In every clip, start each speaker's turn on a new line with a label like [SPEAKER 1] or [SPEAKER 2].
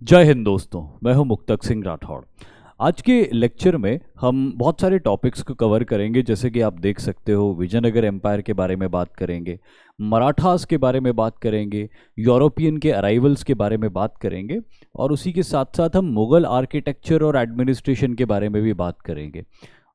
[SPEAKER 1] जय हिंद दोस्तों। मैं हूं मुक्तक सिंह राठौड़। आज के लेक्चर में हम बहुत सारे टॉपिक्स को कवर करेंगे। जैसे कि आप देख सकते हो, विजयनगर एम्पायर के बारे में बात करेंगे, मराठास के बारे में बात करेंगे, यूरोपियन के अराइवल्स के बारे में बात करेंगे, और उसी के साथ साथ हम मुगल आर्किटेक्चर और एडमिनिस्ट्रेशन के बारे में भी बात करेंगे।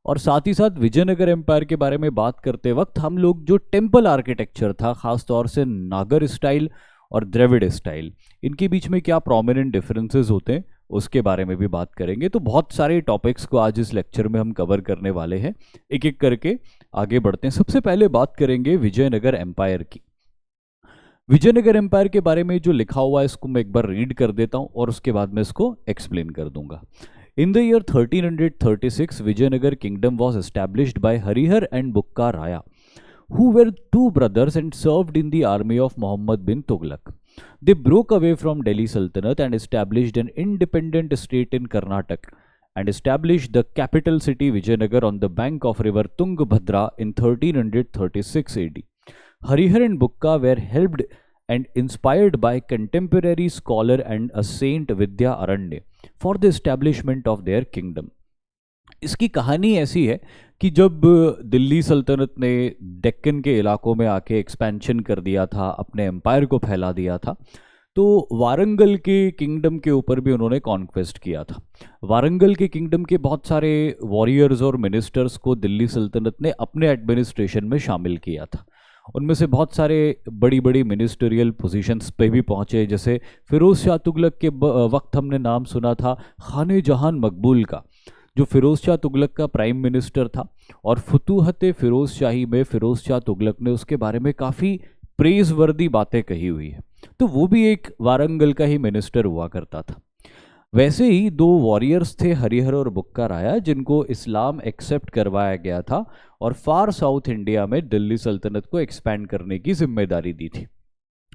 [SPEAKER 1] और साथ ही साथ विजयनगर एम्पायर के बारे में बात करते वक्त हम लोग जो टेम्पल आर्किटेक्चर था, खास तौर से नागर स्टाइल और द्रविड़ स्टाइल, इनके बीच में क्या प्रोमिनेंट डिफरेंसेस होते हैं उसके बारे में भी बात करेंगे। तो बहुत सारे टॉपिक्स को आज इस लेक्चर में हम कवर करने वाले हैं। एक एक करके आगे बढ़ते हैं। सबसे पहले बात करेंगे विजयनगर एम्पायर की। विजयनगर एम्पायर के बारे में जो लिखा हुआ है इसको मैं एक बार रीड कर देता हूं और उसके बाद मैं इसको एक्सप्लेन कर दूंगा। In the year 1336, Vijayanagar kingdom was established by Harihar and Bukka Raya, who were two brothers and served in the army of Muhammad bin Tughlaq. They broke away from Delhi Sultanate and established an independent state in Karnataka and established the capital city Vijayanagar on the bank of river Tungabhadra in 1336 AD. Harihar and Bukka were helped and inspired by contemporary scholar and a saint Vidya Aranya for the establishment of their kingdom. इसकी कहानी ऐसी है कि जब दिल्ली सल्तनत ने डेक्कन के इलाकों में आके एक्सपेंशन कर दिया था, अपने एम्पायर को फैला दिया था, तो वारंगल के किंगडम के ऊपर भी उन्होंने कॉन्क्वेस्ट किया था। वारंगल के किंगडम के बहुत सारे वॉरियर्स और मिनिस्टर्स को दिल्ली सल्तनत ने अपने एडमिनिस्ट्रेशन में शामिल किया था। उनमें से बहुत सारे बड़ी बड़ी मिनिस्टरियल पोजीशंस पे भी पहुंचे। जैसे फिरोज शाह तुगलक के वक्त हमने नाम सुना था खाने जहान मकबूल का, जो फिरोज शाह तुगलक का प्राइम मिनिस्टर था, और फतूहत फिरोज शाही में फिरोज शाह तुगलक ने उसके बारे में काफ़ी प्रेज वर्दी बातें कही हुई है। तो वो भी एक वारंगल का ही मिनिस्टर हुआ करता था। वैसे ही दो वॉरियर्स थे, हरिहर और बुक्का राया, जिनको इस्लाम एक्सेप्ट करवाया गया था और फार साउथ इंडिया में दिल्ली सल्तनत को एक्सपैंड करने की जिम्मेदारी दी थी।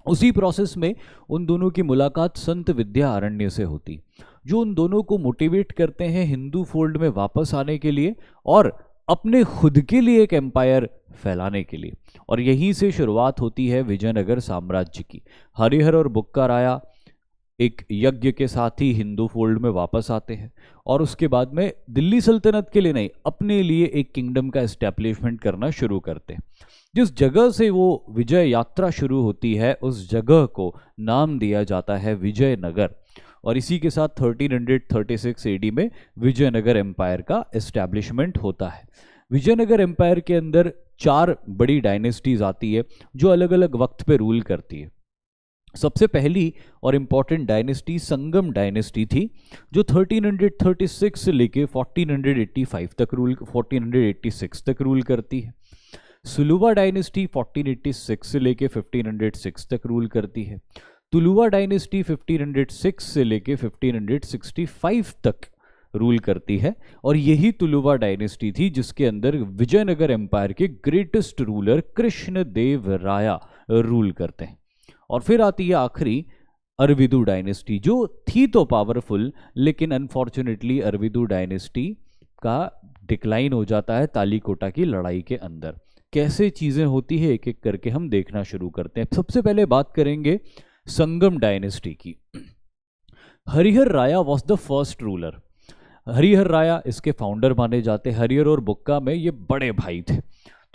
[SPEAKER 1] उसी प्रोसेस में उन दोनों की मुलाकात संत विद्या अरण्य से होती, जो उन दोनों को मोटिवेट करते हैं हिंदू फोल्ड में वापस आने के लिए और अपने खुद के लिए एक एम्पायर फैलाने के लिए। और यहीं से शुरुआत होती है विजयनगर साम्राज्य की। हरिहर और बुक्का राया एक यज्ञ के साथ ही हिंदू फोल्ड में वापस आते हैं और उसके बाद में दिल्ली सल्तनत के लिए नहीं, अपने लिए एक किंगडम का एस्टैब्लिशमेंट करना शुरू करते हैं। जिस जगह से वो विजय यात्रा शुरू होती है उस जगह को नाम दिया जाता है विजयनगर, और इसी के साथ 1336 एडी में विजयनगर एम्पायर का एस्टैब्लिशमेंट होता है। विजयनगर एम्पायर के अंदर 4 बड़ी डायनेस्टीज आती है जो अलग अलग वक्त पे रूल करती है। सबसे पहली और इम्पॉर्टेंट डायनेस्टी संगम डायनेस्टी थी, जो 1336 से लेके 1485 तक 1486 तक रूल करती है। सुलुवा डायनेस्टी 1486 से लेके 1506 तक रूल करती है। तुलुवा डायनेस्टी 1506 से लेके 1565 तक रूल करती है, और यही तुलुवा डायनेस्टी थी जिसके अंदर विजयनगर एम्पायर के ग्रेटेस्ट रूलर कृष्ण देव राया रूल करते हैं। और फिर आती है आखिरी अरविदु डायनेस्टी, जो थी तो पावरफुल, लेकिन अनफॉर्चुनेटली अरविदु डायनेस्टी का डिक्लाइन हो जाता है तालीकोटा की लड़ाई के अंदर। कैसे चीज़ें होती है एक एक करके हम देखना शुरू करते हैं। सबसे पहले बात करेंगे संगम डायनेस्टी की। हरिहर राया was the first ruler. Harihar राया इसके फाउंडर माने जाते। हरिहर और बुक्का में ये बड़े भाई थे,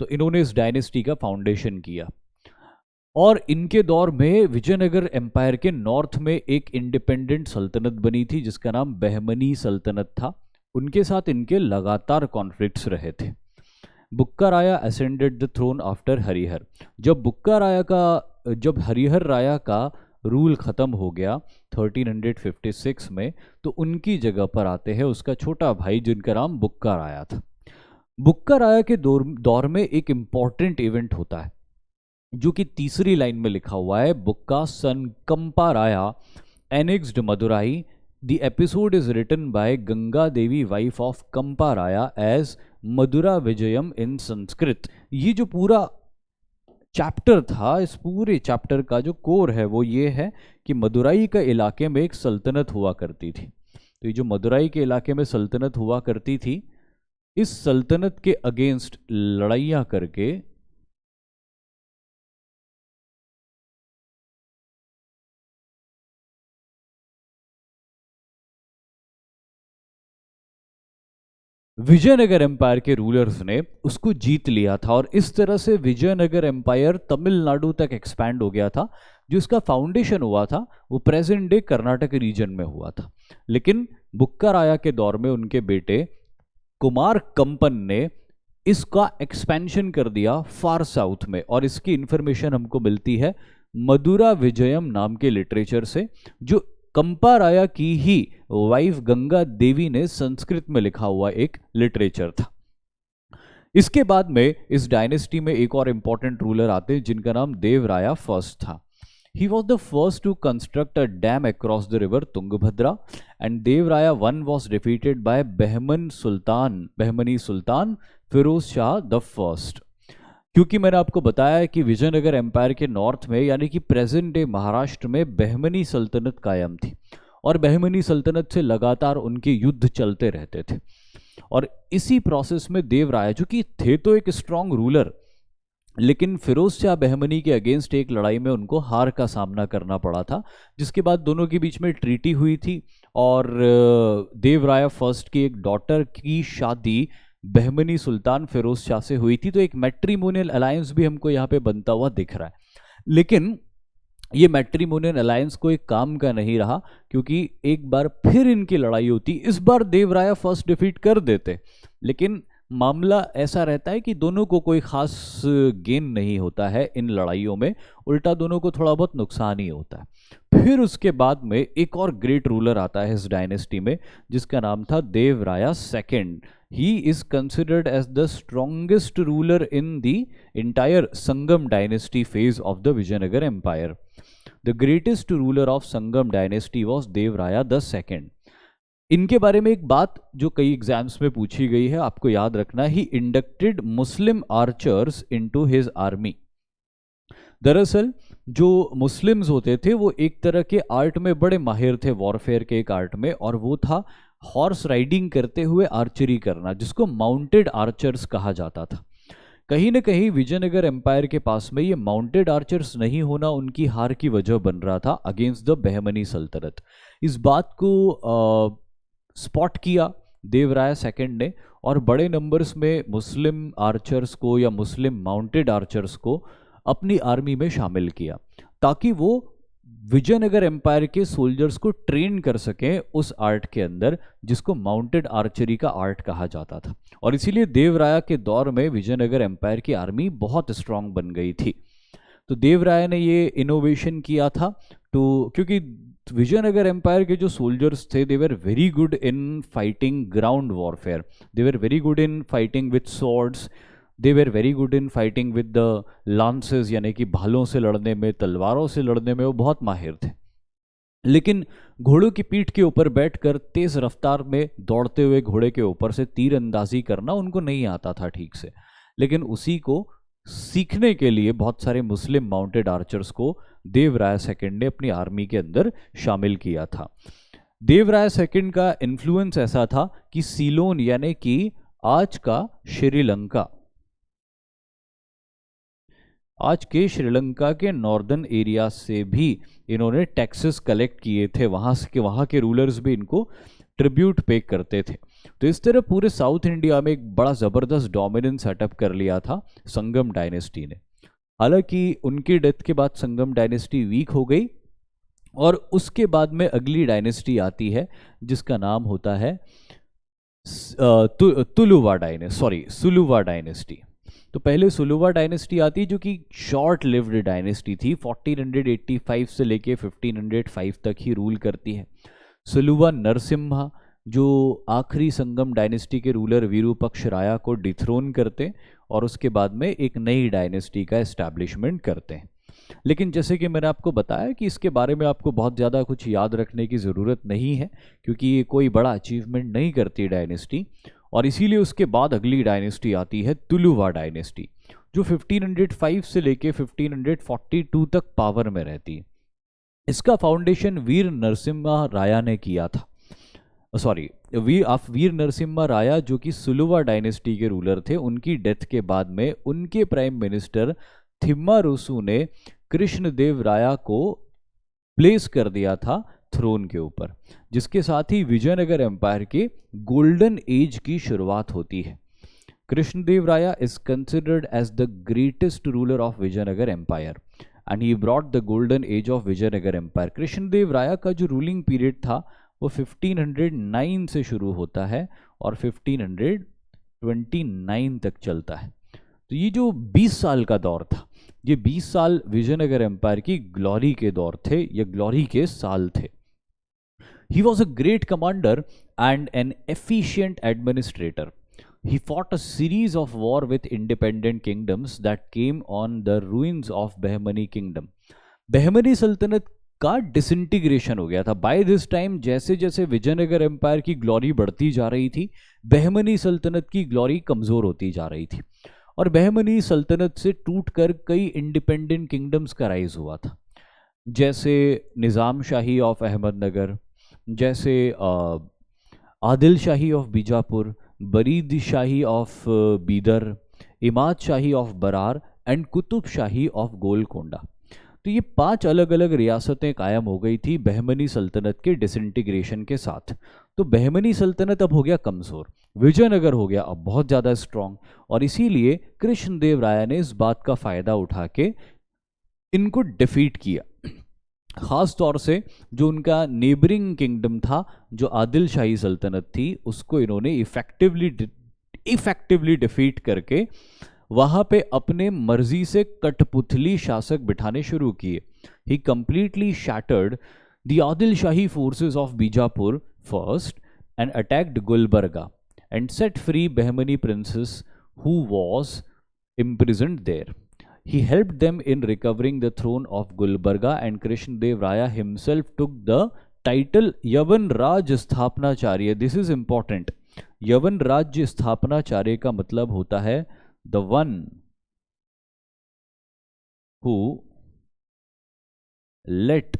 [SPEAKER 1] तो इन्होंने इस डायनेस्टी का फाउंडेशन किया। और इनके दौर में विजयनगर एम्पायर के नॉर्थ में एक इंडिपेंडेंट सल्तनत बनी थी जिसका नाम बहमनी सल्तनत था। उनके साथ इनके लगातार कॉन्फ्लिक्ट्स रहे थे। Bukka Raya ascended the throne after Harihara. जब हरिहर राया का रूल ख़त्म हो गया 1356 में, तो उनकी जगह पर आते हैं उसका छोटा भाई जिनका नाम बुक्का राया था। बुक्का राया के दौर में एक इम्पॉर्टेंट इवेंट होता है जो कि तीसरी लाइन में लिखा हुआ है, बुक्का son Kampa Raya annexed Madurai. The episode is written by Ganga Devi wife of Kampa Raya as Madhura Vijayam in Sanskrit. ये जो पूरा चैप्टर था, इस पूरे चैप्टर का जो कोर है वो ये है कि मदुराई का इलाके में एक सल्तनत हुआ करती थी। तो ये जो मदुराई के इलाके में सल्तनत हुआ करती थी, इस सल्तनत के अगेंस्ट लड़ाइयाँ करके विजयनगर एम्पायर के रूलर्स ने उसको जीत लिया था और इस तरह से विजयनगर एम्पायर तमिलनाडु तक एक्सपैंड हो गया था। जो इसका फाउंडेशन हुआ था वो प्रेजेंट डे कर्नाटक रीजन में हुआ था, लेकिन बुक्काराया के दौर में उनके बेटे कुमार कंपन ने इसका एक्सपेंशन कर दिया फार साउथ में, और इसकी इंफॉर्मेशन हमको मिलती है मदुरा विजयम नाम के लिटरेचर से, जो कंपाराया की ही वाइफ गंगा देवी ने संस्कृत में लिखा हुआ एक लिटरेचर था। इसके बाद में इस डायनेस्टी में एक और इंपॉर्टेंट रूलर आते हैं जिनका नाम देवराया फर्स्ट था। He was the first to construct a dam across the river Tungabhadra, and Devraya I was defeated by Behmani Sultan Firoz Shah the First। क्योंकि मैंने आपको बताया है कि विजयनगर एम्पायर के नॉर्थ में यानी कि प्रेजेंट डे महाराष्ट्र में बहमनी सल्तनत कायम थी, और बहमनी सल्तनत से लगातार उनके युद्ध चलते रहते थे। और इसी प्रोसेस में देवराया, जो कि थे तो एक स्ट्रांग रूलर, लेकिन फिरोज शाह बहमनी के अगेंस्ट एक लड़ाई में उनको हार का सामना करना पड़ा था, जिसके बाद दोनों के बीच में ट्रीटी हुई थी, और देवराया फर्स्ट की एक डॉटर की शादी बहमनी सुल्तान फिरोज शाह से हुई थी। तो एक मैट्रिमोनियल अलायंस भी हमको यहाँ पे बनता हुआ दिख रहा है, लेकिन ये मैट्रिमोनियल अलायंस कोई काम का नहीं रहा, क्योंकि एक बार फिर इनकी लड़ाई होती। इस बार देवराया फर्स्ट डिफीट कर देते, लेकिन मामला ऐसा रहता है कि दोनों को कोई खास गेन नहीं होता है इन लड़ाइयों में, उल्टा दोनों को थोड़ा बहुत नुकसान ही होता है। फिर उसके बाद में एक और ग्रेट रूलर आता है इस डायनेस्टी में, जिसका नाम था Devaraya second. He is considered as the strongest ruler in the entire Sangama dynasty phase of the Vijayanagara empire. The greatest ruler of Sangama dynasty was Devaraya the second. इनके बारे में एक बात जो कई एग्जाम्स में पूछी गई है, आपको याद रखना, ही इंडक्टेड मुस्लिम आर्चर्स इनटू हिज आर्मी। दरअसल जो मुस्लिम्स होते थे वो एक तरह के आर्ट में बड़े माहिर थे, वॉरफेयर के एक आर्ट में, और वो था हॉर्स राइडिंग करते हुए आर्चरी करना, जिसको माउंटेड आर्चर्स कहा जाता था। कहीं ना कहीं विजयनगर एम्पायर के पास में ये माउंटेड आर्चर्स नहीं होना उनकी हार की वजह बन रहा था अगेंस्ट द बहमनी सल्तनत। इस बात को स्पॉट किया देवराया सेकंड ने, और बड़े नंबर्स में मुस्लिम आर्चर्स को या मुस्लिम माउंटेड आर्चर्स को अपनी आर्मी में शामिल किया, ताकि वो विजयनगर एम्पायर के सोल्जर्स को ट्रेन कर सकें उस आर्ट के अंदर, जिसको माउंटेड आर्चरी का आर्ट कहा जाता था। और इसीलिए देवराया के दौर में विजयनगर एम्पायर की आर्मी बहुत स्ट्रांग बन गई थी। तो देवराया ने ये इनोवेशन किया था, तो क्योंकि विजयनगर एम्पायर के जो सोल्जर्स थे, they were very good in fighting ground warfare, they were very good in fighting with swords, they were very good in fighting with the lances, यानी कि भालों से लड़ने में, तलवारों से लड़ने में वो बहुत माहिर थे। लेकिन घोड़ों की पीठ के ऊपर बैठकर तेज रफ्तार में दौड़ते हुए घोड़े के ऊपर से तीर अंदाजी करना उनको नहीं आता था ठीक से। लेकिन उसी को सीखने के लिए बहुत सारे मुस्लिम माउंटेड आर्चर्स को देवराया सेकंड ने अपनी आर्मी के अंदर शामिल किया था। देवराया सेकंड का इन्फ्लुएंस ऐसा था कि सीलोन यानी कि आज का श्रीलंका, आज के श्रीलंका के नॉर्दर्न एरिया से भी इन्होंने टैक्सेस कलेक्ट किए थे, वहाँ के रूलर्स भी इनको ट्रिब्यूट पे करते थे। तो इस तरह पूरे साउथ इंडिया में एक बड़ा ज़बरदस्त डोमिनेंस सेटअप कर लिया था संगम डायनेस्टी ने। हालांकि उनकी डेथ के बाद संगम डायनेस्टी वीक हो गई, और उसके बाद में अगली डायनेस्टी आती है जिसका नाम होता है सुलुवा डायनेस्टी। तो पहले सुलुवा डायनेस्टी आती है, जो कि शॉर्ट लिव्ड डायनेस्टी थी, 1485 से लेके 1505 तक ही रूल करती है। सुलुवा नरसिम्हा जो आखिरी संगम डायनेस्टी के रूलर विरूपक्ष राया को डिथ्रोन करते, और उसके बाद में एक नई डायनेस्टी का एस्टैब्लिशमेंट करते हैं। लेकिन जैसे कि मैंने आपको बताया कि इसके बारे में आपको बहुत ज़्यादा कुछ याद रखने की ज़रूरत नहीं है, क्योंकि ये कोई बड़ा अचीवमेंट नहीं करती डायनेस्टी। और इसीलिए उसके बाद अगली डायनेस्टी आती है तुलुवा डायनेस्टी, जो 1505 से लेके 1542 तक पावर में रहती है। इसका फाउंडेशन वीर नरसिम्हा राया ने किया था। वीर नरसिम्हा राया जो कि सुलुवा डायनेस्टी के रूलर थे, उनकी डेथ के बाद में उनके प्राइम मिनिस्टर थिम्मारुसु ने कृष्णदेव राया को प्लेस कर दिया था थ्रोन के ऊपर, जिसके साथ ही विजयनगर एम्पायर के गोल्डन एज की शुरुआत होती है। Krishnadeva Raya is considered as the greatest ruler of Vijayanagar empire and he brought the golden age of Vijayanagar empire. Krishnadeva Raya का जो रूलिंग पीरियड था वो 1509 से शुरू होता है और 1529 तक चलता है। तो ये जो 20 साल का दौर था, ये 20 साल विजयनगर एम्पायर की ग्लोरी के दौर थे, ये ग्लोरी के साल थे। He was a great commander and an efficient administrator. He fought a series of war with independent kingdoms that came on the ruins of Bahmani kingdom. Bahmani सल्तनत का डिसइंटीग्रेशन हो गया था। बाय दिस टाइम जैसे जैसे विजयनगर एम्पायर की glory बढ़ती जा रही थी, बहमनी सल्तनत की ग्लोरी कमज़ोर होती जा रही थी और बहमनी सल्तनत से टूटकर कई इंडिपेंडेंट किंगडम्स का राइज हुआ था, जैसे निज़ाम शाही ऑफ अहमदनगर, जैसे Adil Shahi of Bijapur, Barid Shahi of Bidar, Imad Shahi of Berar and Qutb Shahi of Golconda. तो ये 5 अलग अलग रियासतें कायम हो गई थी बहमनी सल्तनत के डिसइंटीग्रेशन के साथ। तो बहमनी सल्तनत अब हो गया कमज़ोर, विजयनगर हो गया अब बहुत ज़्यादा स्ट्रॉन्ग, और इसीलिए कृष्णदेव राय ने इस बात का फ़ायदा उठा के इनको डिफीट किया। ख़ास तौर से जो उनका नेबरिंग किंगडम था, जो आदिल शाही सल्तनत थी, उसको इन्होंने इफेक्टिवली डिफीट करके वहाँ पे अपने मर्जी से कठपुतली शासक बिठाने शुरू किए। He completely shattered the Adil Shahi forces of Bijapur first and attacked Gulbarga and set free Bahmani princes who was imprisoned there. He helped them in recovering the throne of Gulbarga and Krishnadev Raya himself took the title Yavan Raj Sthapanacharya. This is important. यवन राज्य स्थापनाचार्य का मतलब होता है the one who let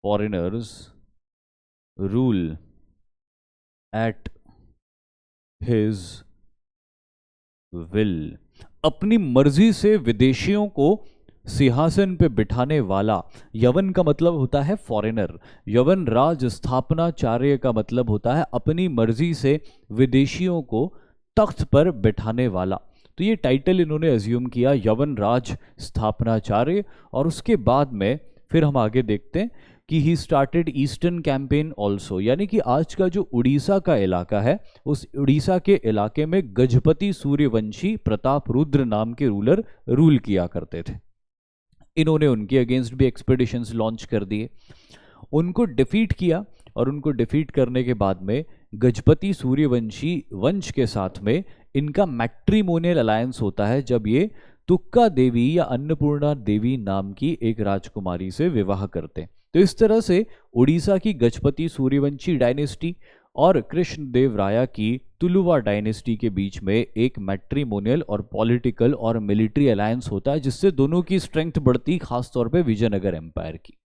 [SPEAKER 1] foreigners rule at his will. अपनी मर्जी से विदेशियों को सिंहासन पे बिठाने वाला। यवन का मतलब होता है फॉरेनर, यवन राज स्थापनाचार्य का मतलब होता है अपनी मर्जी से विदेशियों को तख्त पर बिठाने वाला। तो ये टाइटल इन्होंने अज्यूम किया यवन राज स्थापनाचार्य। और उसके बाद में फिर हम आगे देखते हैं कि he started eastern campaign also, यानी कि आज का जो उड़ीसा का इलाका है, उस उड़ीसा के इलाके में गजपति सूर्यवंशी प्रताप रुद्र नाम के रूलर रूल किया करते थे। इन्होंने उनके अगेंस्ट भी एक्सपेडिशंस लॉन्च कर दिए, उनको डिफीट किया, और उनको डिफीट करने के बाद में गजपति सूर्यवंशी वंश के साथ में इनका मैट्रिमोनियल अलायंस होता है, जब ये तुक्का देवी या अन्नपूर्णा देवी नाम की एक राजकुमारी से विवाह करते। तो इस तरह से उड़ीसा की गजपति सूर्यवंशी डायनेस्टी और कृष्णदेव राया की तुलुवा डायनेस्टी के बीच में एक मैट्रिमोनियल और पॉलिटिकल और मिलिट्री अलायंस होता है, जिससे दोनों की स्ट्रेंथ बढ़ती, खासतौर पे विजयनगर एम्पायर की।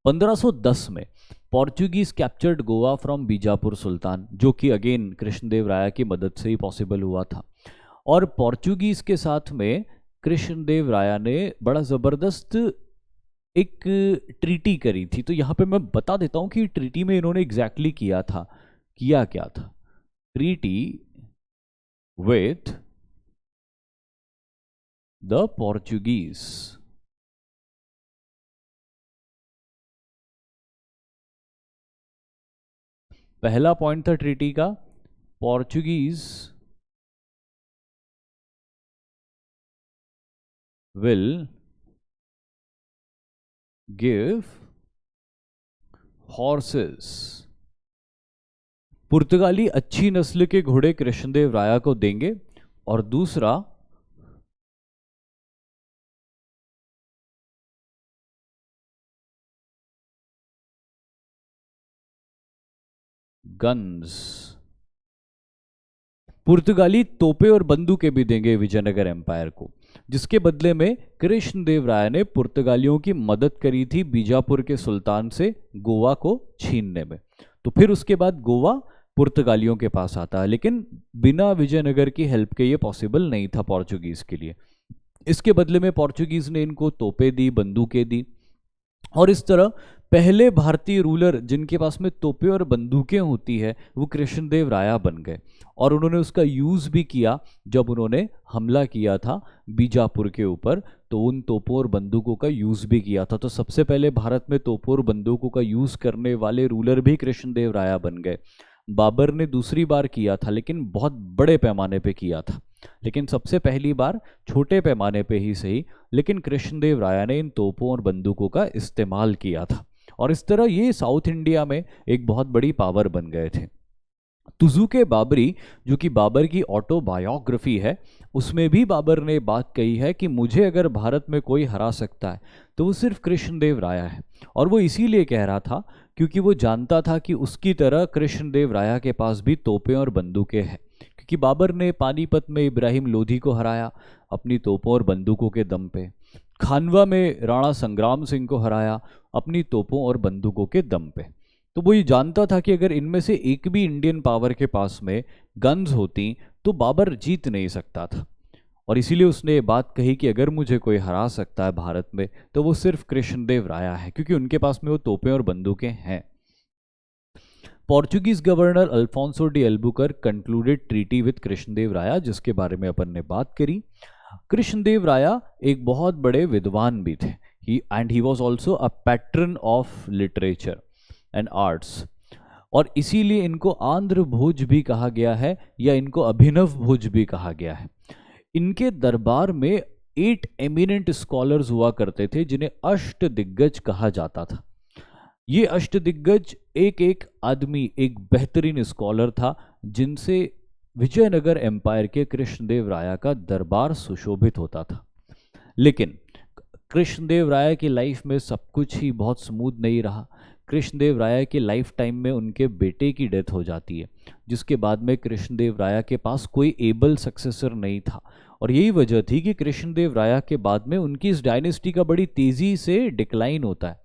[SPEAKER 1] 1510 में Portuguese captured Goa from Bijapur sultan, जो कि अगेन कृष्णदेव राया की मदद से ही पॉसिबल हुआ था। और पोर्चुगीज के साथ में कृष्णदेव राया ने बड़ा ज़बरदस्त एक ट्रीटी करी थी। तो यहाँ पे मैं बता देता हूँ कि ट्रीटी में इन्होंने एग्जैक्टली किया क्या था। Treaty with the Portuguese. पहला पॉइंट था ट्रीटी का, पोर्चुगीज विल गिव हॉर्सेस, पुर्तगाली अच्छी नस्ल के घोड़े कृष्णदेव राया को देंगे। और दूसरा, गन्स, पुर्तगाली तोपे और बंदूकें भी देंगे विजयनगर एम्पायर को, जिसके बदले में कृष्णदेव राय ने पुर्तगालियों की मदद करी थी बीजापुर के सुल्तान से गोवा को छीनने में। तो फिर उसके बाद गोवा पुर्तगालियों के पास आता है, लेकिन बिना विजयनगर की हेल्प के ये पॉसिबल नहीं था पोर्चुगीज़ के लिए। इसके बदले में पोर्चुगीज़ ने इनको तोपें दी, बंदूकें दी, और इस तरह पहले भारतीय रूलर जिनके पास में तोपें और बंदूकें होती है वो कृष्णदेव राया बन गए, और उन्होंने उसका यूज़ भी किया जब उन्होंने हमला किया था बीजापुर के ऊपर, तो उन तोपों और बंदूकों का यूज़ भी किया था। तो सबसे पहले भारत में तोपों और बंदूकों का यूज़ करने वाले रूलर भी कृष्णदेव राया बन गए। बाबर ने दूसरी बार किया था, लेकिन बहुत बड़े पैमाने पे किया था, लेकिन सबसे पहली बार छोटे पैमाने पे ही सही, लेकिन कृष्णदेव राया ने इन तोपों और बंदूकों का इस्तेमाल किया था, और इस तरह ये साउथ इंडिया में एक बहुत बड़ी पावर बन गए थे। तुजुके बाबरी, जो कि बाबर की ऑटोबायोग्राफी है, उसमें भी बाबर ने बात कही है कि मुझे अगर भारत में कोई हरा सकता है तो वो सिर्फ कृष्णदेव राया है, और वो इसीलिए कह रहा था क्योंकि वो जानता था कि उसकी तरह कृष्णदेव राया के पास भी तोपें और बंदूकें हैं, क्योंकि बाबर ने पानीपत में इब्राहिम लोधी को हराया अपनी तोपों और बंदूकों के दम पे, खानवा में राणा संग्राम सिंह को हराया अपनी तोपों और बंदूकों के दम पे। तो वो ये जानता था कि अगर इनमें से एक भी इंडियन पावर के पास में गन्स होती तो बाबर जीत नहीं सकता था, और इसीलिए उसने ये बात कही कि अगर मुझे कोई हरा सकता है भारत में तो वो सिर्फ कृष्णदेव राया है, क्योंकि उनके पास में वो तोपें और बंदूकें हैं। Portuguese governor Alfonso de Albuquerque concluded treaty with Krishnadeva Raya, जिसके बारे में अपन ने बात करी। कृष्णदेव राया एक बहुत बड़े विद्वान भी थे, and he was also a pattern of literature and arts, और इसीलिए इनको आंध्र भोज भी कहा गया है, या इनको अभिनव भोज भी कहा गया है। इनके दरबार में 8 एमिनेंट स्कॉलर्स हुआ करते थे जिन्हें अष्ट दिग्गज कहा जाता था। ये अष्ट दिग्गज एक एक आदमी एक बेहतरीन स्कॉलर था, जिनसे विजयनगर एम्पायर के कृष्णदेव राया का दरबार सुशोभित होता था। लेकिन कृष्णदेव राया की लाइफ में सब कुछ ही बहुत स्मूथ नहीं रहा। कृष्णदेव राया के लाइफ टाइम में उनके बेटे की डेथ हो जाती है, जिसके बाद में कृष्णदेव राया के पास कोई एबल सक्सेसर नहीं था, और यही वजह थी कि कृष्णदेव राया के बाद में उनकी इस डायनेस्टी का बड़ी तेजी से डिक्लाइन होता है,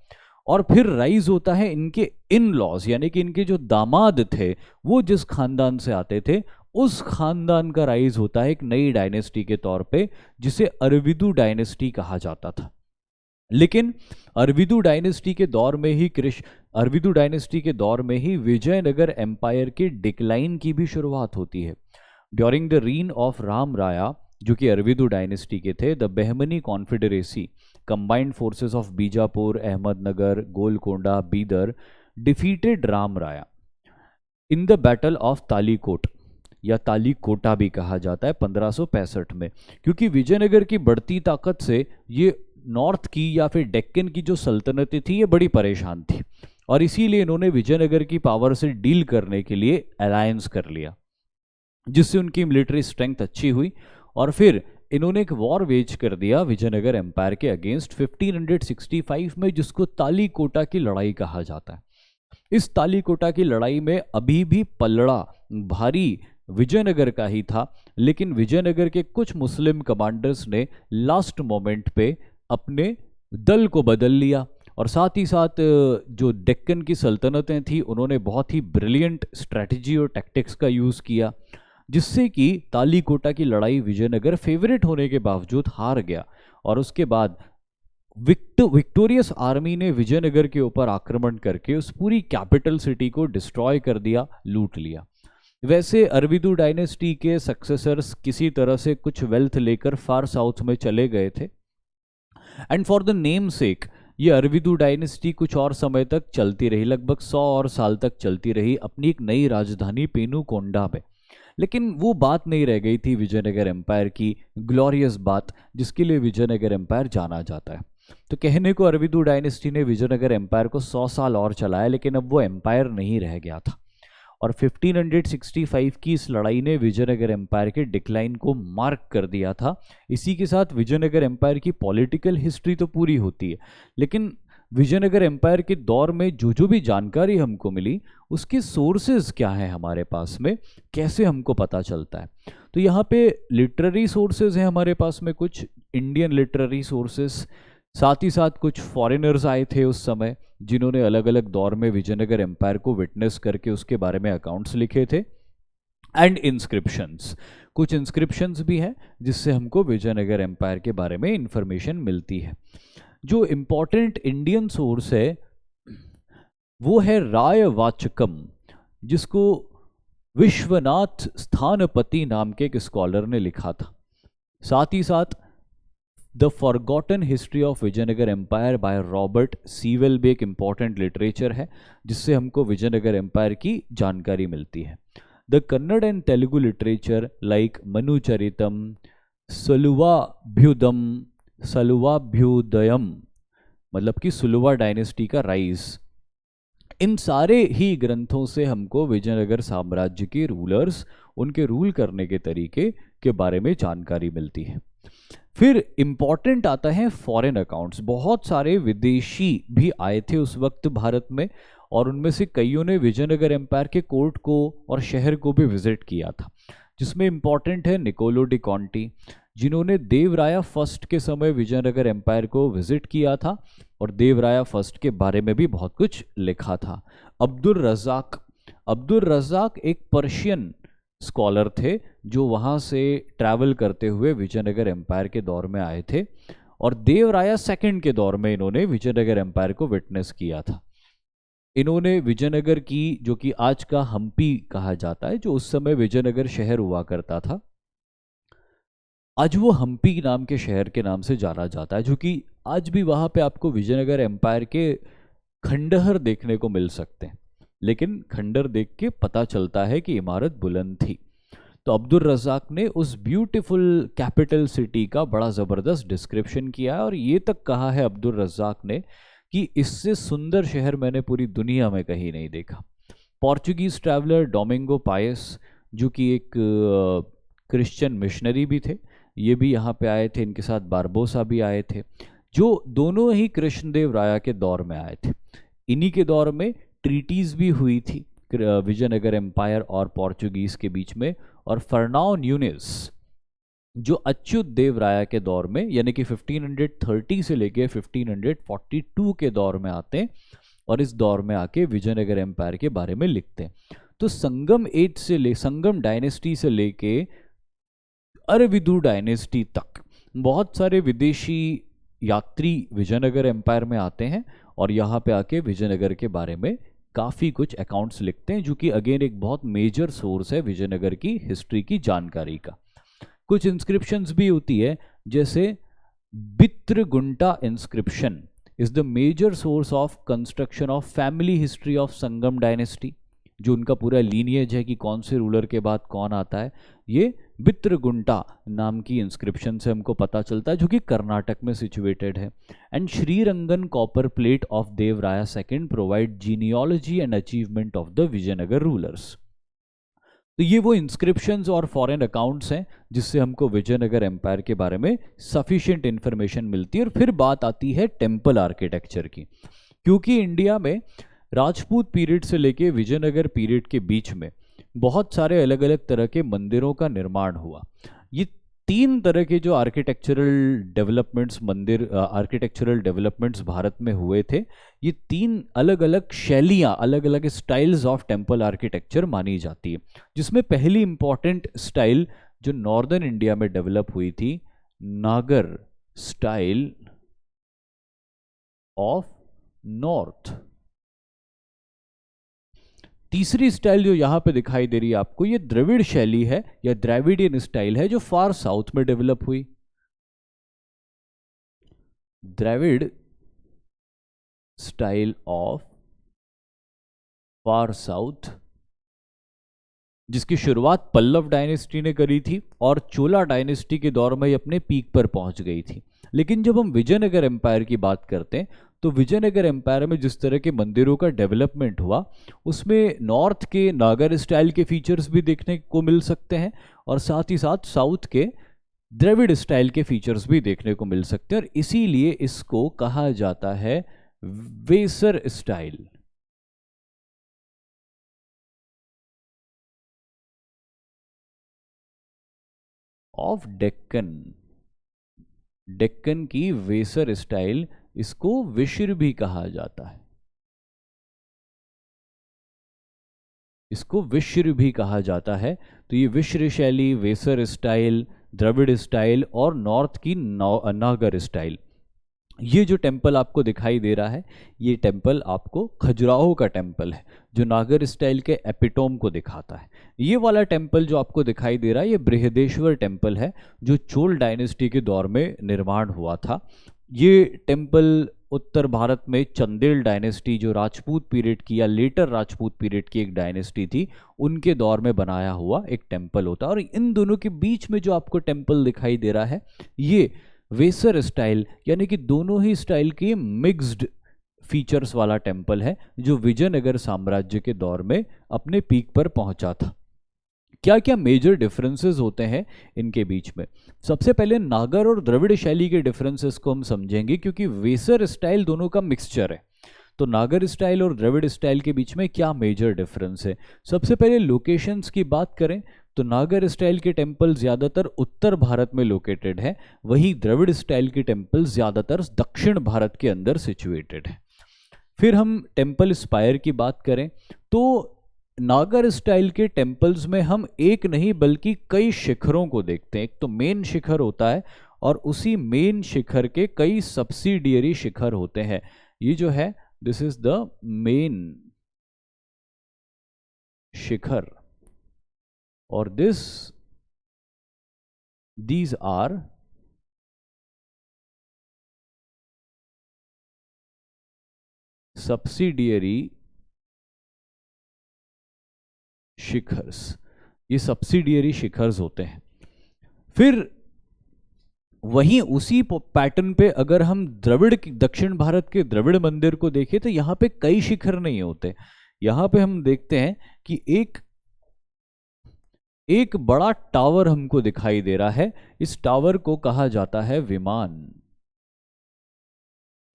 [SPEAKER 1] और फिर राइज होता है इनके इन लॉज, यानी कि इनके जो दामाद थे वो जिस खानदान से आते थे उस खानदान का राइज होता है एक नई डायनेस्टी के तौर पे, जिसे अरविदु डायनेस्टी कहा जाता था। लेकिन अरविदु डायनेस्टी के दौर में ही विजयनगर एम्पायर के डिक्लाइन की भी शुरुआत होती है। During the reign of Rama Raya, जो कि अरविदु डायनेस्टी के थे, the Bahmani confederacy combined forces of Bijapur, Ahmednagar, Golconda, Bidar defeated Rama Raya in the battle of Talikota, या तालीकोटा भी कहा जाता है, 1565 में। क्योंकि विजयनगर की बढ़ती ताकत से ये नॉर्थ की या फिर डेक्कन की जो सल्तनतें थी ये बड़ी परेशान थी, और इसीलिए इन्होंने विजयनगर की पावर से डील करने के लिए अलायंस कर लिया, जिससे उनकी मिलिट्री स्ट्रेंथ अच्छी हुई, और फिर इन्होंने एक वॉर वेज कर दिया विजयनगर एम्पायर के अगेंस्ट 1565 में, जिसको तालीकोटा की लड़ाई कहा जाता है। इस तालीकोटा की लड़ाई में अभी भी पलड़ा भारी विजयनगर का ही था, लेकिन विजयनगर के कुछ मुस्लिम कमांडर्स ने लास्ट मोमेंट पे अपने दल को बदल लिया, और साथ ही साथ जो डेक्कन की सल्तनतें थी उन्होंने बहुत ही ब्रिलियंट स्ट्रैटेजी और टैक्टिक्स का यूज़ किया, जिससे कि तालीकोटा की लड़ाई विजयनगर फेवरेट होने के बावजूद हार गया, और उसके बाद विक्टोरियस आर्मी ने विजयनगर के ऊपर आक्रमण करके उस पूरी कैपिटल सिटी को डिस्ट्रॉय कर दिया, लूट लिया। वैसे अरविदु डायनेस्टी के सक्सेसर्स किसी तरह से कुछ वेल्थ लेकर फार साउथ में चले गए थे, एंड फॉर द नेम सेक ये अरविदु डायनेस्टी कुछ और समय तक चलती रही, लगभग 100 और साल तक चलती रही अपनी एक नई राजधानी पेनुकोंडा में। लेकिन वो बात नहीं रह गई थी विजयनगर एम्पायर की ग्लोरियस बात, जिसके लिए विजयनगर एम्पायर जाना जाता है। तो कहने को अरविदु डायनेस्टी ने विजयनगर एम्पायर को 100 साल और चलाया, लेकिन अब वो एम्पायर नहीं रह गया था, और 1565 की इस लड़ाई ने विजयनगर एम्पायर के डिक्लाइन को मार्क कर दिया था। इसी के साथ विजयनगर एम्पायर की पॉलिटिकल हिस्ट्री तो पूरी होती है, लेकिन विजयनगर एम्पायर के दौर में जो भी जानकारी हमको मिली उसके सोर्सेज क्या हैं हमारे पास में, कैसे हमको पता चलता है। तो यहाँ पे लिटरेरी सोर्सेज हैं हमारे पास में, कुछ इंडियन लिटरेरी सोर्सेज, साथ ही साथ कुछ फॉरेनर्स आए थे उस समय, जिन्होंने अलग अलग दौर में विजयनगर एम्पायर को विटनेस करके उसके बारे में अकाउंट्स लिखे थे। एंड इंस्क्रिप्शंस, कुछ इंस्क्रिप्शंस भी हैं जिससे हमको विजयनगर एम्पायर के बारे में इंफॉर्मेशन मिलती है। जो इम्पोर्टेंट इंडियन सोर्स है वो है रायवाचकम, जिसको विश्वनाथ स्थानपति नाम के एक स्कॉलर ने लिखा था। साथ ही साथ the forgotten history of Vijayanagar empire by Robert Sewell भी एक इम्पॉर्टेंट लिटरेचर है जिससे हमको विजयनगर एम्पायर की जानकारी मिलती है। The Kannada and Telugu literature like Manucharitam, Saluvabhyudam, Saluvabhyudayam, मतलब कि सुलुवा डायनेस्टी का राइज, इन सारे ही ग्रंथों से हमको विजयनगर साम्राज्य के रूलर्स, उनके रूल करने के तरीके के बारे में जानकारी मिलती है। फिर इंपॉर्टेंट आता है फॉरेन अकाउंट्स। बहुत सारे विदेशी भी आए थे उस वक्त भारत में, और उनमें से कईयों ने विजयनगर एम्पायर के कोर्ट को और शहर को भी विजिट किया था, जिसमें इंपॉर्टेंट है निकोलो डी कॉन्टी, जिन्होंने देवराया फर्स्ट के समय विजयनगर एम्पायर को विजिट किया था और देवराया फर्स्ट के बारे में भी बहुत कुछ लिखा था। अब्दुल रज़ाक, अब्दुल रज़ाक एक पर्शियन स्कॉलर थे जो वहाँ से ट्रैवल करते हुए विजयनगर एम्पायर के दौर में आए थे, और देवराया सेकंड के दौर में इन्होंने विजयनगर एम्पायर को विटनेस किया था। इन्होंने विजयनगर की, जो कि आज का हम्पी कहा जाता है, जो उस समय विजयनगर शहर हुआ करता था, आज वो हम्पी नाम के शहर के नाम से जाना जाता है, जो कि आज भी वहाँ पे आपको विजयनगर एम्पायर के खंडहर देखने को मिल सकते हैं, लेकिन खंडहर देख के पता चलता है कि इमारत बुलंद थी। तो अब्दुल रज़ाक ने उस ब्यूटीफुल कैपिटल सिटी का बड़ा ज़बरदस्त डिस्क्रिप्शन किया है, और ये तक कहा है अब्दुल रज़ाक ने कि इससे सुंदर शहर मैंने पूरी दुनिया में कहीं नहीं देखा। पोर्चुगीज़ ट्रैवलर डोमिंगो पायस, जो कि एक क्रिश्चियन मिशनरी भी थे, ये भी यहाँ पे आए थे, इनके साथ बारबोसा भी आए थे, जो दोनों ही कृष्णदेव राया के दौर में आए थे। इन्हीं के दौर में ट्रीटीज भी हुई थी विजयनगर एम्पायर और पोर्चुगीज के बीच में, और फर्नाओ न्यूनेस जो अच्युत देव राया के दौर में, यानी कि 1530 से लेके 1542 के दौर में आते हैं, और इस दौर में आके विजयनगर एम्पायर के बारे में लिखते हैं। तो संगम डायनेस्टी से लेके अरविदु डायनेस्टी तक बहुत सारे विदेशी यात्री विजयनगर एम्पायर में आते हैं, और यहाँ पे आके विजयनगर के बारे में काफ़ी कुछ अकाउंट्स लिखते हैं, जो कि अगेन एक बहुत मेजर सोर्स है विजयनगर की हिस्ट्री की जानकारी का। कुछ इंस्क्रिप्शंस भी होती है, जैसे Bitragunta inscription is the major source of construction of family history of Sangama dynasty, जो उनका पूरा लीनियज है कि कौन से रूलर के बाद कौन आता है, ये बित्रगुंटा नाम की इंस्क्रिप्शन से हमको पता चलता है, जो कि कर्नाटक में सिचुएटेड है। And Srirangam copper plate of Devaraya second provide genealogy and achievement of the Vijayanagara rulers. तो ये वो इंस्क्रिप्शंस और फॉरेन अकाउंट्स हैं जिससे हमको विजयनगर एम्पायर के बारे में सफिशिएंट इंफॉर्मेशन मिलती है। और फिर बात आती है टेम्पल आर्किटेक्चर की, क्योंकि इंडिया में राजपूत पीरियड से लेके विजयनगर पीरियड के बीच में बहुत सारे अलग अलग तरह के मंदिरों का निर्माण हुआ। ये तीन तरह के जो आर्किटेक्चरल डेवलपमेंट्स भारत में हुए थे, ये तीन अलग अलग शैलियाँ, अलग अलग स्टाइल्स ऑफ टेम्पल आर्किटेक्चर मानी जाती है, जिसमें पहली इंपॉर्टेंट स्टाइल जो नॉर्दर्न इंडिया में डेवलप हुई थी, नागर स्टाइल ऑफ नॉर्थ। तीसरी स्टाइल जो यहाँ पे दिखाई दे रही है आपको, ये द्रविड़ शैली है या द्रविडियन स्टाइल है, जो फार साउथ में डेवलप हुई। Dravida style of far south, जिसकी शुरुआत पल्लव डायनेस्टी ने करी थी और चोला डायनेस्टी के दौर में ये अपने पीक पर पहुंच गई थी। लेकिन जब हम विजयनगर एम्पायर की बात करते हैं, तो विजयनगर एम्पायर में जिस तरह के मंदिरों का डेवलपमेंट हुआ, उसमें नॉर्थ के नागर स्टाइल के फीचर्स भी देखने को मिल सकते हैं, और साथ ही साथ साउथ के द्रविड़ स्टाइल के फीचर्स भी देखने को मिल सकते हैं, और इसीलिए इसको कहा जाता है वेसर स्टाइल ऑफ डेक्कन। डेक्कन की वेसर स्टाइल, इसको विश्र भी कहा जाता है, इसको विश्र भी कहा जाता है। तो ये विश्र शैली, वेसर स्टाइल, द्रविड़ स्टाइल और नॉर्थ की नागर स्टाइल, ये जो टेम्पल आपको दिखाई दे रहा है, ये टेम्पल आपको खजुराहो का टेम्पल है, जो नागर स्टाइल के एपिटोम को दिखाता है। ये वाला टेम्पल जो आपको दिखाई दे रहा है, ये बृहदेश्वर टेम्पल है, जो चोल डायनेस्टी के दौर में निर्माण हुआ था। ये टेम्पल उत्तर भारत में चंदेल डायनेस्टी, जो राजपूत पीरियड की या लेटर राजपूत पीरियड की एक डायनेस्टी थी, उनके दौर में बनाया हुआ एक टेम्पल होता है। और इन दोनों के बीच में जो आपको टेम्पल दिखाई दे रहा है, ये वेसर स्टाइल यानी कि दोनों ही स्टाइल के मिक्स्ड फीचर्स वाला टेम्पल है, जो विजयनगर साम्राज्य के दौर में अपने पीक पर पहुंचा था। क्या क्या मेजर डिफरेंसेस होते हैं इनके बीच में? सबसे पहले नागर और द्रविड़ शैली के डिफरेंसेस को हम समझेंगे, क्योंकि वेसर स्टाइल दोनों का मिक्सचर है। तो नागर स्टाइल और द्रविड़ स्टाइल के बीच में क्या मेजर डिफरेंस है? सबसे पहले लोकेशंस की बात करें तो नागर स्टाइल के टेम्पल ज़्यादातर उत्तर भारत में लोकेटेड है, वहीं द्रविड़ स्टाइल के टेम्पल ज़्यादातर दक्षिण भारत के अंदर सिचुएटेड है। फिर हम टेम्पल स्पायर की बात करें तो नागर स्टाइल के टेम्पल्स में हम एक नहीं बल्कि कई शिखरों को देखते हैं। एक तो मेन शिखर होता है और उसी मेन शिखर के कई सब्सिडियरी शिखर होते हैं। ये जो है, दिस इज द मेन शिखर और these are subsidiary शिखर्स, ये सब्सिडियरी शिखर्स होते हैं। फिर वहीं उसी पैटर्न पे अगर हम दक्षिण भारत के द्रविड़ मंदिर को देखें तो यहाँ पे कई शिखर नहीं होते। यहाँ पे हम देखते हैं कि एक बड़ा टावर हमको दिखाई दे रहा है। इस टावर को कहा जाता है विमान,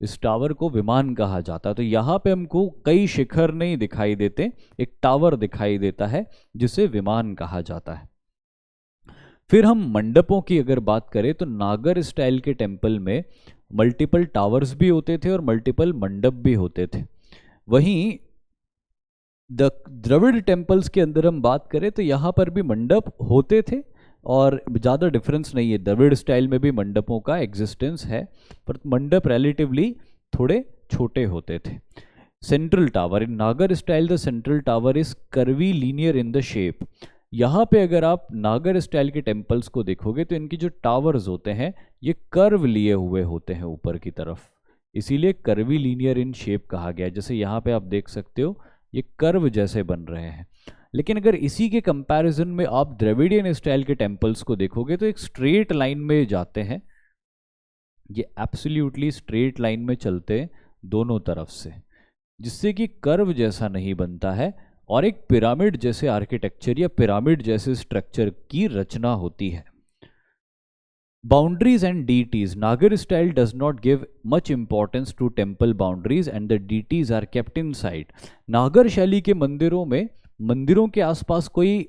[SPEAKER 1] इस टावर को विमान कहा जाता है। तो यहाँ पे हमको कई शिखर नहीं दिखाई देते, एक टावर दिखाई देता है जिसे विमान कहा जाता है। फिर हम मंडपों की अगर बात करें तो नागर स्टाइल के टेम्पल में मल्टीपल टावर्स भी होते थे और मल्टीपल मंडप भी होते थे। वहीं द्रविड़ टेम्पल्स के अंदर हम बात करें तो यहाँ पर भी मंडप होते थे और ज़्यादा डिफरेंस नहीं है। द्रविड़ स्टाइल में भी मंडपों का एग्जिस्टेंस है, पर मंडप रिलेटिवली थोड़े छोटे होते थे। सेंट्रल टावर इन नागर style, the central tower is curvy linear in the shape. यहाँ पे अगर आप नागर स्टाइल के टेम्पल्स को देखोगे तो इनकी जो टावर्स होते हैं ये कर्व लिए हुए होते हैं ऊपर की तरफ, इसीलिए कर्वी लीनियर इन शेप कहा गया है। जैसे यहाँ पे आप देख सकते हो ये कर्व जैसे बन रहे हैं। लेकिन अगर इसी के कंपैरिजन में आप द्रविडियन स्टाइल के टेम्पल्स को देखोगे तो एक स्ट्रेट लाइन में जाते हैं, ये एब्सोल्युटली स्ट्रेट लाइन में चलते हैं दोनों तरफ से, जिससे कि कर्व जैसा नहीं बनता है और एक पिरामिड जैसे आर्किटेक्चर या पिरामिड जैसे स्ट्रक्चर की रचना होती है। Boundaries and deities. Nagar style does not give much importance to temple boundaries and the deities are kept inside. नागर शैली के मंदिरों में मंदिरों के आसपास कोई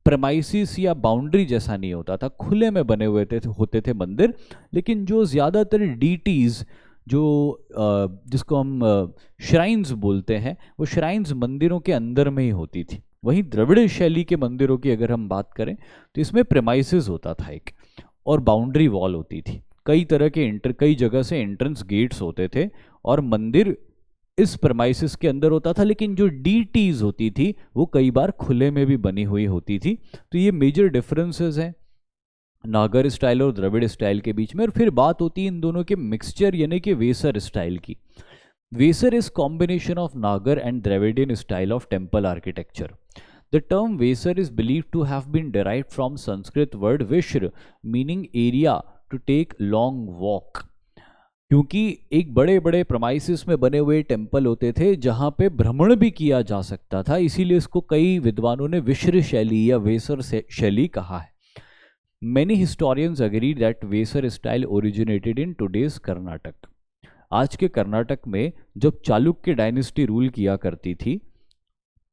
[SPEAKER 1] प्रेमाइसिस या बाउंड्री जैसा नहीं होता था, खुले में बने हुए होते थे मंदिर। लेकिन जो ज़्यादातर डीटीज़ जो जिसको हम श्राइन्स बोलते हैं, वो श्राइन्स मंदिरों के अंदर में ही होती थी। वहीं द्रविड़ शैली के मंदिरों की अगर हम बात करें तो इसमें प्रेमाइसिस होता था एक, और बाउंड्री वॉल होती थी। कई तरह के कई जगह से एंट्रेंस गेट्स होते थे और मंदिर इस प्रेमाइसिस के अंदर होता था। लेकिन जो डीटीज होती थी वो कई बार खुले में भी बनी हुई होती थी। तो ये मेजर डिफरेंसेस हैं नागर स्टाइल और द्रविड़ स्टाइल के बीच में। और फिर बात होती है इन दोनों के मिक्सचर यानी कि वेसर स्टाइल की। वेसर इज कॉम्बिनेशन ऑफ नागर and Dravidian style of temple architecture. The term Vesar is believed to have been derived from Sanskrit word Vishra, meaning area to take long walk. क्योंकि एक बड़े बड़े प्रमाइसिस में बने हुए टेम्पल होते थे जहाँ पे भ्रमण भी किया जा सकता था, इसीलिए इसको कई विद्वानों ने विश्र शैली या वेसर शैली कहा है। Many historians agree that Vesar style originated in today's Karnataka. आज के कर्नाटक में जब चालुक्य डायनेस्टी रूल किया करती थी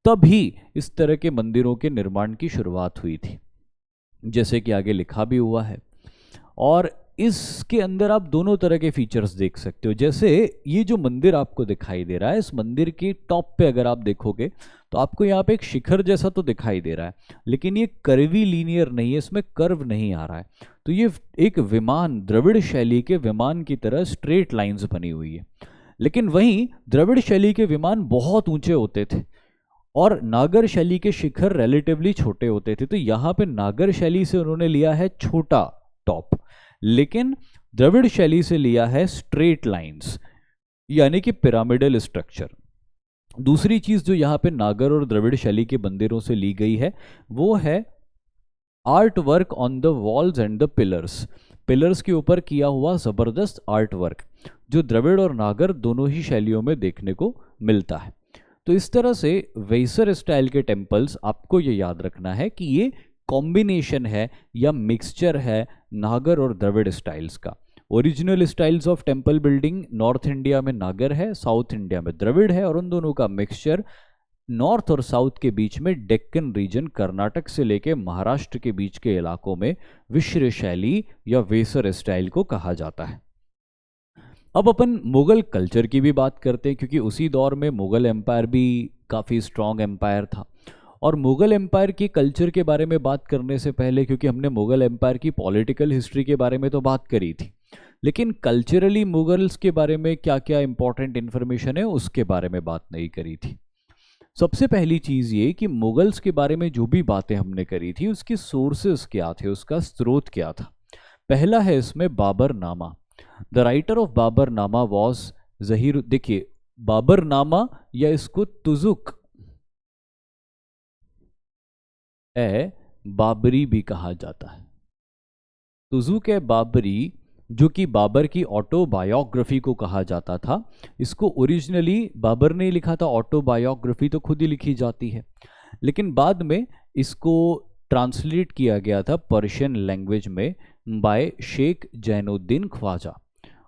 [SPEAKER 1] तभी इस तरह के मंदिरों के निर्माण की शुरुआत हुई थी, जैसे कि आगे लिखा भी हुआ है। और इसके अंदर आप दोनों तरह के फीचर्स देख सकते हो। जैसे ये जो मंदिर आपको दिखाई दे रहा है, इस मंदिर के टॉप पे अगर आप देखोगे तो आपको यहाँ पे एक शिखर जैसा तो दिखाई दे रहा है, लेकिन ये कर्वी लीनियर नहीं है, इसमें कर्व नहीं आ रहा है। तो ये एक विमान, द्रविड़ शैली के विमान की तरह स्ट्रेट लाइंस बनी हुई है। लेकिन वहीं द्रविड़ शैली के विमान बहुत ऊंचे होते थे और नागर शैली के शिखर रिलेटिवली छोटे होते थे। तो यहाँ पे नागर शैली से उन्होंने लिया है छोटा टॉप, लेकिन द्रविड़ शैली से लिया है स्ट्रेट लाइंस, यानी कि पिरामिडल स्ट्रक्चर। दूसरी चीज जो यहाँ पे नागर और द्रविड़ शैली के मंदिरों से ली गई है वो है art work on the walls and the pillars. Pillars के ऊपर किया हुआ जबरदस्त आर्ट वर्क जो द्रविड़ और नागर दोनों ही शैलियों में देखने को मिलता है। तो इस तरह से वेसर स्टाइल के टेम्पल्स, आपको ये याद रखना है कि ये कॉम्बिनेशन है या मिक्सचर है नागर और द्रविड़ स्टाइल्स का। Original styles of temple building north India में नागर है, साउथ इंडिया में द्रविड़ है, और उन दोनों का मिक्सचर नॉर्थ और साउथ के बीच में डेक्कन रीजन, कर्नाटक से लेके महाराष्ट्र के बीच के इलाकों में विश्र शैली या वेसर स्टाइल को कहा जाता है। अब अपन मुगल कल्चर की भी बात करते हैं, क्योंकि उसी दौर में मुगल एम्पायर भी काफ़ी स्ट्रॉन्ग एम्पायर था। और मुगल एम्पायर की कल्चर के बारे में बात करने से पहले, क्योंकि हमने मुगल एम्पायर की पॉलिटिकल हिस्ट्री के बारे में तो बात करी थी, लेकिन कल्चरली मुगल्स के बारे में क्या क्या इंपॉर्टेंट इन्फॉर्मेशन है उसके बारे में बात नहीं करी थी। सबसे पहली चीज़ ये कि मुगल्स के बारे में जो भी बातें हमने करी थी उसके सोर्सेस क्या थे, उसका स्रोत क्या था। पहला है इसमें बाबर नामा। द राइटर ऑफ बाबर नामा वॉज जहीर। देखिए, बाबर नामा या इसको तुजुक ए बाबरी भी कहा जाता है। तुजुक ए बाबरी, जो कि बाबर की ऑटोबायोग्राफी को कहा जाता था। इसको ओरिजिनली बाबर ने लिखा था, ऑटोबायोग्राफी तो खुद ही लिखी जाती है, लेकिन बाद में इसको ट्रांसलेट किया गया था पर्शियन लैंग्वेज में by Sheikh Zainuddin Khwaja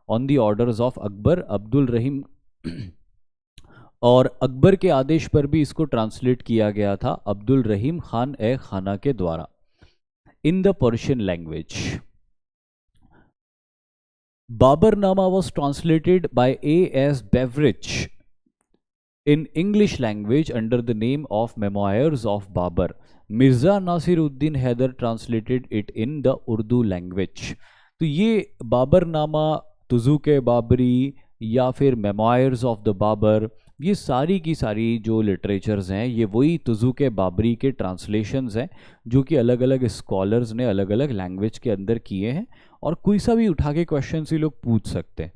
[SPEAKER 1] on the orders of Akbar Abdul Rahim और अकबर के आदेश पर भी इसको ट्रांसलेट किया गया था अब्दुल रहीम खान ए खाना के द्वारा in the Persian language. Baburnama was translated by A.S. Beveridge in English language under the name of Memoirs of Babur. Mirza Nasiruddin Haider translated it in the Urdu language. तो ये बाबरनामा, तुजुक बाबरी या फिर मेमोयर्स ऑफ द बाबर, ये सारी की सारी जो literatures हैं ये वही तुजुक बाबरी के ट्रांसलेशंस हैं जो कि अलग अलग स्कॉलर्स ने अलग अलग लैंग्वेज के अंदर किए हैं। और कोई सा भी उठा के क्वेश्चन ही लोग पूछ सकते हैं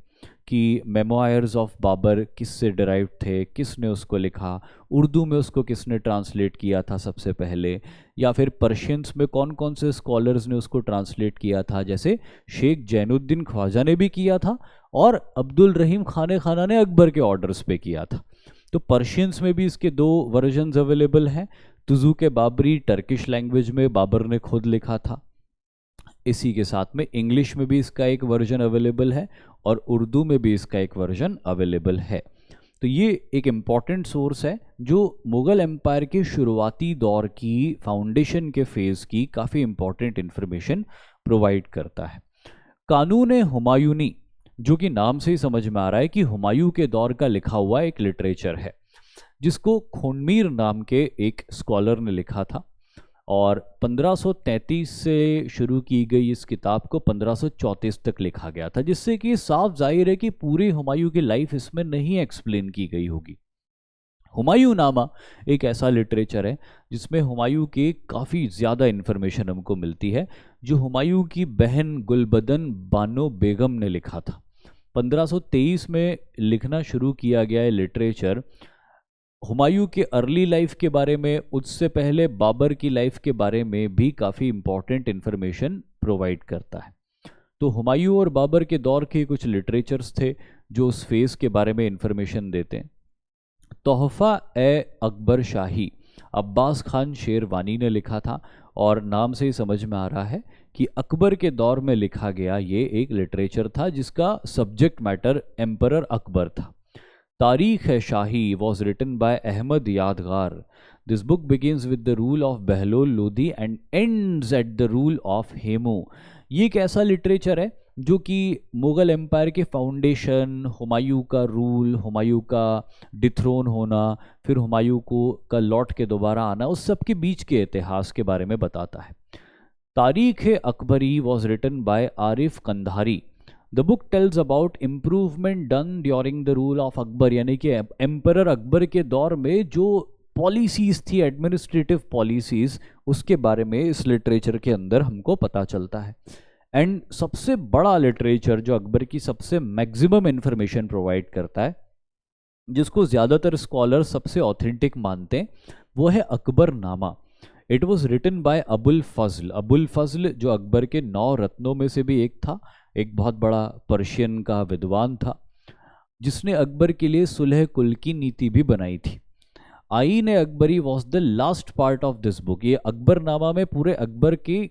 [SPEAKER 1] कि मेमोयर्स ऑफ बाबर किससे डिराइव थे, किसने उसको लिखा, उर्दू में उसको किसने ट्रांसलेट किया था सबसे पहले, या फिर पर्शियंस में कौन कौन से स्कॉलर्स ने उसको ट्रांसलेट किया था। जैसे शेख जैनुद्दीन ख्वाजा ने भी किया था और अब्दुल रहीम खान खाना ने अकबर के ऑर्डर्स पे किया था। तो पर्शियंस में भी इसके दो वर्जन्स अवेलेबल हैं। तुजुक बाबरी टर्किश लैंग्वेज में बाबर ने खुद लिखा था, इसी के साथ में इंग्लिश में भी इसका एक वर्जन अवेलेबल है और उर्दू में भी इसका एक वर्जन अवेलेबल है। तो ये एक इम्पॉर्टेंट सोर्स है जो मुग़ल एम्पायर के शुरुआती दौर की फाउंडेशन के फेज़ की काफ़ी इम्पॉर्टेंट इन्फॉर्मेशन प्रोवाइड करता है। कानून हुमायूनी, जो कि नाम से ही समझ में आ रहा है कि हुमायूं के दौर का लिखा हुआ एक लिटरेचर है, जिसको खोनमीर नाम के एक स्कॉलर ने लिखा था और 1533 से शुरू की गई इस किताब को 1534 तक लिखा गया था, जिससे कि साफ जाहिर है कि पूरी हुमायूं की लाइफ इसमें नहीं एक्सप्लेन की गई होगी। हुमायूं नामा एक ऐसा लिटरेचर है जिसमें हुमायूं की काफ़ी ज़्यादा इन्फॉर्मेशन हमको मिलती है, जो हुमायूं की बहन गुलबदन बानो बेगम ने लिखा था। 1523 में लिखना शुरू किया गया है लिटरेचर। हुमायूं के अर्ली लाइफ के बारे में, उससे पहले बाबर की लाइफ के बारे में भी काफ़ी इम्पॉर्टेंट इन्फॉर्मेशन प्रोवाइड करता है। तो हुमायूं और बाबर के दौर के कुछ लिटरेचर्स थे जो उस फेज़ के बारे में इन्फॉर्मेशन देते हैं। तोहफ़ा ए अकबर शाही अब्बास खान शेरवानी ने लिखा था और नाम से ही समझ में आ रहा है कि अकबर के दौर में लिखा गया ये एक लिटरेचर था जिसका सब्जेक्ट मैटर एम्परर अकबर था। तारीख है शाही वॉज रिटन बाय अहमद यादगार। This book begins with the rule of Bahlol Lodhi and ends at the rule of Hemu. ये एक ऐसा लिटरेचर है जो कि मुग़ल एम्पायर के फाउंडेशन, हुमायूं का रूल, हुमायूं का डिथ्रोन होना, फिर हुमायूं को का लौट के दोबारा आना, उस सब के बीच के इतिहास के बारे में बताता है। Tarikh Akbari was written by Arif Kandhari. The book tells about improvement done during the rule of Akbar, यानी कि एम्परर अकबर के दौर में जो पॉलिसीज़ थी, एडमिनिस्ट्रेटिव पॉलिसीज़, उसके बारे में इस लिटरेचर के अंदर हमको पता चलता है। एंड सबसे बड़ा लिटरेचर जो अकबर की सबसे मैक्सिमम इंफॉर्मेशन प्रोवाइड करता है, जिसको ज़्यादातर स्कॉलर सबसे ऑथेंटिक मानते हैं, वो है Akbar Nama. It was written by Abul Fazl. Abul Fazl जो अकबर के 9 रत्नों में से भी एक था, एक बहुत बड़ा पर्शियन का विद्वान था, जिसने अकबर के लिए सुलह कुल की नीति भी बनाई थी। आईन Akbari was the last part of this book. ये अकबरनामा में पूरे अकबर के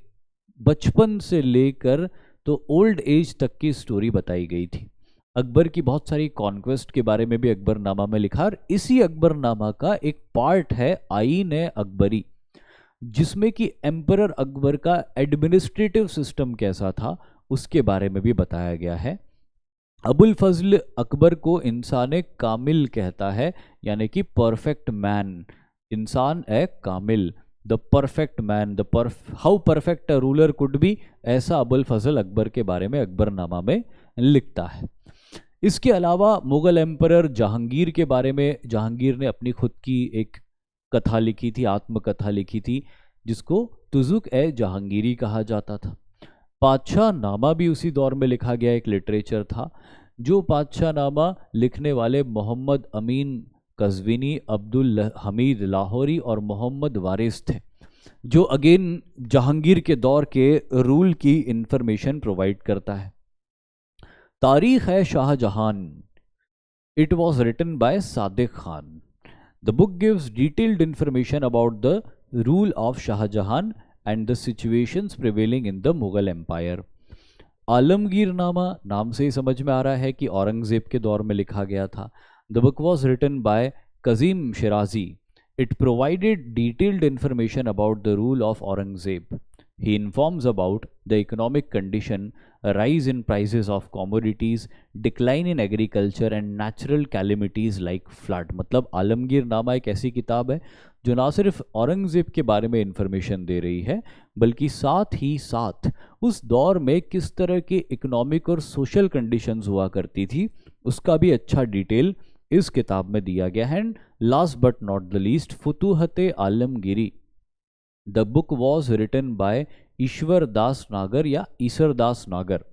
[SPEAKER 1] बचपन से लेकर तो ओल्ड एज तक की स्टोरी बताई गई थी। अकबर की बहुत सारी कॉन्क्वेस्ट के बारे में भी अकबरनामा में लिखा, और इसी अकबरनामा का एक पार्ट है आईन अकबरी, जिसमें कि एम्परर अकबर का एडमिनिस्ट्रेटिव सिस्टम कैसा था उसके बारे में भी बताया गया है। अबुल फजल अकबर को इंसान कामिल कहता है, यानी कि परफेक्ट मैन, इंसान ए कामिल, the perfect man, how perfect a ruler could be, ऐसा अबुल फजल अकबर के बारे में अकबरनामा में लिखता है। इसके अलावा मुगल एम्परर जहांगीर के बारे में जहांगीर ने अपनी खुद की एक कथा लिखी थी, आत्मकथा लिखी थी, जिसको तुजुक ए जहांगीरी कहा जाता था। पातशाह नामा भी उसी दौर में लिखा गया एक लिटरेचर था। जो पातशाह नामा लिखने वाले मोहम्मद अमीन कज़विनी, अब्दुल हमीद लाहौरी और मोहम्मद वारिस थे, जो अगेन जहांगीर के दौर के रूल की इंफॉर्मेशन प्रोवाइड करता है। तारीख है Shahjahan. It was written by Sadiq Khan. The book gives detailed information about the rule of Shahjahan and the situations prevailing in the Mughal empire. Alamgir nama नाम से ही समझ में आ रहा है कि औरंगजेब के दौर में लिखा गया था। The book was written by Kazim Shirazi. It provided detailed information about the rule of Aurangzeb. He informs about the economic condition, a rise in prices of commodities, decline in agriculture and natural calamities like flood। मतलब आलमगीर नामा एक ऐसी किताब है जो ना सिर्फ औरंगजेब के बारे में इंफॉर्मेशन दे रही है, बल्कि साथ ही साथ उस दौर में किस तरह के इकोनॉमिक और सोशल कंडीशंस हुआ करती थी उसका भी अच्छा डिटेल इस किताब में दिया गया है। And last but not the least, Futuhat Alamgiri. The book was written by Ishwar Das Nagar या ईश्वर दास नागर,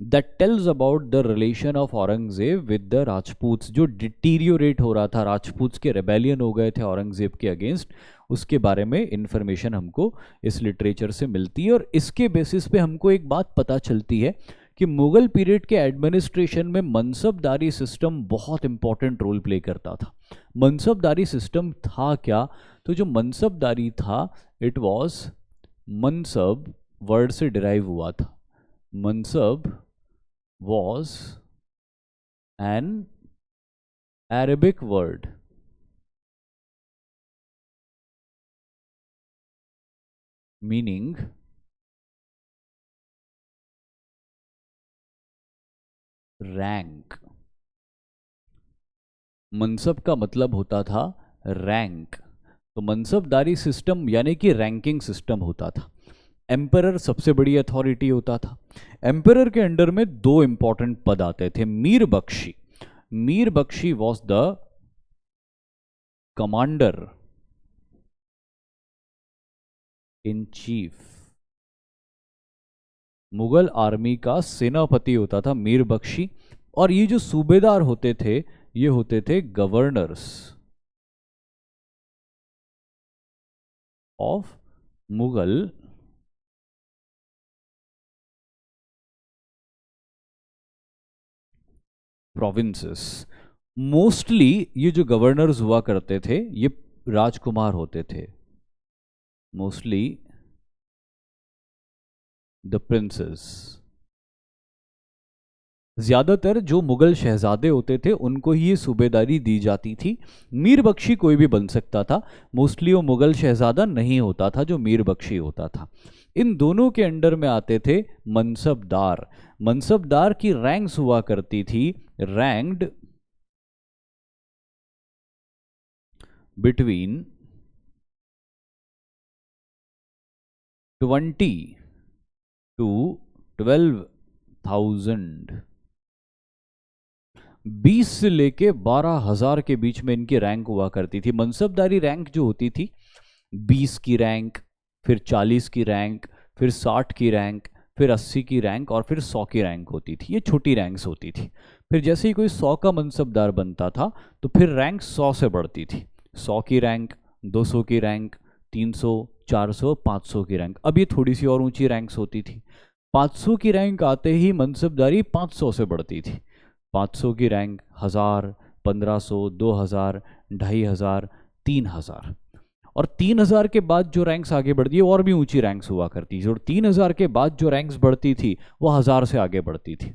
[SPEAKER 1] that tells about the relation of Aurangzeb with the राजपूत्स। जो डिटीरियोरेट हो रहा था, राजपूत्स के रेबेलियन हो गए थे औरंगजेब के अगेंस्ट, उसके बारे में इंफॉर्मेशन हमको इस लिटरेचर से मिलती है। और इसके बेसिस पे हमको एक बात पता चलती है कि मुगल पीरियड के एडमिनिस्ट्रेशन में मनसबदारी सिस्टम बहुत इंपॉर्टेंट रोल प्ले करता था। मनसबदारी सिस्टम था क्या? तो जो मनसबदारी था, इट वॉज, मनसब वर्ड से डिराइव हुआ था। मनसब was an Arabic word meaning rank. मनसब का मतलब होता था रैंक। तो मनसबदारी सिस्टम यानी कि रैंकिंग सिस्टम होता था। एम्परर सबसे बड़ी अथॉरिटी होता था। एम्परर के अंडर में 2 इंपॉर्टेंट पद आते थे। Mir Bakhshi, Mir Bakhshi was the commander in chief. Mughal army का सेनापति होता था मीर बख्शी। और ये जो सूबेदार होते थे, ये होते थे governors of Mughal provinces. Mostly ये जो गवर्नर्स हुआ करते थे ये राजकुमार होते थे, मोस्टली द प्रिंसेस। ज़्यादातर जो मुग़ल शहज़ादे होते थे उनको ही ये सूबेदारी दी जाती थी। मीर बख्शी कोई भी बन सकता था, मोस्टली वो मुग़ल शहज़ादा नहीं होता था जो मीर बख्शी होता था। इन दोनों के अंडर में आते थे मनसबदार। मनसबदार की रैंक्स हुआ करती थी रैंक्ड बिटवीन 20 टू 12,000। 20 से लेके 12,000 के बीच में इनकी रैंक हुआ करती थी। मनसबदारी रैंक जो होती थी, 20 की रैंक, फिर 40 की रैंक, फिर 60 की रैंक, फिर 80 की रैंक और फिर 100 की रैंक होती थी। ये छोटी रैंक्स होती थी। फिर जैसे ही कोई 100 का मनसबदार बनता था तो फिर रैंक 100 से बढ़ती थी। 100 की रैंक, 200 की रैंक, 300, 400, 500 की रैंक। अब ये थोड़ी सी और ऊंची रैंक्स होती थी। 500 की रैंक आते ही मनसबदारी 500 से बढ़ती थी। 500 की रैंक 1000, 1500, 2000, 2500, 3000। और 3000 के बाद जो रैंक्स आगे बढ़ती है और भी ऊंची रैंक्स हुआ करती थी। और 3000 के बाद जो रैंक्स बढ़ती थी वो 1000 से आगे बढ़ती थी।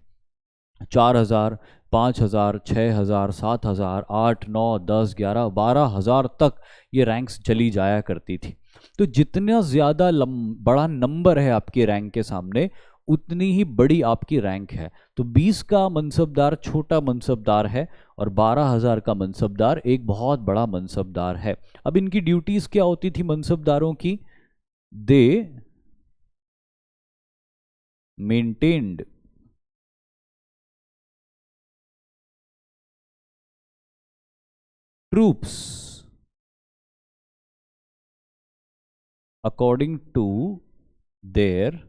[SPEAKER 1] 4000, 5000, 6000, 7000, 8, 9, 10, 11, 12,000 तक ये रैंक्स चली जाया करती थी। तो जितना ज़्यादा बड़ा नंबर है आपके रैंक के सामने, उतनी ही बड़ी आपकी रैंक है। तो 20 का मनसबदार छोटा मनसबदार है और 12,000 का मनसबदार एक बहुत बड़ा मनसबदार है। अब इनकी ड्यूटीज क्या होती थी मनसबदारों की? They maintained troops according to their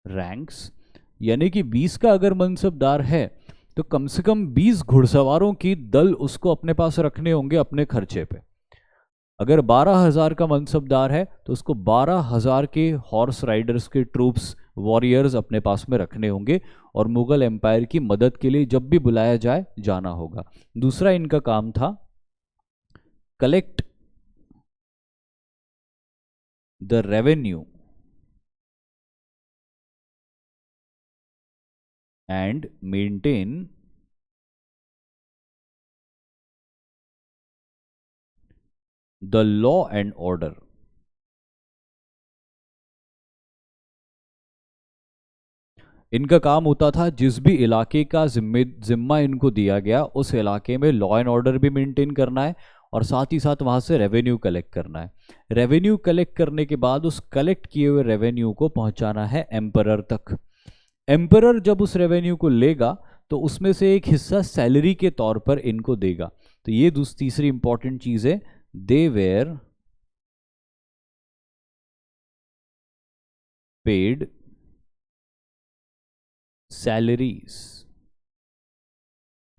[SPEAKER 1] ranks. यानी कि 20 का अगर मनसबदार है तो कम से कम 20 घुड़सवारों की दल उसको अपने पास रखने होंगे अपने खर्चे पे। अगर 12,000 का मनसबदार है तो उसको 12,000 के हॉर्स राइडर्स के ट्रूप्स, वॉरियर्स अपने पास में रखने होंगे और मुगल एम्पायर की मदद के लिए जब भी बुलाया जाए जाना होगा। दूसरा इनका काम था collect the revenue and maintain the law and order। इनका काम होता था जिस भी इलाके का जिम्मा इनको दिया गया उस इलाके में लॉ एंड ऑर्डर भी मेंटेन करना है और साथ ही साथ वहाँ से रेवेन्यू कलेक्ट करना है। रेवेन्यू कलेक्ट करने के बाद उस कलेक्ट किए हुए रेवेन्यू को पहुँचाना है एम्परर तक। एम्परर जब उस रेवेन्यू को लेगा तो उसमें से एक हिस्सा सैलरी के तौर पर इनको देगा। तो ये तीसरी इंपॉर्टेंट चीज है, दे वेयर पेड सैलरीज।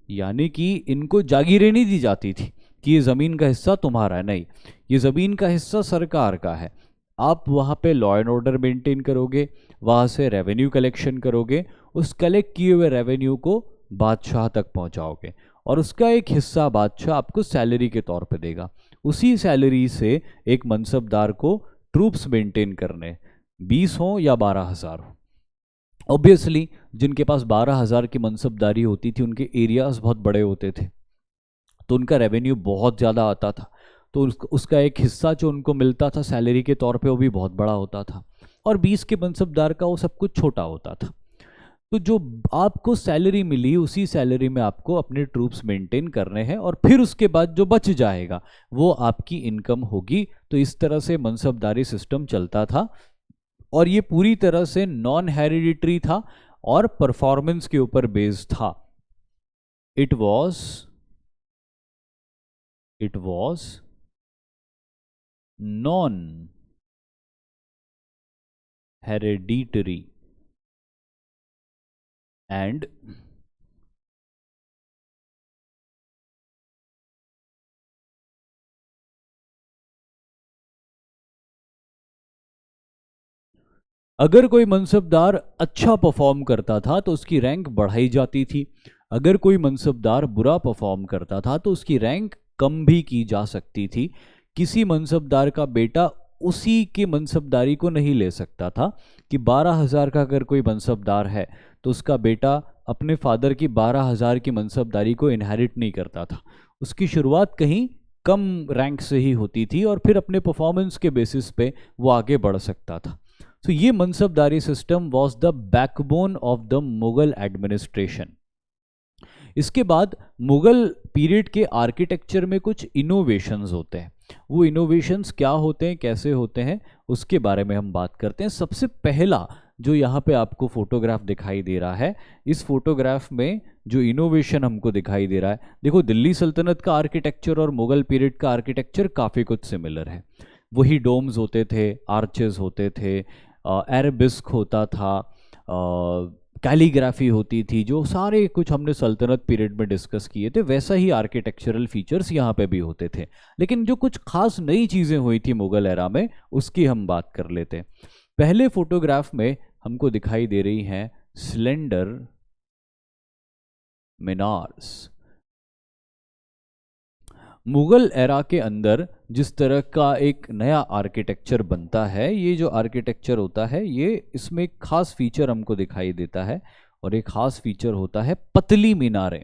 [SPEAKER 1] यानी कि इनको जागीरें नहीं दी जाती थी कि ये ज़मीन का हिस्सा तुम्हारा है, नहीं, ये ज़मीन का हिस्सा सरकार का है। आप वहाँ पे लॉ एंड ऑर्डर मेंटेन करोगे, वहाँ से रेवेन्यू कलेक्शन करोगे, उस कलेक्ट किए हुए रेवेन्यू को बादशाह तक पहुँचाओगे और उसका एक हिस्सा बादशाह आपको सैलरी के तौर पे देगा। उसी सैलरी से एक मनसबदार को ट्रूप्स मेंटेन करने, 20 हो या 12,000 हो। ऑब्वियसली जिनके पास 12,000 की मनसबदारी होती थी उनके एरियाज बहुत बड़े होते थे तो उनका रेवेन्यू बहुत ज़्यादा आता था। तो उसका एक हिस्सा जो उनको मिलता था सैलरी के तौर पे वो भी बहुत बड़ा होता था। और 20 के मनसबदार का वो सब कुछ छोटा होता था। तो जो आपको सैलरी मिली उसी सैलरी में आपको अपने ट्रूप्स मेंटेन करने हैं और फिर उसके बाद जो बच जाएगा वो आपकी इनकम होगी। तो इस तरह से मनसबदारी सिस्टम चलता था और ये पूरी तरह से नॉन हेरिडिटरी था और परफॉर्मेंस के ऊपर बेस्ड था। It was non hereditary and अगर कोई मनसबदार अच्छा परफॉर्म करता था तो उसकी रैंक बढ़ाई जाती थी। अगर कोई मनसबदार बुरा परफॉर्म करता था तो उसकी रैंक कम भी की जा सकती थी। किसी मनसबदार का बेटा उसी के मनसबदारी को नहीं ले सकता था कि 12,000 का अगर कोई मनसबदार है तो उसका बेटा अपने फादर की 12,000 की मनसबदारी को इनहेरिट नहीं करता था। उसकी शुरुआत कहीं कम रैंक से ही होती थी और फिर अपने परफॉर्मेंस के बेसिस पे वो आगे बढ़ सकता था। तो ये मनसबदारी system was the backbone of the Mughal administration. इसके बाद मुगल पीरियड के आर्किटेक्चर में कुछ इनोवेशंस होते हैं। वो इनोवेशंस क्या होते हैं, कैसे होते हैं, उसके बारे में हम बात करते हैं। सबसे पहला जो यहाँ पे आपको फोटोग्राफ दिखाई दे रहा है, इस फोटोग्राफ में जो इनोवेशन हमको दिखाई दे रहा है, देखो दिल्ली सल्तनत का आर्किटेक्चर और मुगल पीरियड का आर्किटेक्चर काफ़ी कुछ सिमिलर है। वही डोम्स होते थे, आर्चेस होते थे, एरेबिस्क होता था, कैलीग्राफी होती थी, जो सारे कुछ हमने सल्तनत पीरियड में डिस्कस किए थे, वैसा ही आर्किटेक्चरल फीचर्स यहाँ पे भी होते थे। लेकिन जो कुछ खास नई चीज़ें हुई थी मुगल एरा में, उसकी हम बात कर लेते हैं। पहले फोटोग्राफ में हमको दिखाई दे रही हैं स्लेंडर मीनार्स। मुगल एरा के अंदर जिस तरह का एक नया आर्किटेक्चर बनता है, ये जो आर्किटेक्चर होता है, ये इसमें एक खास फीचर हमको दिखाई देता है, और एक खास फीचर होता है पतली मीनारें।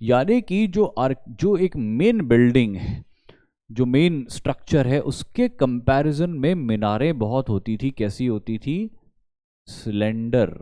[SPEAKER 1] यानी कि जो एक मेन बिल्डिंग है, जो मेन स्ट्रक्चर है, उसके कंपैरिजन में मीनारें बहुत होती थी। कैसी होती थी? स्लेंडर।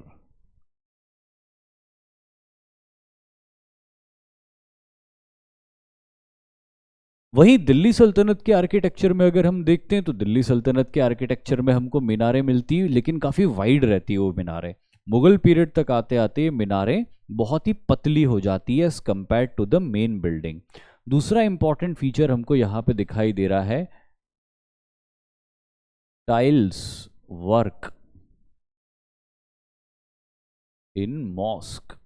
[SPEAKER 1] वहीं दिल्ली सल्तनत के आर्किटेक्चर में अगर हम देखते हैं तो दिल्ली सल्तनत के आर्किटेक्चर में हमको मीनारें मिलती हैं, लेकिन काफ़ी वाइड रहती है वो मीनारें। मुगल पीरियड तक आते आते मीनारें बहुत ही पतली हो जाती है as compare to the main building. दूसरा इंपॉर्टेंट फीचर हमको यहाँ पे दिखाई दे रहा है टाइल्स वर्क इन मॉस्क।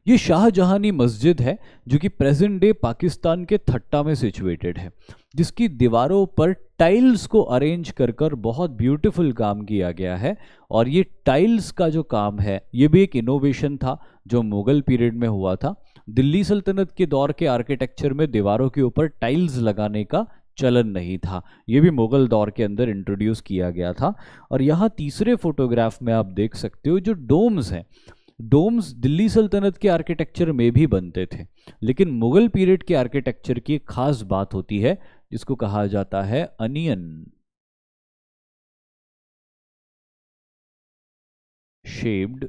[SPEAKER 1] ये शाहजहानी मस्जिद है जो कि प्रेजेंट डे पाकिस्तान के थट्टा में सिचुएटेड है, जिसकी दीवारों पर टाइल्स को अरेंज कर कर बहुत ब्यूटीफुल काम किया गया है। और ये टाइल्स का जो काम है, ये भी एक इनोवेशन था जो मुगल पीरियड में हुआ था। दिल्ली सल्तनत के दौर के आर्किटेक्चर में दीवारों के ऊपर टाइल्स लगाने का चलन नहीं था, ये भी मुगल दौर के अंदर इंट्रोड्यूस किया गया था। और यहाँ तीसरे फोटोग्राफ में आप देख सकते हो जो डोम्स हैं, डोम्स दिल्ली सल्तनत के आर्किटेक्चर में भी बनते थे, लेकिन मुगल पीरियड के आर्किटेक्चर की एक खास बात होती है जिसको कहा जाता है अनियन शेप्ड,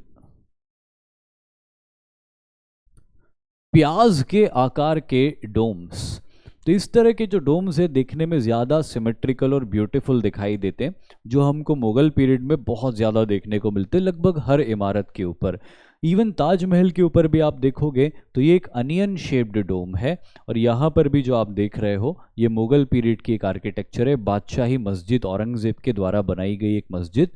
[SPEAKER 1] प्याज के आकार के डोम्स। तो इस तरह के जो डोम्स है देखने में ज़्यादा सिमेट्रिकल और ब्यूटीफुल दिखाई देते हैं, जो हमको मुगल पीरियड में बहुत ज़्यादा देखने को मिलते हैं लगभग हर इमारत के ऊपर। इवन ताजमहल के ऊपर भी आप देखोगे तो ये एक अनियन शेप्ड डोम है। और यहाँ पर भी जो आप देख रहे हो ये मुगल पीरियड की एक आर्किटेक्चर है, बादशाही मस्जिद औरंगजेब के द्वारा बनाई गई एक मस्जिद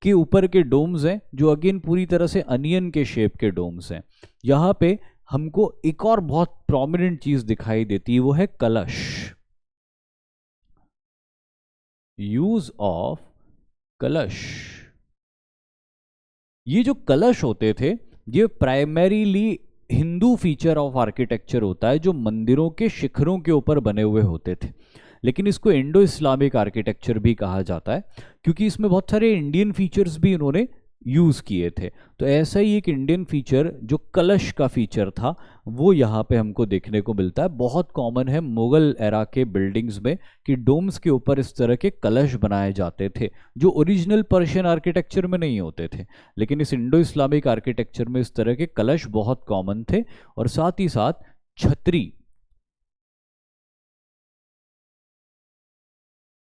[SPEAKER 1] के ऊपर के डोम्स हैं, जो अगेन पूरी तरह से अनियन के शेप के डोम्स हैं। यहाँ पे हमको एक और बहुत प्रोमिनेंट चीज दिखाई देती है, वो है कलश। यूज ऑफ कलश। ये जो कलश होते थे ये primarily Hindu feature of architecture होता है, जो मंदिरों के शिखरों के ऊपर बने हुए होते थे। लेकिन इसको इंडो इस्लामिक आर्किटेक्चर भी कहा जाता है, क्योंकि इसमें बहुत सारे इंडियन फीचर्स भी इन्होंने यूज़ किए थे। तो ऐसा ही एक इंडियन फीचर जो कलश का फीचर था वो यहाँ पे हमको देखने को मिलता है। बहुत कॉमन है मुगल एरा के बिल्डिंग्स में कि डोम्स के ऊपर इस तरह के कलश बनाए जाते थे, जो ओरिजिनल पर्शियन आर्किटेक्चर में नहीं होते थे, लेकिन इस इंडो इस्लामिक आर्किटेक्चर में इस तरह के कलश बहुत कॉमन थे। और साथ ही साथ छतरी,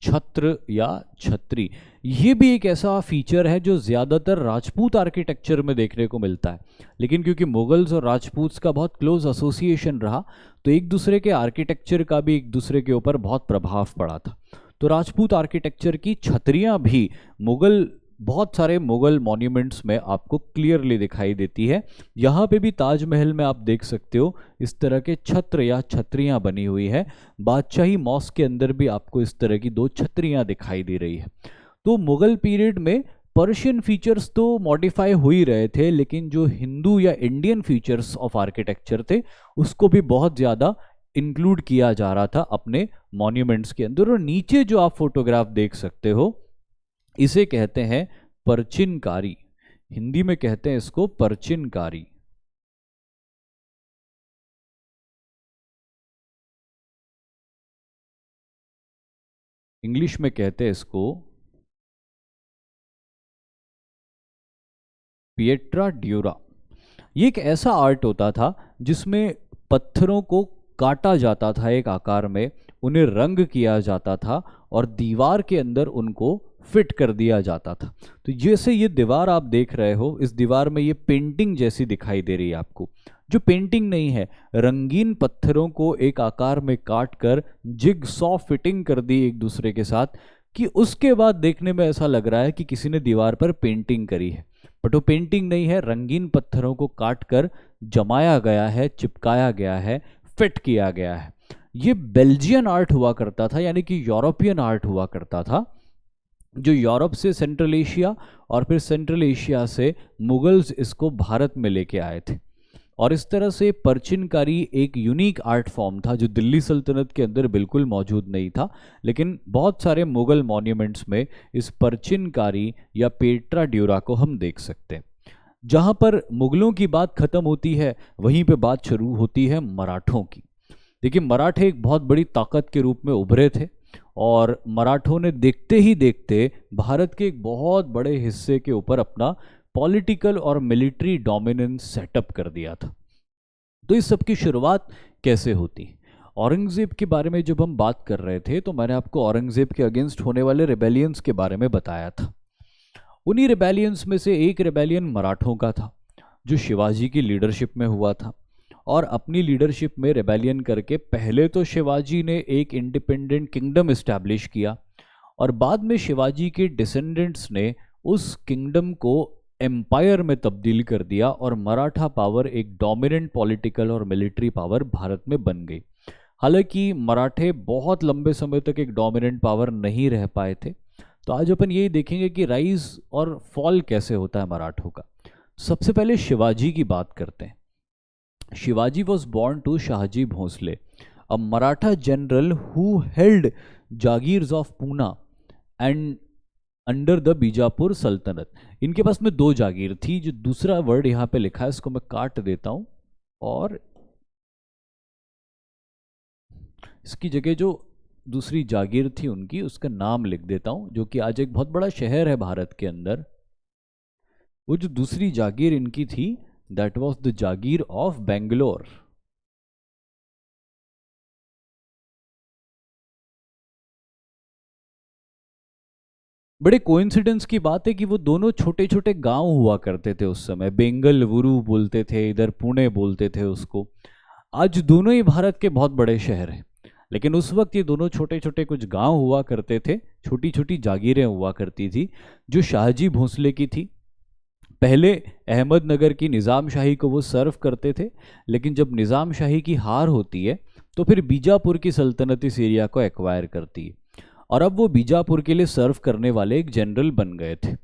[SPEAKER 1] छत्र या छतरी, ये भी एक ऐसा फीचर है जो ज़्यादातर राजपूत आर्किटेक्चर में देखने को मिलता है। लेकिन क्योंकि मुगल्स और राजपूत्स का बहुत क्लोज एसोसिएशन रहा, तो एक दूसरे के आर्किटेक्चर का भी एक दूसरे के ऊपर बहुत प्रभाव पड़ा था। तो राजपूत आर्किटेक्चर की छतरियाँ भी बहुत सारे मुगल मॉन्यूमेंट्स में आपको क्लियरली दिखाई देती है। यहाँ पे भी ताजमहल में आप देख सकते हो इस तरह के छत्र या छतरियाँ बनी हुई है। बादशाही मॉस्क के अंदर भी आपको इस तरह की 2 छतरियाँ दिखाई दे रही है। तो मुगल पीरियड में पर्शियन फीचर्स तो मॉडिफाई हो ही रहे थे, लेकिन जो हिंदू या इंडियन फीचर्स ऑफ आर्किटेक्चर थे उसको भी बहुत ज़्यादा इंक्लूड किया जा रहा था अपने मॉन्यूमेंट्स के अंदर। और नीचे जो आप फोटोग्राफ देख सकते हो इसे कहते हैं परचिनकारी, हिंदी में कहते हैं इसको परचिनकारी। इंग्लिश में कहते हैं इसको पिएट्रा ड्यूरा। ये एक ऐसा आर्ट होता था जिसमें पत्थरों को काटा जाता था एक आकार में, उन्हें रंग किया जाता था और दीवार के अंदर उनको फिट कर दिया जाता था। तो जैसे ये दीवार आप देख रहे हो, इस दीवार में ये पेंटिंग जैसी दिखाई दे रही है आपको, जो पेंटिंग नहीं है, रंगीन पत्थरों को एक आकार में काट कर जिग सॉ फिटिंग कर दी एक दूसरे के साथ, कि उसके बाद देखने में ऐसा लग रहा है कि किसी ने दीवार पर पेंटिंग करी है, बट वो पेंटिंग नहीं है, रंगीन पत्थरों को काट कर जमाया गया है, चिपकाया गया है, फिट किया गया है। ये बेल्जियन आर्ट हुआ करता था, यानी कि यूरोपियन आर्ट हुआ करता था, जो यूरोप से सेंट्रल एशिया और फिर सेंट्रल एशिया से मुगल्स इसको भारत में लेके आए थे। और इस तरह से परचिनकारी एक यूनिक आर्ट फॉर्म था जो दिल्ली सल्तनत के अंदर बिल्कुल मौजूद नहीं था, लेकिन बहुत सारे मुगल मॉन्यूमेंट्स में इस परचिनकारी या पेट्रा ड्यूरा को हम देख सकते हैं। जहाँ पर मुगलों की बात खत्म होती है वहीं पे बात शुरू होती है मराठों की। देखिए, मराठे एक बहुत बड़ी ताकत के रूप में उभरे थे और मराठों ने देखते ही देखते भारत के एक बहुत बड़े हिस्से के ऊपर अपना पॉलिटिकल और मिलिट्री डोमिनेंस सेटअप कर दिया था। तो इस सब की शुरुआत कैसे होती? औरंगजेब के बारे में जब हम बात कर रहे थे तो मैंने आपको औरंगजेब के अगेंस्ट होने वाले रिबेलियंस के बारे में बताया था। उन्हीं रिबेलियंस में से एक रिबेलियन मराठों का था जो शिवाजी की लीडरशिप में हुआ था। और अपनी लीडरशिप में रिबेलियन करके पहले तो शिवाजी ने एक इंडिपेंडेंट किंगडम इस्टेब्लिश किया और बाद में शिवाजी के डिसेंडेंट्स ने उस किंगडम को एम्पायर में तब्दील कर दिया और मराठा पावर एक डोमिनेंट पॉलिटिकल और मिलिट्री पावर भारत में बन गई। हालांकि मराठे बहुत लंबे समय तक एक डोमिनेंट पावर नहीं रह पाए थे। तो आज अपन यही देखेंगे कि राइज और फॉल कैसे होता है मराठों का। सबसे पहले शिवाजी की बात करते हैं। Shivaji was born to Shahji Bhosale, a Maratha general who held jagirs of Poona and under the Bijapur सल्तनत। इनके पास में दो जागीर थी। जो दूसरा वर्ड यहाँ पे लिखा है इसको मैं काट देता हूं और इसकी जगह जो दूसरी जागीर थी उनकी उसका नाम लिख देता हूं, जो कि आज एक बहुत बड़ा शहर है भारत के अंदर। वो जो दूसरी जागीर इनकी थी that was the Jagir of Bangalore. बड़े कोइंसिडेंस की बात है कि वो दोनों छोटे छोटे गांव हुआ करते थे उस समय। बेंगलुरु बोलते थे, इधर पुणे बोलते थे उसको। आज दोनों ही भारत के बहुत बड़े शहर हैं, लेकिन उस वक्त ये दोनों छोटे छोटे कुछ गांव हुआ करते थे, छोटी छोटी जागीरें हुआ करती थी जो शाहजी भोसले की थी। पहले अहमदनगर की निज़ाम शाही को वो सर्व करते थे, लेकिन जब निज़ाम शाही की हार होती है तो फिर बीजापुर की सल्तनत इस एरिया को एक्वायर करती है और अब वो बीजापुर के लिए सर्व करने वाले एक जनरल बन गए थे।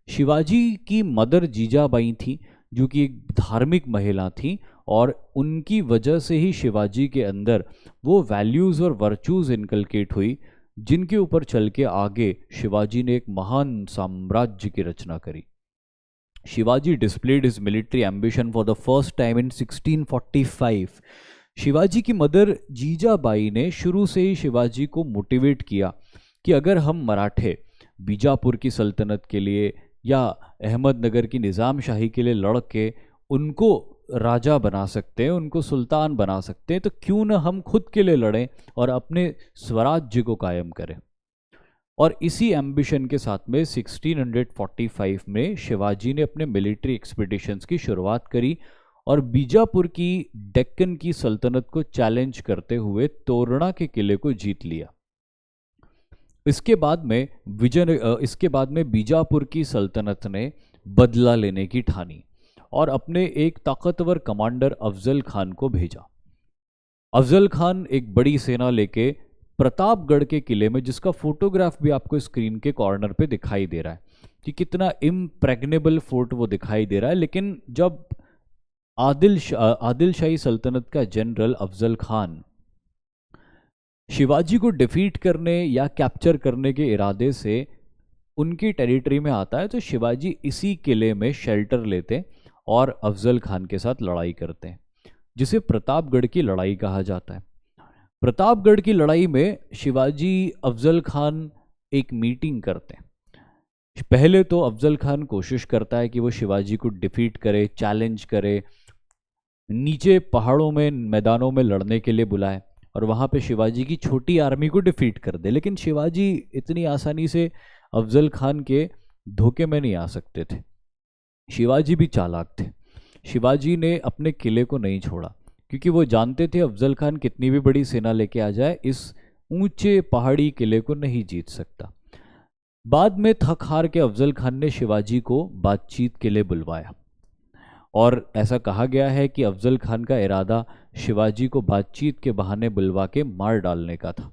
[SPEAKER 1] शिवाजी की मदर जीजाबाई थी जो कि एक धार्मिक महिला थी और उनकी वजह से ही शिवाजी के अंदर वो वैल्यूज़ और वर्चूज़ इनकलकेट हुई जिनके ऊपर चल के आगे शिवाजी ने एक महान साम्राज्य की रचना करी। Shivaji displayed his military ambition for the first time in 1645। Shivaji की मदर जीजाबाई ने शुरू से ही शिवाजी को मोटिवेट किया कि अगर हम मराठे बीजापुर की सल्तनत के लिए या अहमदनगर की निज़ाम शाही के लिए लड़ के उनको राजा बना सकते हैं, उनको सुल्तान बना सकते हैं, तो क्यों न हम खुद के लिए लड़ें और अपने स्वराज्य को कायम करें। और इसी एम्बिशन के साथ में 1645 में शिवाजी ने अपने मिलिट्री एक्सपीडिशंस की शुरुआत करी और बीजापुर की डेक्कन की सल्तनत को चैलेंज करते हुए तोरणा के किले को जीत लिया। इसके बाद में बीजापुर की सल्तनत ने बदला लेने की ठानी और अपने एक ताकतवर कमांडर अफजल खान को भेजा। अफजल खान एक बड़ी सेना लेके प्रतापगढ़ के किले में, जिसका फोटोग्राफ भी आपको स्क्रीन के कॉर्नर पे दिखाई दे रहा है कि कितना इम्प्रेग्नेबल फोर्ट वो दिखाई दे रहा है। लेकिन जब आदिल शाही सल्तनत का जनरल अफजल खान शिवाजी को डिफीट करने या कैप्चर करने के इरादे से उनकी टेरिटरी में आता है, तो शिवाजी इसी किले में शेल्टर लेते और अफजल खान के साथ लड़ाई करते हैं, जिसे प्रतापगढ़ की लड़ाई कहा जाता है। प्रतापगढ़ की लड़ाई में शिवाजी अफजल खान एक मीटिंग करते हैं। पहले तो अफजल खान कोशिश करता है कि वो शिवाजी को डिफीट करे, चैलेंज करे, नीचे पहाड़ों में मैदानों में लड़ने के लिए बुलाए और वहाँ पे शिवाजी की छोटी आर्मी को डिफीट कर दे। लेकिन शिवाजी इतनी आसानी से अफजल खान के धोखे में नहीं आ सकते थे। शिवाजी भी चालाक थे। शिवाजी ने अपने किले को नहीं छोड़ा, क्योंकि वो जानते थे अफजल खान कितनी भी बड़ी सेना लेके आ जाए, इस ऊंचे पहाड़ी किले को नहीं जीत सकता। बाद में थक हार के अफजल खान ने शिवाजी को बातचीत के लिए बुलवाया और ऐसा कहा गया है कि अफजल खान का इरादा शिवाजी को बातचीत के बहाने बुलवा के मार डालने का था।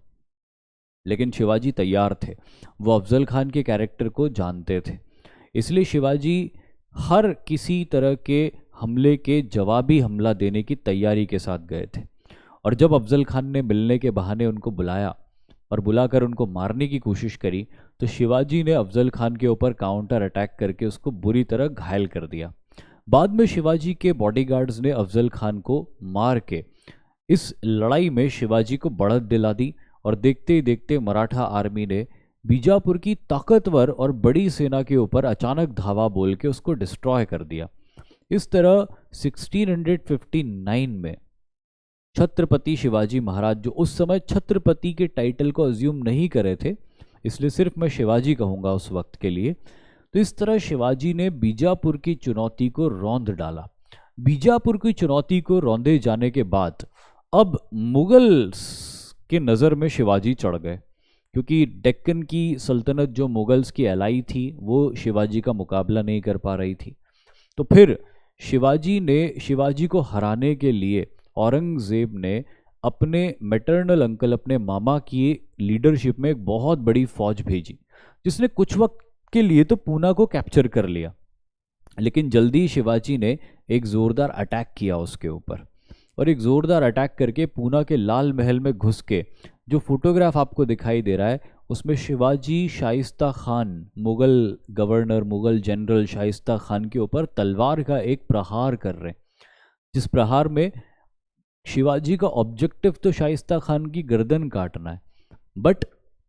[SPEAKER 1] लेकिन शिवाजी तैयार थे, वो अफजल खान के कैरेक्टर को जानते थे, इसलिए शिवाजी हर किसी तरह के हमले के जवाबी हमला देने की तैयारी के साथ गए थे। और जब अफजल खान ने मिलने के बहाने उनको बुलाया और बुलाकर उनको मारने की कोशिश करी, तो शिवाजी ने अफजल खान के ऊपर काउंटर अटैक करके उसको बुरी तरह घायल कर दिया। बाद में शिवाजी के बॉडीगार्ड्स ने अफजल खान को मार के इस लड़ाई में शिवाजी को बढ़त दिला दी और देखते ही देखते मराठा आर्मी ने बीजापुर की ताकतवर और बड़ी सेना के ऊपर अचानक धावा बोल के उसको डिस्ट्रॉय कर दिया। इस तरह 1659 में छत्रपति शिवाजी महाराज, जो उस समय छत्रपति के टाइटल को अज्यूम नहीं करे थे, इसलिए सिर्फ मैं शिवाजी कहूँगा उस वक्त के लिए, तो इस तरह शिवाजी ने बीजापुर की चुनौती को रौंद डाला। बीजापुर की चुनौती को रौंदे जाने के बाद अब मुगल के नज़र में शिवाजी चढ़ गए, क्योंकि डेक्कन की सल्तनत जो मुगल्स की एलाई थी वो शिवाजी का मुकाबला नहीं कर पा रही थी। तो फिर शिवाजी को हराने के लिए औरंगज़ेब ने अपने मैटरनल अंकल, अपने मामा की लीडरशिप में एक बहुत बड़ी फौज भेजी, जिसने कुछ वक्त के लिए तो पूना को कैप्चर कर लिया। लेकिन जल्दी शिवाजी ने एक ज़ोरदार अटैक किया उसके ऊपर, और एक ज़ोरदार अटैक करके पूना के लाल महल में घुस के, जो फोटोग्राफ आपको दिखाई दे रहा है उसमें शिवाजी शाइस्ता खान, मुगल गवर्नर, मुगल जनरल शाइस्ता खान के ऊपर तलवार का एक प्रहार कर रहे हैं, जिस प्रहार में शिवाजी का ऑब्जेक्टिव तो शाइस्ता खान की गर्दन काटना है, बट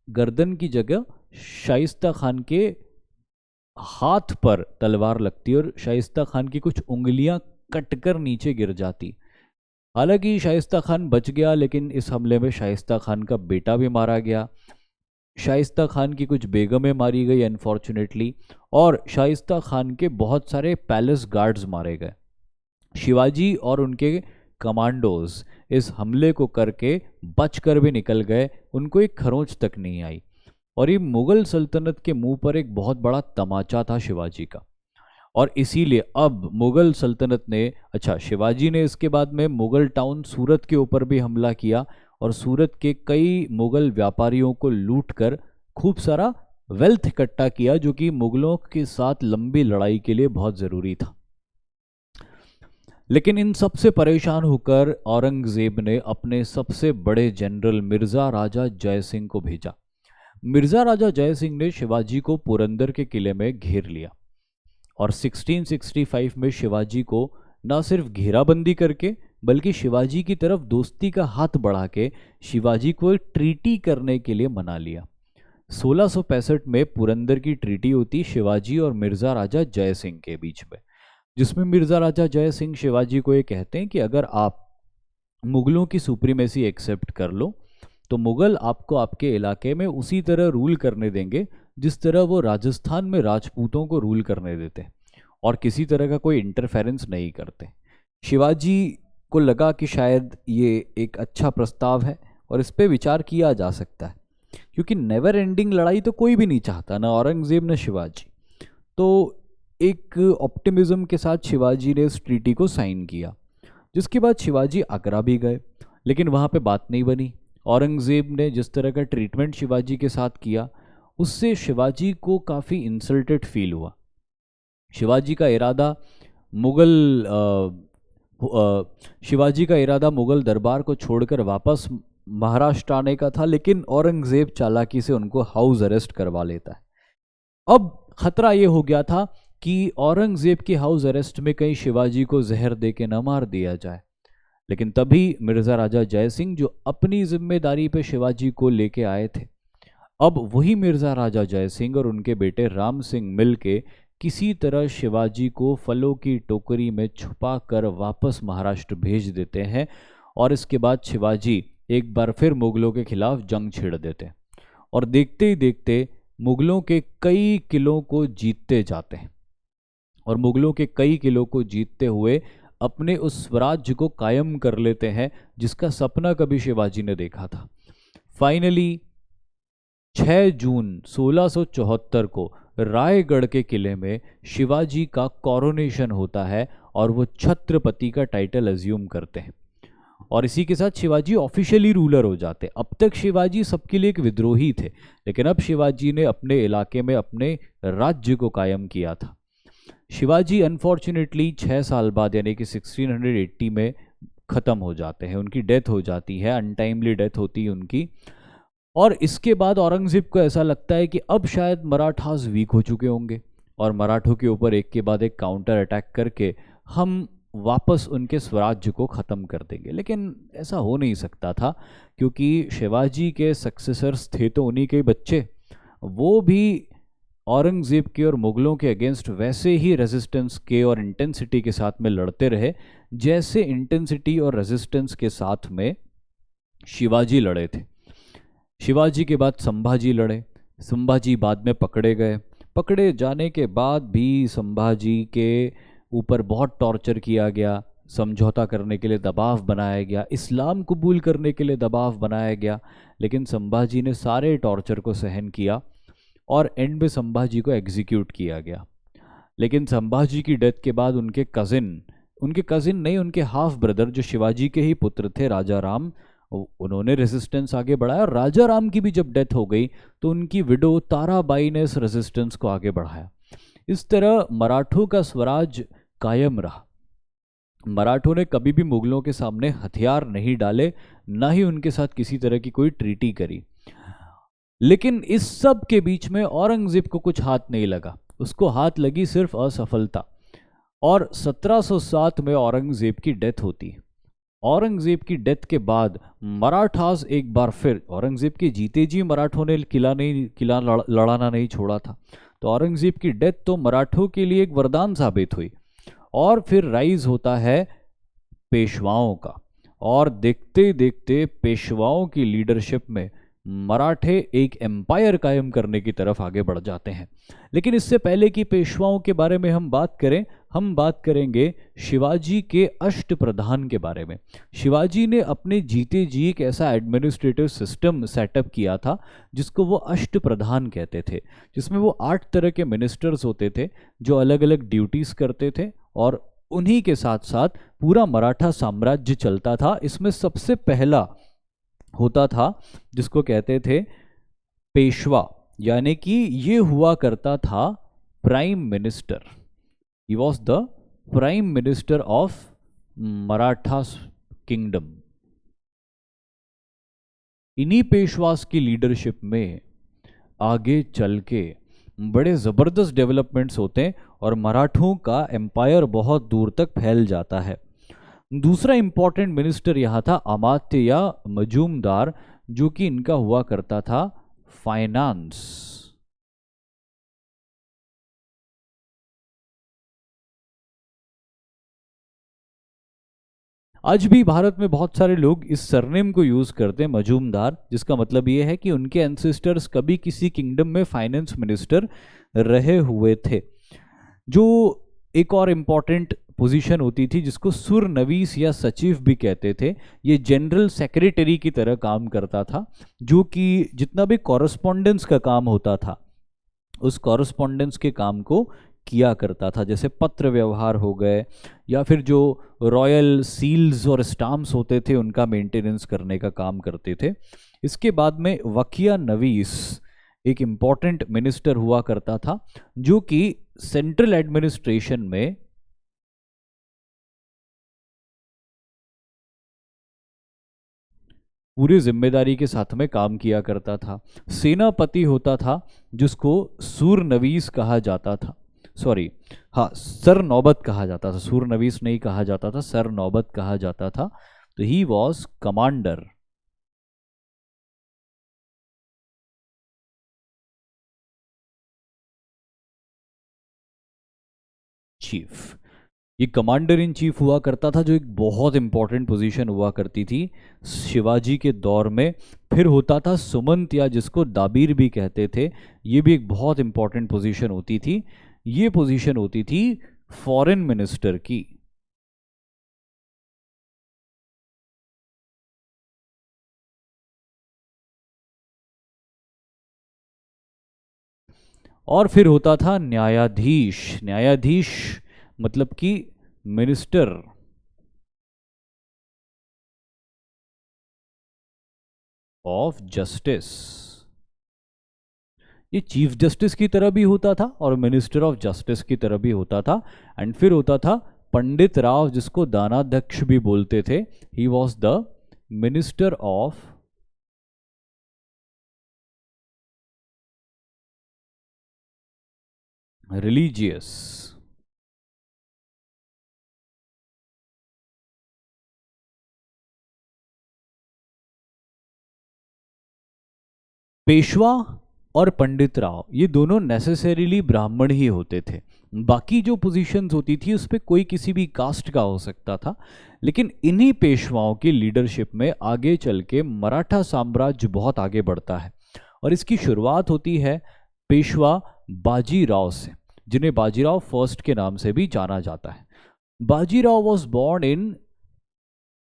[SPEAKER 1] गर्दन की जगह शाइस्ता खान के हाथ पर तलवार लगती और शाइस्ता खान की कुछ उंगलियां कटकर नीचे गिर जाती। हालांकि शाइस्ता खान बच गया, लेकिन इस हमले में शाइस्ता खान का बेटा भी मारा गया, शाइस्ता खान की कुछ बेगमें मारी गई अनफॉर्चुनेटली, और शाइस्ता खान के बहुत सारे पैलेस गार्ड्स मारे गए। शिवाजी और उनके कमांडोज इस हमले को करके बचकर भी निकल गए, उनको एक खरोंच तक नहीं आई। और ये मुगल सल्तनत के मुंह पर एक बहुत बड़ा तमाचा था शिवाजी का, और इसीलिए अब मुगल सल्तनत ने, शिवाजी ने इसके बाद में मुगल टाउन सूरत के ऊपर भी हमला किया और सूरत के कई मुगल व्यापारियों को लूट कर खूब सारा वेल्थ इकट्ठा किया, जो कि मुगलों के साथ लंबी लड़ाई के लिए बहुत ज़रूरी था। लेकिन इन सबसे परेशान होकर औरंगज़ेब ने अपने सबसे बड़े जनरल मिर्ज़ा राजा जय सिंह को भेजा। मिर्ज़ा राजा जय सिंह ने शिवाजी को पुरंदर के किले में घेर लिया और 1665 में शिवाजी को न सिर्फ घेराबंदी करके, बल्कि शिवाजी की तरफ दोस्ती का हाथ बढ़ा के शिवाजी को एक ट्रीटी करने के लिए मना लिया। 1665 में पुरंदर की ट्रीटी होती शिवाजी और मिर्ज़ा राजा जय सिंह के बीच में, जिसमें मिर्ज़ा राजा जय सिंह शिवाजी को ये कहते हैं कि अगर आप मुगलों की सुप्रीमेसी एक्सेप्ट कर लो तो मुगल आपको आपके इलाके में उसी तरह रूल करने देंगे जिस तरह वो राजस्थान में राजपूतों को रूल करने देते, और किसी तरह का कोई इंटरफेरेंस नहीं करते। शिवाजी को लगा कि शायद ये एक अच्छा प्रस्ताव है और इस पर विचार किया जा सकता है, क्योंकि नेवर एंडिंग लड़ाई तो कोई भी नहीं चाहता, ना औरंगज़ेब न शिवाजी। तो एक ऑप्टिमिज्म के साथ शिवाजी ने इस ट्रीटी को साइन किया, जिसके बाद शिवाजी आगरा भी गए, लेकिन वहाँ पे बात नहीं बनी। औरंगज़ेब ने जिस तरह का ट्रीटमेंट शिवाजी के साथ किया उससे शिवाजी को काफ़ी इंसल्टेड फील हुआ। शिवाजी का इरादा मुगल दरबार को छोड़कर वापस महाराष्ट्र आने का था, लेकिन औरंगजेब चालाकी से उनको हाउस अरेस्ट करवा लेता है। अब खतरा ये हो गया था कि औरंगजेब के हाउस अरेस्ट में कहीं शिवाजी को जहर दे के न मार दिया जाए। लेकिन तभी मिर्जा राजा जयसिंह, जो अपनी जिम्मेदारी पे शिवाजी को लेके आए थे, अब वही मिर्जा राजा जयसिंह और उनके बेटे राम सिंह मिल के किसी तरह शिवाजी को फलों की टोकरी में छुपा कर वापस महाराष्ट्र भेज देते हैं। और इसके बाद शिवाजी एक बार फिर मुगलों के खिलाफ जंग छेड़ देते हैं और देखते ही देखते मुगलों के कई किलों को जीतते जाते हैं और मुगलों के कई किलों को जीतते हुए अपने उस स्वराज्य को कायम कर लेते हैं जिसका सपना कभी शिवाजी ने देखा था। फाइनली 6 जून 1674 को रायगढ़ के किले में शिवाजी का कोरोनेशन होता है और वो छत्रपति का टाइटल अज्यूम करते हैं और इसी के साथ शिवाजी ऑफिशियली रूलर हो जाते। अब तक शिवाजी सबके लिए एक विद्रोही थे, लेकिन अब शिवाजी ने अपने इलाके में अपने राज्य को कायम किया था। शिवाजी अनफॉर्चुनेटली 6 साल बाद यानी कि 1680 में ख़त्म हो जाते हैं, उनकी डेथ हो जाती है, अनटाइमली डेथ होती है उनकी। और इसके बाद औरंगजेब को ऐसा लगता है कि अब शायद मराठास वीक हो चुके होंगे और मराठों के ऊपर एक के बाद एक काउंटर अटैक करके हम वापस उनके स्वराज्य को ख़त्म कर देंगे। लेकिन ऐसा हो नहीं सकता था, क्योंकि शिवाजी के सक्सेसर्स थे तो उन्हीं के बच्चे, वो भी औरंगज़ेब के और मुग़लों के अगेंस्ट वैसे ही रेजिस्टेंस के और इंटेंसिटी के साथ में लड़ते रहे जैसे इंटेंसिटी और रेजिस्टेंस के साथ में शिवाजी लड़े थे। शिवाजी के बाद संभाजी लड़े, संभाजी बाद में पकड़े गए। पकड़े जाने के बाद भी संभाजी के ऊपर बहुत टॉर्चर किया गया, समझौता करने के लिए दबाव बनाया गया, इस्लाम कबूल करने के लिए दबाव बनाया गया, लेकिन संभाजी ने सारे टॉर्चर को सहन किया और एंड में संभाजी को एग्जीक्यूट किया गया। लेकिन संभाजी की डेथ के बाद उनके कज़िन नहीं, उनके हाफ ब्रदर जो शिवाजी के ही पुत्र थे, राजा राम, उन्होंने रेजिस्टेंस आगे बढ़ाया। और राजा राम की भी जब डेथ हो गई तो उनकी विडो ताराबाई ने इस रेजिस्टेंस को आगे बढ़ाया। इस तरह मराठों का स्वराज कायम रहा। मराठों ने कभी भी मुगलों के सामने हथियार नहीं डाले, ना ही उनके साथ किसी तरह की कोई ट्रीटी करी। लेकिन इस सब के बीच में औरंगजेब को कुछ हाथ नहीं लगा, उसको हाथ लगी सिर्फ असफलता। और 1707 में औरंगजेब की डेथ होती है। औरंगजेब की डेथ के बाद मराठास एक बार फिर, औरंगजेब के जीते जी मराठों ने किला लड़ाना नहीं छोड़ा था, तो औरंगजेब की डेथ तो मराठों के लिए एक वरदान साबित हुई। और फिर राइज होता है पेशवाओं का, और देखते देखते पेशवाओं की लीडरशिप में मराठे एक एम्पायर कायम करने की तरफ आगे बढ़ जाते हैं। लेकिन इससे पहले कि पेशवाओं के बारे में हम बात करें, हम बात करेंगे शिवाजी के अष्टप्रधान के बारे में। शिवाजी ने अपने जीते जी एक ऐसा एडमिनिस्ट्रेटिव सिस्टम सेटअप किया था जिसको वो अष्टप्रधान कहते थे, जिसमें वो 8 तरह के मिनिस्टर्स होते थे जो अलग अलग ड्यूटीज़ करते थे और उन्हीं के साथ साथ पूरा मराठा साम्राज्य चलता था। इसमें सबसे पहला होता था जिसको कहते थे पेशवा, यानी कि ये हुआ करता था prime minister. He was the prime minister of Maratha kingdom. इन्हीं पेशवास की लीडरशिप में आगे चल के बड़े ज़बरदस्त डेवलपमेंट्स होते हैं और मराठों का एम्पायर बहुत दूर तक फैल जाता है। दूसरा इंपॉर्टेंट मिनिस्टर यहाँ था अमात्य या मजूमदार, जो कि इनका हुआ करता था फाइनेंस। आज भी भारत में बहुत सारे लोग इस सरनेम को यूज करते हैं, मजूमदार, जिसका मतलब ये है कि उनके एंसेस्टर्स कभी किसी किंगडम में फाइनेंस मिनिस्टर रहे हुए थे। जो एक और इम्पॉर्टेंट पोजीशन होती थी जिसको सुरनवीस या सचिव भी कहते थे, ये जनरल सेक्रेटरी की तरह काम करता था, जो कि जितना भी कॉरेस्पॉन्डेंस का काम होता था उस कॉरेस्पॉन्डेंस के काम को किया करता था। जैसे पत्र व्यवहार हो गए या फिर जो रॉयल सील्स और स्टाम्प्स होते थे उनका मेंटेनेंस करने का काम करते थे। इसके बाद में वकिया नवीस एक इम्पॉर्टेंट मिनिस्टर हुआ करता था, जो कि सेंट्रल एडमिनिस्ट्रेशन में पूरी जिम्मेदारी के साथ में काम किया करता था। सेनापति होता था जिसको सूरनवीस कहा जाता था, सॉरी हाँ सर नौबत कहा जाता था, सूरनवीस नहीं कहा जाता था, सर नौबत कहा जाता था। तो ही वॉज कमांडर। चीफ, ये कमांडर इन चीफ हुआ करता था, जो एक बहुत इंपॉर्टेंट पोजीशन हुआ करती थी शिवाजी के दौर में। फिर होता था सुमंत, या जिसको दाबीर भी कहते थे, ये भी एक बहुत इंपॉर्टेंट पोजीशन होती थी। ये पोजीशन होती थी फॉरेन मिनिस्टर की। और फिर होता था न्यायाधीश। न्यायाधीश मतलब कि मिनिस्टर ऑफ जस्टिस। ये चीफ जस्टिस की तरह भी होता था और मिनिस्टर ऑफ जस्टिस की तरह भी होता था। एंड फिर होता था पंडित राव, जिसको दानाध्यक्ष भी बोलते थे। He was the minister of religious. Peshwa और पंडित राव ये दोनों नेसेसरीली ब्राह्मण ही होते थे। बाकी जो पोजीशंस होती थी उस पर कोई किसी भी कास्ट का हो सकता था। लेकिन इन्हीं पेशवाओं की लीडरशिप में आगे चल के मराठा साम्राज्य बहुत आगे बढ़ता है। और इसकी शुरुआत होती है पेशवा बाजीराव से, जिन्हें बाजीराव फर्स्ट के नाम से भी जाना जाता है। Bajirao was born in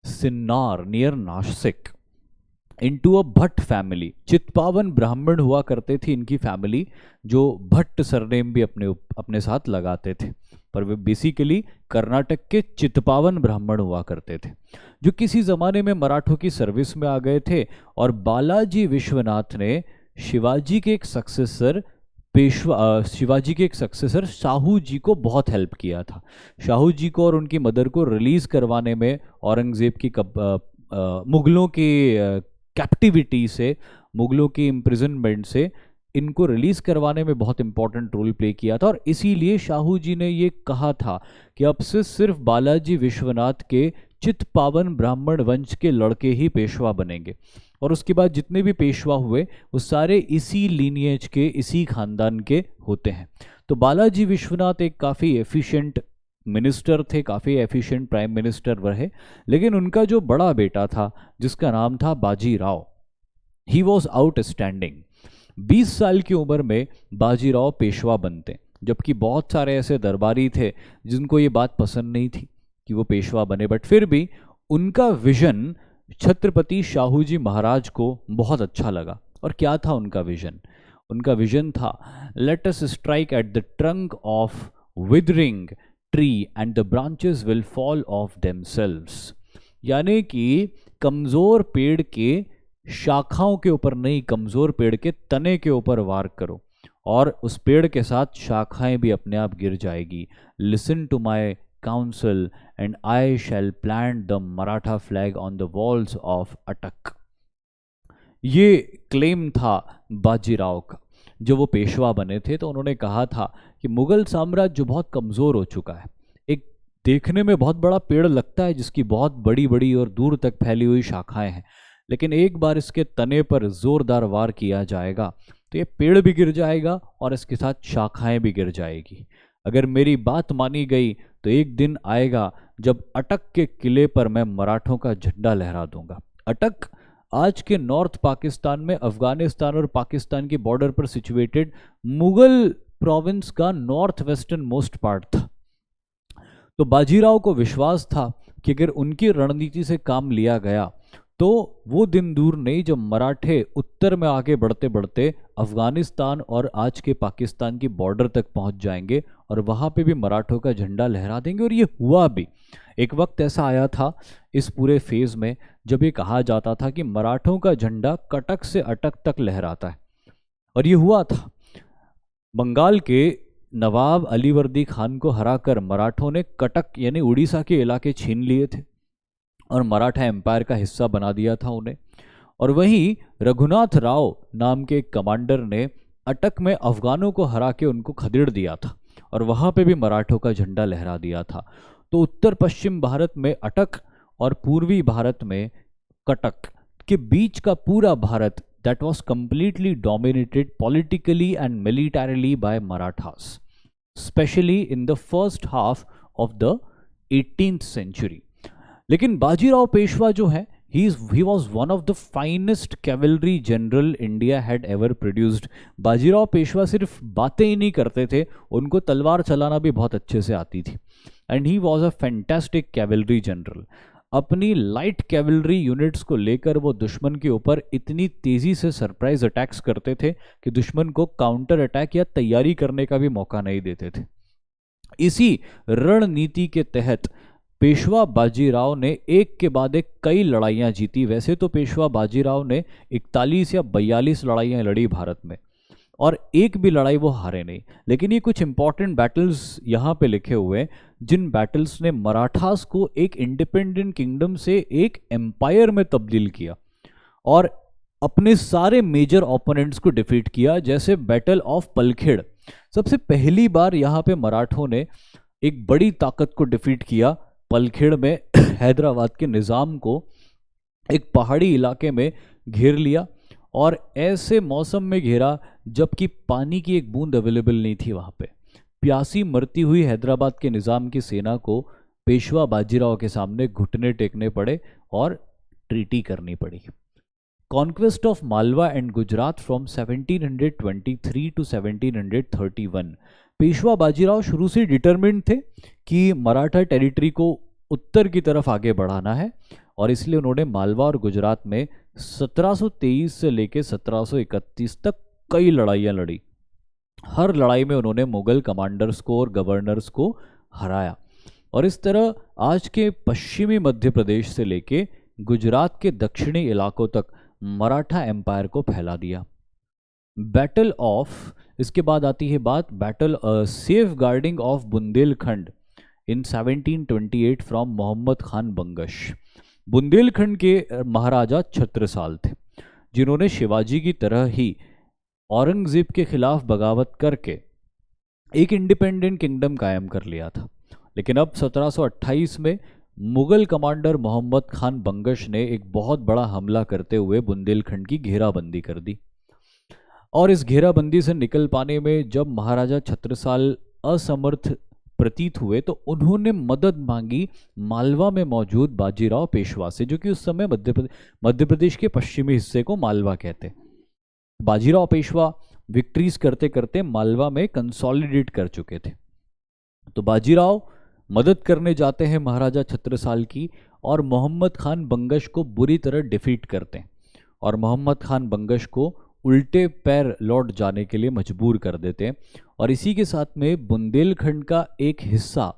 [SPEAKER 1] Sinnar near Nashik into a Bhatt family. Chitpavan ब्राह्मण हुआ करते थे इनकी फैमिली, जो भट्ट सरनेम भी अपने साथ लगाते थे। पर वे बेसिकली कर्नाटक के चित्पावन ब्राह्मण हुआ करते थे, जो किसी ज़माने में मराठों की सर्विस में आ गए थे। और बालाजी विश्वनाथ ने शिवाजी के एक सक्सेसर शिवाजी के एक सक्सेसर शाहू जी को बहुत हेल्प किया था। शाहू जी को और उनकी मदर को रिलीज करवाने में औरंगजेब की मुगलों की कैप्टिविटी से, मुगलों की इम्प्रिजनमेंट से इनको रिलीज करवाने में बहुत इंपॉर्टेंट रोल प्ले किया था। और इसीलिए शाहू जी ने ये कहा था कि अब से सिर्फ बालाजी विश्वनाथ के चित्पावन ब्राह्मण वंश के लड़के ही पेशवा बनेंगे। और उसके बाद जितने भी पेशवा हुए वो सारे इसी लीनिएज के, इसी खानदान के होते हैं। तो बालाजी विश्वनाथ एक काफ़ी एफिशिएंट मिनिस्टर थे, काफ़ी एफिशिएंट प्राइम मिनिस्टर रहे। लेकिन उनका जो बड़ा बेटा था जिसका नाम था बाजीराव, ही वॉज आउटस्टैंडिंग। 20 साल की उम्र में बाजीराव पेशवा बनते, जबकि बहुत सारे ऐसे दरबारी थे जिनको ये बात पसंद नहीं थी कि वो पेशवा बने। बट फिर भी उनका विजन छत्रपति शाहू जी महाराज को बहुत अच्छा लगा। और क्या था उनका विजन? उनका विजन था, let us strike at the trunk of withering tree and the branches will fall of themselves. यानी कि कमजोर पेड़ के शाखाओं के ऊपर नहीं, कमजोर पेड़ के तने के ऊपर वार करो और उस पेड़ के साथ शाखाएं भी अपने आप गिर जाएगी। Listen to my council and I shall plant the Maratha flag on the walls of Attock. ये क्लेम था बाजीराव का। जब वो पेशवा बने थे तो उन्होंने कहा था कि मुगल साम्राज्य बहुत कमज़ोर हो चुका है। एक देखने में बहुत बड़ा पेड़ लगता है जिसकी बहुत बड़ी बड़ी और दूर तक फैली हुई शाखाएं हैं, लेकिन एक बार इसके तने पर ज़ोरदार वार किया जाएगा तो ये पेड़ भी गिर जाएगा और इसके साथ शाखाएं भी गिर जाएगी। अगर मेरी बात मानी गई तो एक दिन आएगा जब अटक के किले पर मैं मराठों का झंडा लहरा दूंगा। अटक आज के नॉर्थ पाकिस्तान में अफगानिस्तान और पाकिस्तान की बॉर्डर पर सिचुएटेड मुगल प्रोविंस का नॉर्थ वेस्टर्न मोस्ट पार्ट था। तो बाजीराव को विश्वास था कि अगर उनकी रणनीति से काम लिया गया तो वो दिन दूर नहीं जब मराठे उत्तर में आगे बढ़ते बढ़ते अफगानिस्तान और आज के पाकिस्तान की बॉर्डर तक पहुंच जाएंगे और वहां पे भी मराठों का झंडा लहरा देंगे। और ये हुआ भी। एक वक्त ऐसा आया था इस पूरे फेज में जब ये कहा जाता था कि मराठों का झंडा कटक से अटक तक लहराता है, और ये हुआ था। बंगाल के नवाब अलीवर्दी खान को हराकर मराठों ने कटक यानी उड़ीसा के इलाके छीन लिए थे और मराठा एम्पायर का हिस्सा बना दिया था उन्हें। और वहीं रघुनाथ राव नाम के एक कमांडर ने अटक में अफगानों को हरा के उनको खदेड़ दिया था और वहाँ पे भी मराठों का झंडा लहरा दिया था। तो उत्तर पश्चिम भारत में अटक और पूर्वी भारत में कटक के बीच का पूरा Bharat that was completely dominated politically and militarily by Marathas, especially in the first half of the 18th century. लेकिन बाजीराव पेशवा जो है he was one of the finest cavalry general India had ever produced. Bajirao Peshwa सिर्फ बातें ही नहीं करते थे, उनको तलवार चलाना भी बहुत अच्छे से आती थी। And he was a fantastic cavalry general. अपनी लाइट कैवलरी यूनिट्स को लेकर वो दुश्मन के ऊपर इतनी तेज़ी से सरप्राइज अटैक्स करते थे कि दुश्मन को काउंटर अटैक या तैयारी करने का भी मौका नहीं देते थे। इसी रणनीति के तहत पेशवा बाजीराव ने एक के बाद एक कई लड़ाइयाँ जीती। वैसे तो पेशवा बाजीराव ने 41 या 42 लड़ाइयाँ लड़ी भारत में और एक भी लड़ाई वो हारे नहीं, लेकिन ये कुछ इंपॉर्टेंट बैटल्स यहाँ पे लिखे हुए हैं जिन बैटल्स ने मराठास को एक इंडिपेंडेंट किंगडम से एक एम्पायर में तब्दील किया और अपने सारे मेजर ओपोनेंट्स को डिफीट किया। जैसे बैटल ऑफ पलखेड़, सबसे पहली बार यहाँ पे मराठों ने एक बड़ी ताकत को डिफीट किया पलखेड़ में। हैदराबाद के निज़ाम को एक पहाड़ी इलाके में घेर लिया और ऐसे मौसम में घेरा जबकि पानी की एक बूंद अवेलेबल नहीं थी वहाँ पे। प्यासी मरती हुई हैदराबाद के निज़ाम की सेना को पेशवा बाजीराव के सामने घुटने टेकने पड़े और ट्रीटी करनी पड़ी। Conquest of Malwa and Gujarat from 1723 to 1731। Peshwa Bajirao शुरू से डिटरमिन्ड थे कि मराठा टेरिटरी को उत्तर की तरफ आगे बढ़ाना है और इसलिए उन्होंने मालवा और गुजरात में 1723 से लेकर 1731 तक कई लड़ाइयाँ लड़ी। हर लड़ाई में उन्होंने मुगल कमांडर्स को और गवर्नर्स को हराया और इस तरह आज के पश्चिमी मध्य प्रदेश से लेके गुजरात के दक्षिणी इलाकों तक मराठा एम्पायर को फैला दिया। बैटल ऑफ, इसके बाद आती है बात battle safeguarding of Bundelkhand in 1728 from Mohammad Khan Bangash. Bundelkhand के महाराजा छत्रसाल थे जिन्होंने शिवाजी की तरह ही औरंगजेब के खिलाफ बगावत करके एक इंडिपेंडेंट किंगडम कायम कर लिया था। लेकिन अब 1728 में मुगल कमांडर मोहम्मद खान बंगश ने एक बहुत बड़ा हमला करते हुए बुंदेलखंड की घेराबंदी कर दी और इस घेराबंदी से निकल पाने में जब महाराजा छत्रसाल असमर्थ प्रतीत हुए तो उन्होंने मदद मांगी मालवा में मौजूद बाजीराव पेशवा से, जो कि उस समय मध्य प्रदेश के पश्चिमी हिस्से को मालवा कहते। बाजीराव पेशवा विक्ट्रीज करते करते मालवा में कंसोलिडेट कर चुके थे। तो बाजीराव मदद करने जाते हैं महाराजा छत्रसाल की और मोहम्मद खान बंगश को बुरी तरह डिफीट करते हैं और मोहम्मद खान बंगश को उल्टे पैर लौट जाने के लिए मजबूर कर देते हैं और इसी के साथ में बुंदेलखंड का एक हिस्सा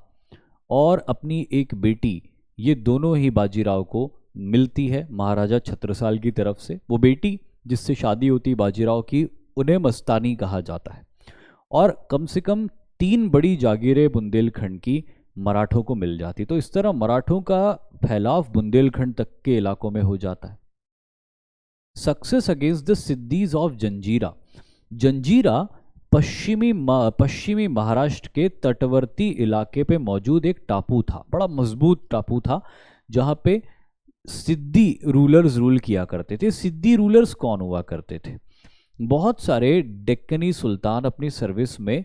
[SPEAKER 1] और अपनी एक बेटी, ये दोनों ही बाजीराव को मिलती है महाराजा छत्रसाल की तरफ से। वो बेटी जिससे शादी होती बाजीराव की, उन्हें मस्तानी कहा जाता है और कम से कम 3 बड़ी जागीरें बुंदेलखंड की मराठों को मिल जाती। तो इस तरह मराठों का फैलाव बुंदेलखंड तक के इलाकों में हो जाता है। सक्सेस अगेंस्ट द सिद्दीज ऑफ जंजीरा। जंजीरा पश्चिमी महाराष्ट्र के तटवर्ती इलाके पे मौजूद एक टापू था, बड़ा मजबूत टापू था जहाँ पे सिद्दी रूलर्स रूल किया करते थे। सिद्दी रूलर्स कौन हुआ करते थे? बहुत सारे डेक्कनी सुल्तान अपनी सर्विस में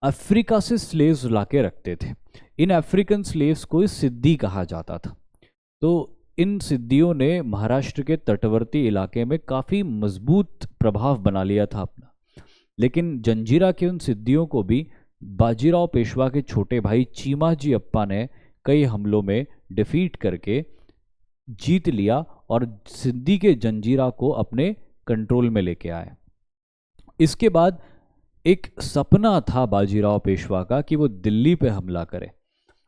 [SPEAKER 1] अफ्रीका से स्लेव्स लाके रखते थे। इन अफ्रीकन स्लेव्स को सिद्दी कहा जाता था। तो इन सिद्दियों ने महाराष्ट्र के तटवर्ती इलाके में काफ़ी मजबूत प्रभाव बना लिया था अपना। लेकिन जंजीरा के उन सिद्दियों को भी बाजीराव पेशवा के छोटे भाई चीमाजी अप्पा ने कई हमलों में डिफीट करके जीत लिया और सिद्दी के जंजीरा को अपने कंट्रोल में लेके आए। इसके बाद एक सपना था बाजीराव पेशवा का कि वो दिल्ली पे हमला करे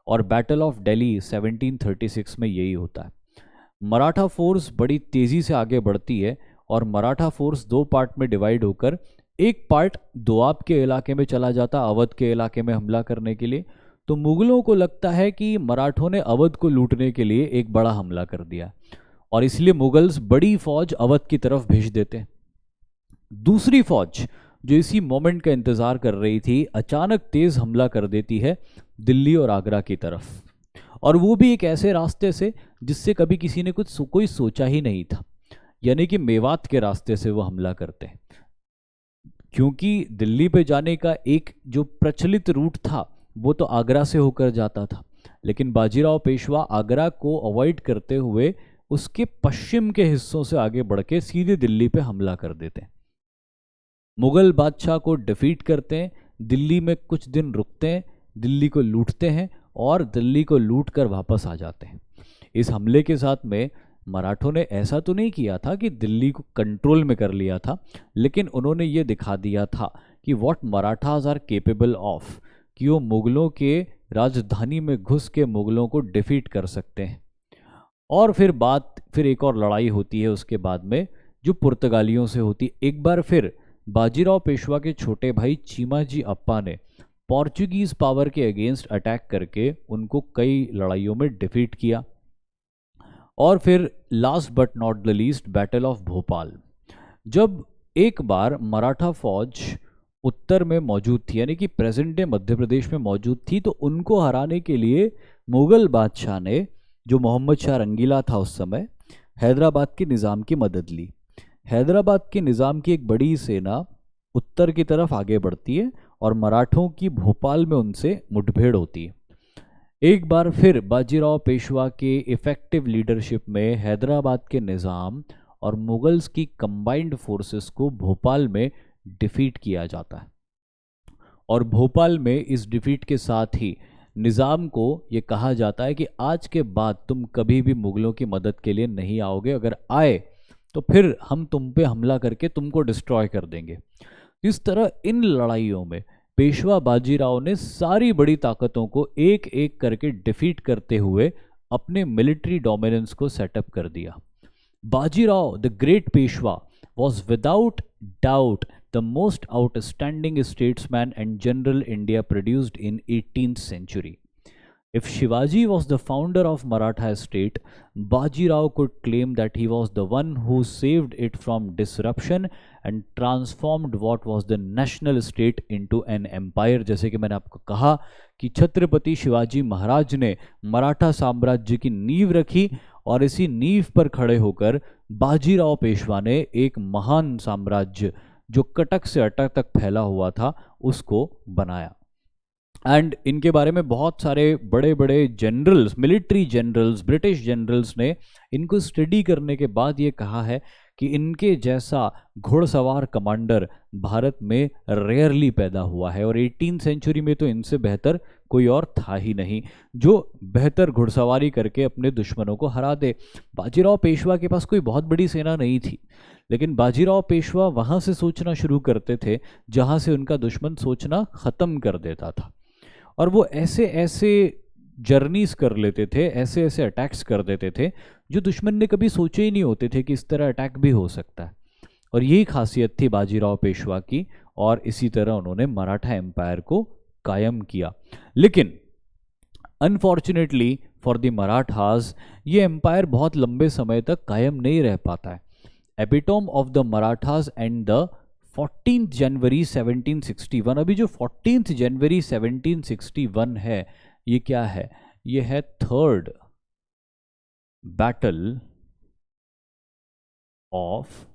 [SPEAKER 1] और बैटल ऑफ दिल्ली 1736 में यही होता है। मराठा फोर्स बड़ी तेज़ी से आगे बढ़ती है और मराठा फोर्स 2 पार्ट में डिवाइड होकर एक पार्ट दोआब के इलाके में चला जाता, अवध के इलाके में हमला करने के लिए। तो मुगलों को लगता है कि मराठों ने अवध को लूटने के लिए एक बड़ा हमला कर दिया। और इसलिए मुगल्स बड़ी फौज अवध की तरफ भेज देते हैं। दूसरी फौज जो इसी मोमेंट का इंतजार कर रही थी अचानक तेज हमला कर देती है दिल्ली और आगरा की तरफ, और वो भी एक ऐसे रास्ते से जिससे कभी किसी ने कोई सोचा ही नहीं था, यानी कि मेवात के रास्ते से वो हमला करते हैं। क्योंकि दिल्ली पे जाने का एक जो प्रचलित रूट था वो तो आगरा से होकर जाता था, लेकिन बाजीराव पेशवा आगरा को अवॉइड करते हुए उसके पश्चिम के हिस्सों से आगे बढ़ के सीधे दिल्ली पे हमला कर देते हैं। मुगल बादशाह को डिफीट करते हैं, दिल्ली में कुछ दिन रुकते हैं, दिल्ली को लूटते हैं और दिल्ली को लूट कर वापस आ जाते हैं। इस हमले के साथ में मराठों ने ऐसा तो नहीं किया था कि दिल्ली को कंट्रोल में कर लिया था, लेकिन उन्होंने ये दिखा दिया था कि what Marathas are capable of, कि वो मुगलों के राजधानी में घुस के मुगलों को डिफीट कर सकते हैं। और फिर एक और लड़ाई होती है उसके बाद में जो पुर्तगालियों से होती है। एक बार फिर बाजीराव पेशवा के छोटे भाई चीमाजी अप्पा ने पोर्चुगीज पावर के अगेंस्ट अटैक करके उनको कई लड़ाइयों में डिफीट किया। और फिर last but not the least battle of Bhopal, जब एक बार मराठा फौज उत्तर में मौजूद थी, यानी कि प्रेजेंट डे मध्य प्रदेश में मौजूद थी, तो उनको हराने के लिए मुगल बादशाह ने, जो मोहम्मद शाह रंगीला था उस समय, हैदराबाद के निज़ाम की मदद ली। हैदराबाद के निज़ाम की एक बड़ी सेना उत्तर की तरफ आगे बढ़ती है और मराठों की भोपाल में उनसे मुठभेड़ होती है। एक बार फिर बाजीराव पेशवा के इफेक्टिव लीडरशिप में हैदराबाद के निज़ाम और मुगल्स की कंबाइंड फोर्सेस को भोपाल में डिफीट किया जाता है। और भोपाल में इस डिफीट के साथ ही निज़ाम को ये कहा जाता है कि आज के बाद तुम कभी भी मुगलों की मदद के लिए नहीं आओगे, अगर आए तो फिर हम तुम पे हमला करके तुमको डिस्ट्रॉय कर देंगे। इस तरह इन लड़ाइयों में पेशवा बाजीराव ने सारी बड़ी ताकतों को एक एक करके डिफीट करते हुए अपने मिलिट्री डोमिनेंस को सेटअप कर दिया। Bajirao, the great Peshwa, was without doubt the most outstanding statesman and general India produced in 18th century. If Shivaji was the founder of Maratha state, Bajirao could claim that he was the one who saved it from disruption and transformed what was the national state into an empire। जैसे कि मैंने आपको कहा कि छत्रपति शिवाजी महाराज ने मराठा साम्राज्य की नींव रखी और इसी नींव पर खड़े होकर बाजीराव पेशवा ने एक महान साम्राज्य जो कटक से अटक तक फैला हुआ था उसको बनाया। एंड इनके बारे में बहुत सारे बड़े बड़े generals, military generals, British generals ने इनको स्टडी करने के बाद ये कहा है कि इनके जैसा घुड़सवार कमांडर भारत में रेयरली पैदा हुआ है, और 18th सेंचुरी में तो इनसे बेहतर कोई और था ही नहीं जो बेहतर घुड़सवारी करके अपने दुश्मनों को हरा दे। बाजीराव पेशवा के पास कोई बहुत बड़ी सेना नहीं थी, लेकिन बाजीराव पेशवा वहाँ से सोचना शुरू करते थे जहाँ से उनका दुश्मन सोचना ख़त्म कर देता था, और वो ऐसे ऐसे जर्नीज कर लेते थे, ऐसे ऐसे अटैक्स कर देते थे जो दुश्मन ने कभी सोचे ही नहीं होते थे कि इस तरह अटैक भी हो सकता है। और यही खासियत थी बाजीराव पेशवा की, और इसी तरह उन्होंने मराठा एम्पायर को कायम किया। लेकिन अनफॉर्चुनेटली फॉर द मराठास ये एम्पायर बहुत लंबे समय तक कायम नहीं रह पाता है। Epitome of the Marathas and the 14 जनवरी 1761, अभी जो 14 जनवरी 1761 है ये क्या है? ये है थर्ड बैटल ऑफ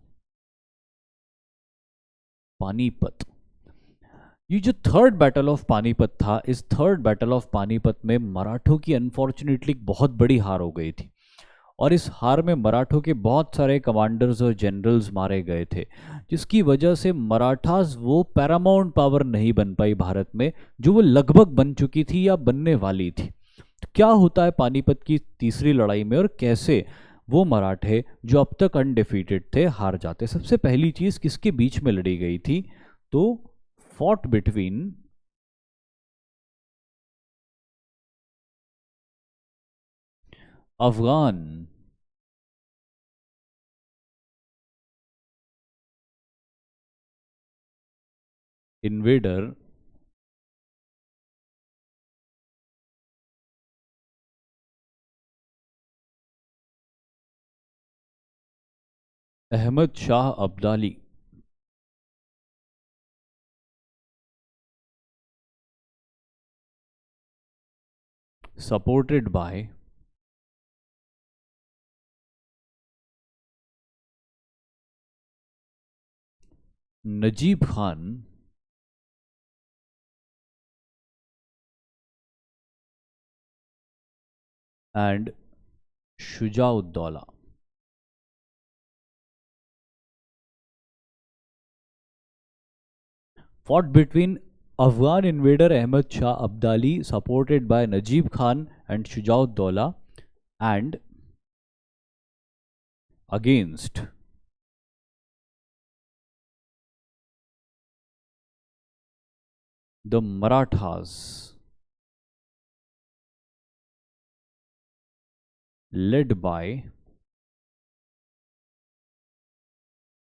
[SPEAKER 1] पानीपत। ये जो थर्ड बैटल ऑफ पानीपत था, इस थर्ड बैटल ऑफ पानीपत में मराठों की अनफॉर्चुनेटली बहुत बड़ी हार हो गई थी, और इस हार में मराठों के बहुत सारे कमांडर्स और जनरल्स मारे गए थे, जिसकी वजह से मराठास वो पैरामाउंट पावर नहीं बन पाई भारत में जो वो लगभग बन चुकी थी या बनने वाली थी। तो क्या होता है पानीपत की तीसरी लड़ाई में और कैसे वो मराठे जो अब तक अनडिफीटेड थे हार जाते? सबसे पहली चीज किसके बीच में लड़ी गई थी? तो fought between Afghan invader Ahmad Shah Abdali supported by Najib Khan and Shujauddaulah. Fought between Afghan invader Ahmad Shah Abdali, supported by Najib Khan and Shujauddaulah, and against the Marathas, led by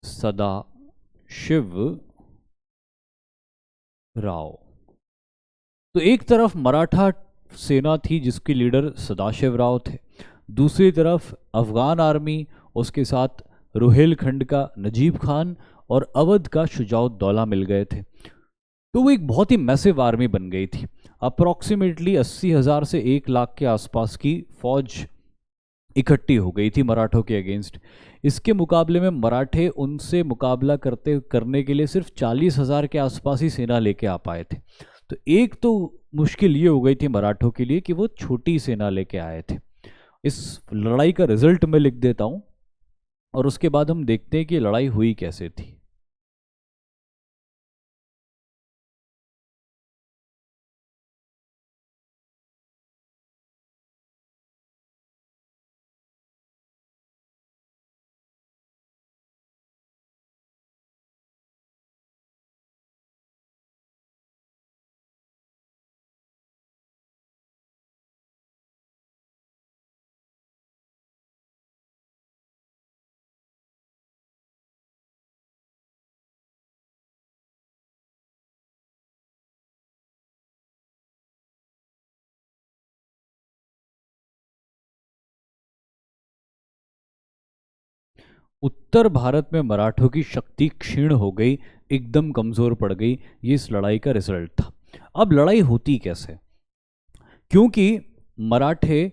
[SPEAKER 1] Sadashiv Rao. तो एक तरफ मराठा सेना थी जिसके लीडर सदाशिव राव थे, दूसरी तरफ Afghan army, उसके साथ रुहेलखंड का नजीब खान और अवध का शुजाउद्दौला मिल गए थे। तो वो एक बहुत ही मैसिव आर्मी बन गई थी। अप्रॉक्सीमेटली 80,000 से 1 लाख के आसपास की फौज इकट्ठी हो गई थी मराठों के अगेंस्ट। इसके मुकाबले में मराठे उनसे मुकाबला करने के लिए सिर्फ 40,000 के आसपास ही सेना लेके आ पाए थे। तो एक तो मुश्किल ये हो गई थी मराठों के लिए कि वो छोटी सेना लेके आए थे। इस लड़ाई का रिजल्ट मैं लिख देता हूँ और उसके बाद हम देखते हैं कि लड़ाई हुई कैसे थी। उत्तर भारत में मराठों की शक्ति क्षीण हो गई, एकदम कमजोर पड़ गई। ये इस लड़ाई का रिजल्ट था। अब लड़ाई होती कैसे? क्योंकि मराठे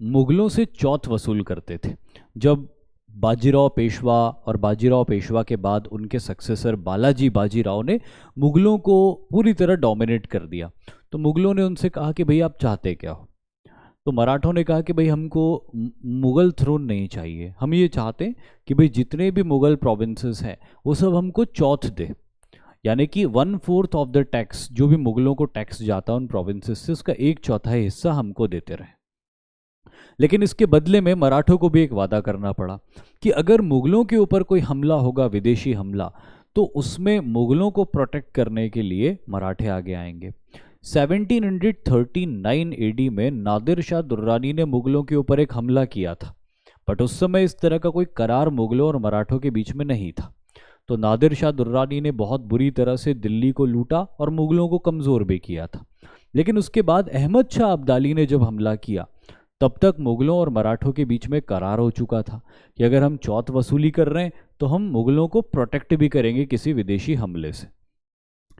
[SPEAKER 1] मुगलों से चौथ वसूल करते थे। जब बाजीराव पेशवा और बाजीराव पेशवा के बाद उनके सक्सेसर बालाजी बाजीराव ने मुगलों को पूरी तरह डोमिनेट कर दिया, तो मुगलों ने उनसे कहा कि भाई आप चाहते क्या हो? तो मराठों ने कहा कि भाई हमको मुगल थ्रोन नहीं चाहिए, हम ये चाहते हैं कि भाई जितने भी मुगल प्रोविंसेस हैं वो सब हमको चौथ दे, यानी कि 1/4 ऑफ द टैक्स, जो भी मुगलों को टैक्स जाता है उन प्रोविंसेस से, उसका 1/4 हिस्सा हमको देते रहे। लेकिन इसके बदले में मराठों को भी एक वादा करना पड़ा कि अगर मुगलों के ऊपर कोई हमला होगा, विदेशी हमला, तो उसमें मुगलों को प्रोटेक्ट करने के लिए मराठे आगे आएंगे। 1739 एडी में नादिर शाह दुर्रानी ने मुगलों के ऊपर एक हमला किया था, बट उस समय इस तरह का कोई करार मुगलों और मराठों के बीच में नहीं था। तो नादिर शाह दुर्रानी ने बहुत बुरी तरह से दिल्ली को लूटा और मुगलों को कमज़ोर भी किया था। लेकिन उसके बाद अहमद शाह अब्दाली ने जब हमला किया, तब तक मुगलों और मराठों के बीच में करार हो चुका था कि अगर हम चौथ वसूली कर रहे हैं तो हम मुगलों को प्रोटेक्ट भी करेंगे किसी विदेशी हमले से।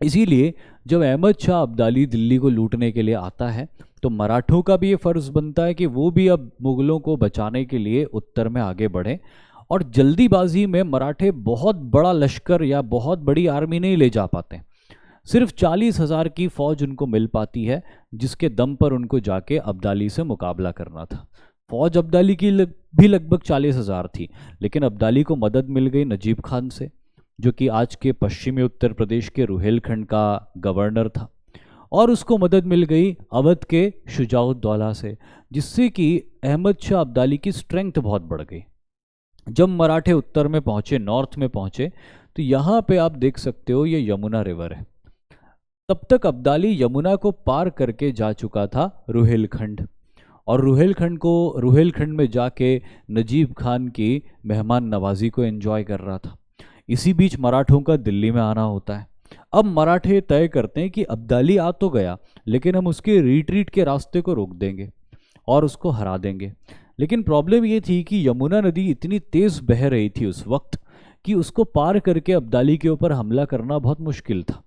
[SPEAKER 1] इसीलिए जब अहमद शाह अब्दाली दिल्ली को लूटने के लिए आता है, तो मराठों का भी ये फर्ज बनता है कि वो भी अब मुगलों को बचाने के लिए उत्तर में आगे बढ़ें। और जल्दीबाजी में मराठे बहुत बड़ा लश्कर या बहुत बड़ी आर्मी नहीं ले जा पाते, सिर्फ 40,000 की फौज उनको मिल पाती है, जिसके दम पर उनको जाके अब्दाली से मुकाबला करना था। फौज अब्दाली की भी लगभग 40,000 थी, लेकिन अब्दाली को मदद मिल गई नजीब खान से, जो कि आज के पश्चिमी उत्तर प्रदेश के रुहेलखंड का गवर्नर था, और उसको मदद मिल गई अवध के शुजाउद्दौला से, जिससे कि अहमद शाह अब्दाली की स्ट्रेंथ बहुत बढ़ गई। जब मराठे उत्तर में पहुंचे, नॉर्थ में पहुंचे, तो यहाँ पे आप देख सकते हो ये यमुना रिवर है। तब तक अब्दाली यमुना को पार करके जा चुका था रुहेलखंड, और रुहेलखंड में जाके नजीब खान की मेहमान नवाजी को एंजॉय कर रहा था। इसी बीच मराठों का दिल्ली में आना होता है। अब मराठे तय करते हैं कि अब्दाली आ तो गया, लेकिन हम उसके रिट्रीट के रास्ते को रोक देंगे और उसको हरा देंगे। लेकिन प्रॉब्लम ये थी कि यमुना नदी इतनी तेज़ बह रही थी उस वक्त कि उसको पार करके अब्दाली के ऊपर हमला करना बहुत मुश्किल था।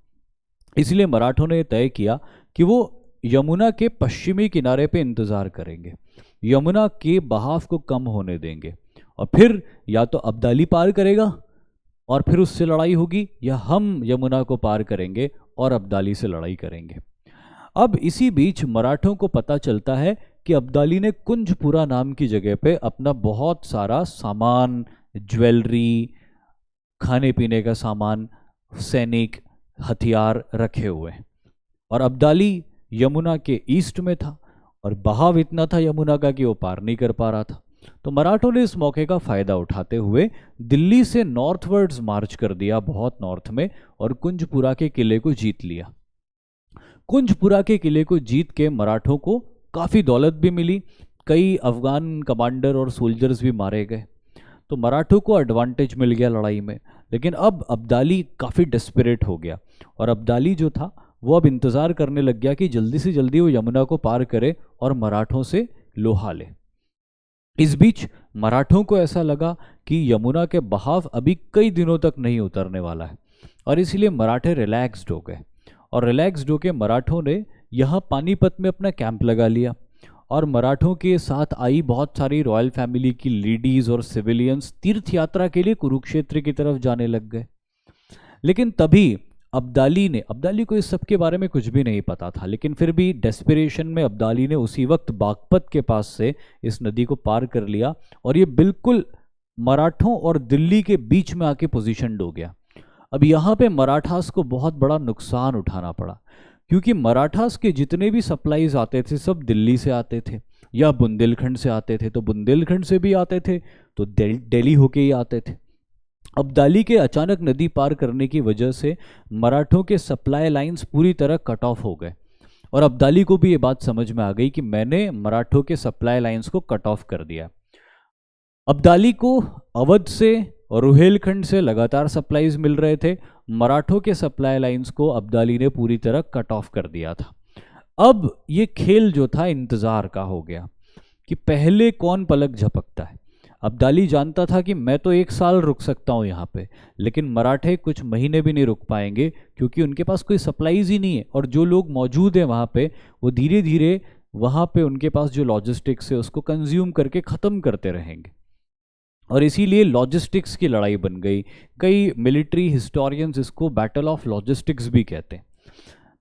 [SPEAKER 1] इसलिए मराठों ने तय किया कि वो यमुना के पश्चिमी किनारे पे इंतज़ार करेंगे, यमुना के बहाव को कम होने देंगे, और फिर या तो अब्दाली पार करेगा और फिर उससे लड़ाई होगी, या हम यमुना को पार करेंगे और अब्दाली से लड़ाई करेंगे। अब इसी बीच मराठों को पता चलता है कि अब्दाली ने कुंजपुरा नाम की जगह पे अपना बहुत सारा सामान, ज्वेलरी, खाने पीने का सामान, सैनिक हथियार रखे हुए हैं, और अब्दाली यमुना के ईस्ट में था और बहाव इतना था यमुना का कि वो पार नहीं कर पा रहा था। तो मराठों ने इस मौके का फायदा उठाते हुए दिल्ली से नॉर्थवर्ड्स मार्च कर दिया, बहुत नॉर्थ में, और कुंजपुरा के किले को जीत लिया। कुंजपुरा के किले को जीत के मराठों को काफ़ी दौलत भी मिली, कई अफगान कमांडर और सोल्जर्स भी मारे गए, तो मराठों को एडवांटेज मिल गया लड़ाई में। लेकिन अब अब्दाली काफ़ी डेस्परेट हो गया, और अब्दाली जो था वो अब इंतज़ार करने लग गया कि जल्दी से जल्दी वो यमुना को पार करे और मराठों से लोहा ले। इस बीच मराठों को ऐसा लगा कि यमुना के बहाव अभी कई दिनों तक नहीं उतरने वाला है, और इसलिए मराठे रिलैक्स्ड हो गए, और रिलैक्स्ड होकर मराठों ने यहाँ पानीपत में अपना कैंप लगा लिया, और मराठों के साथ आई बहुत सारी रॉयल फैमिली की लेडीज़ और सिविलियंस तीर्थ यात्रा के लिए कुरुक्षेत्र की तरफ जाने लग गए। लेकिन तभी अब्दाली को इस सब के बारे में कुछ भी नहीं पता था, लेकिन फिर भी डेस्पिरेशन में अब्दाली ने उसी वक्त बागपत के पास से इस नदी को पार कर लिया, और ये बिल्कुल मराठों और दिल्ली के बीच में आके पोजीशनड हो गया। अब यहाँ पे मराठास को बहुत बड़ा नुकसान उठाना पड़ा, क्योंकि मराठास के जितने भी सप्लाईज आते थे सब दिल्ली से आते थे, या बुंदेलखंड से आते थे, तो बुंदेलखंड से भी आते थे तो दिल्ली होके ही आते थे। अब्दाली के अचानक नदी पार करने की वजह से मराठों के सप्लाई लाइंस पूरी तरह कट ऑफ हो गए, और अब्दाली को भी ये बात समझ में आ गई कि मैंने मराठों के सप्लाई लाइंस को कट ऑफ कर दिया। अब्दाली को अवध से और रुहेलखंड से लगातार सप्लाईज मिल रहे थे, मराठों के सप्लाई लाइंस को अब्दाली ने पूरी तरह कट ऑफ कर दिया था। अब ये खेल जो था इंतज़ार का हो गया कि पहले कौन पलक झपकता है। अब्दाली जानता था कि मैं तो 1 साल रुक सकता हूँ यहाँ पे, लेकिन मराठे कुछ महीने भी नहीं रुक पाएंगे, क्योंकि उनके पास कोई सप्लाईज ही नहीं है, और जो लोग मौजूद हैं वहाँ पे वो धीरे धीरे वहाँ पे उनके पास जो लॉजिस्टिक्स है उसको कंज्यूम करके ख़त्म करते रहेंगे, और इसीलिए लॉजिस्टिक्स की लड़ाई बन गई। कई मिलिट्री हिस्टोरियंस इसको बैटल ऑफ लॉजिस्टिक्स भी कहते हैं।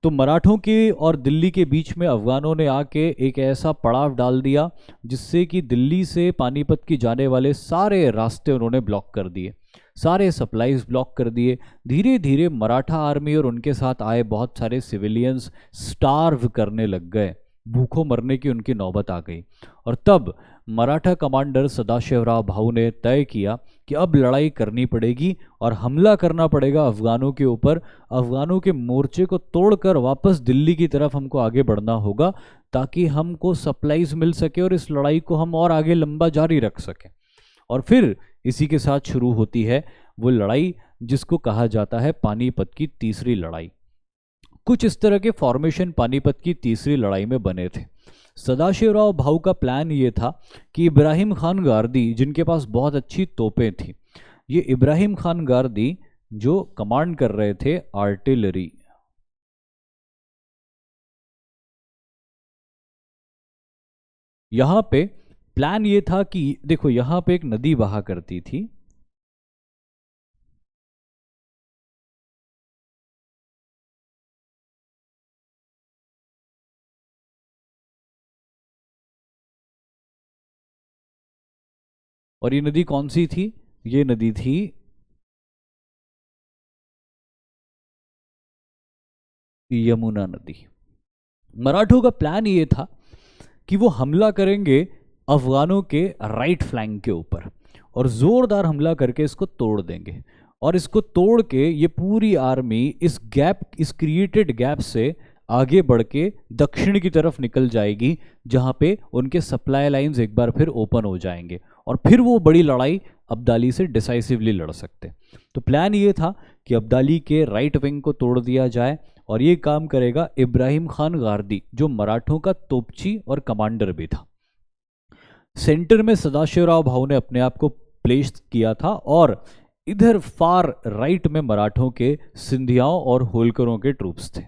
[SPEAKER 1] तो मराठों के और दिल्ली के बीच में अफगानों ने आके एक ऐसा पड़ाव डाल दिया जिससे कि दिल्ली से पानीपत की जाने वाले सारे रास्ते उन्होंने ब्लॉक कर दिए, सारे सप्लाईज ब्लॉक कर दिए। धीरे धीरे मराठा आर्मी और उनके साथ आए बहुत सारे सिविलियंस स्टार्व करने लग गए, भूखों मरने की उनकी नौबत आ गई। और तब मराठा कमांडर सदाशिवराव भाऊ ने तय किया कि अब लड़ाई करनी पड़ेगी और हमला करना पड़ेगा अफगानों के ऊपर। अफगानों के मोर्चे को तोड़कर वापस दिल्ली की तरफ हमको आगे बढ़ना होगा, ताकि हमको सप्लाईज मिल सके और इस लड़ाई को हम और आगे लंबा जारी रख सकें। और फिर इसी के साथ शुरू होती है वो लड़ाई जिसको कहा जाता है पानीपत की तीसरी लड़ाई। कुछ इस तरह के फॉर्मेशन पानीपत की तीसरी लड़ाई में बने थे। सदाशिवराव भाऊ का प्लान ये था कि इब्राहिम खान गारदी, जिनके पास बहुत अच्छी तोपें थी, ये इब्राहिम खान गारदी जो कमांड कर रहे थे आर्टिलरी, यहाँ पे प्लान ये था कि देखो यहाँ पे एक नदी बहा करती थी, और ये नदी कौन सी थी? ये नदी थी यमुना नदी। मराठों का प्लान ये था कि वो हमला करेंगे अफगानों के राइट फ्लैंक के ऊपर और ज़ोरदार हमला करके इसको तोड़ देंगे, और इसको तोड़ के ये पूरी आर्मी इस गैप, इस क्रिएटेड गैप से आगे बढ़ के दक्षिण की तरफ निकल जाएगी, जहाँ पे उनके सप्लाई लाइंस एक बार फिर ओपन हो जाएंगे और फिर वो बड़ी लड़ाई अब्दाली से डिसाइसिवली लड़ सकते। तो प्लान ये था कि अब्दाली के राइट विंग को तोड़ दिया जाए, और ये काम करेगा इब्राहिम खान गारदी, जो मराठों का तोपची और कमांडर भी था। सेंटर में सदाशिवराव भाऊ ने अपने आप को प्लेस किया था और इधर फार राइट में मराठों के सिंधियाओं और होलकरों के ट्रूप्स थे।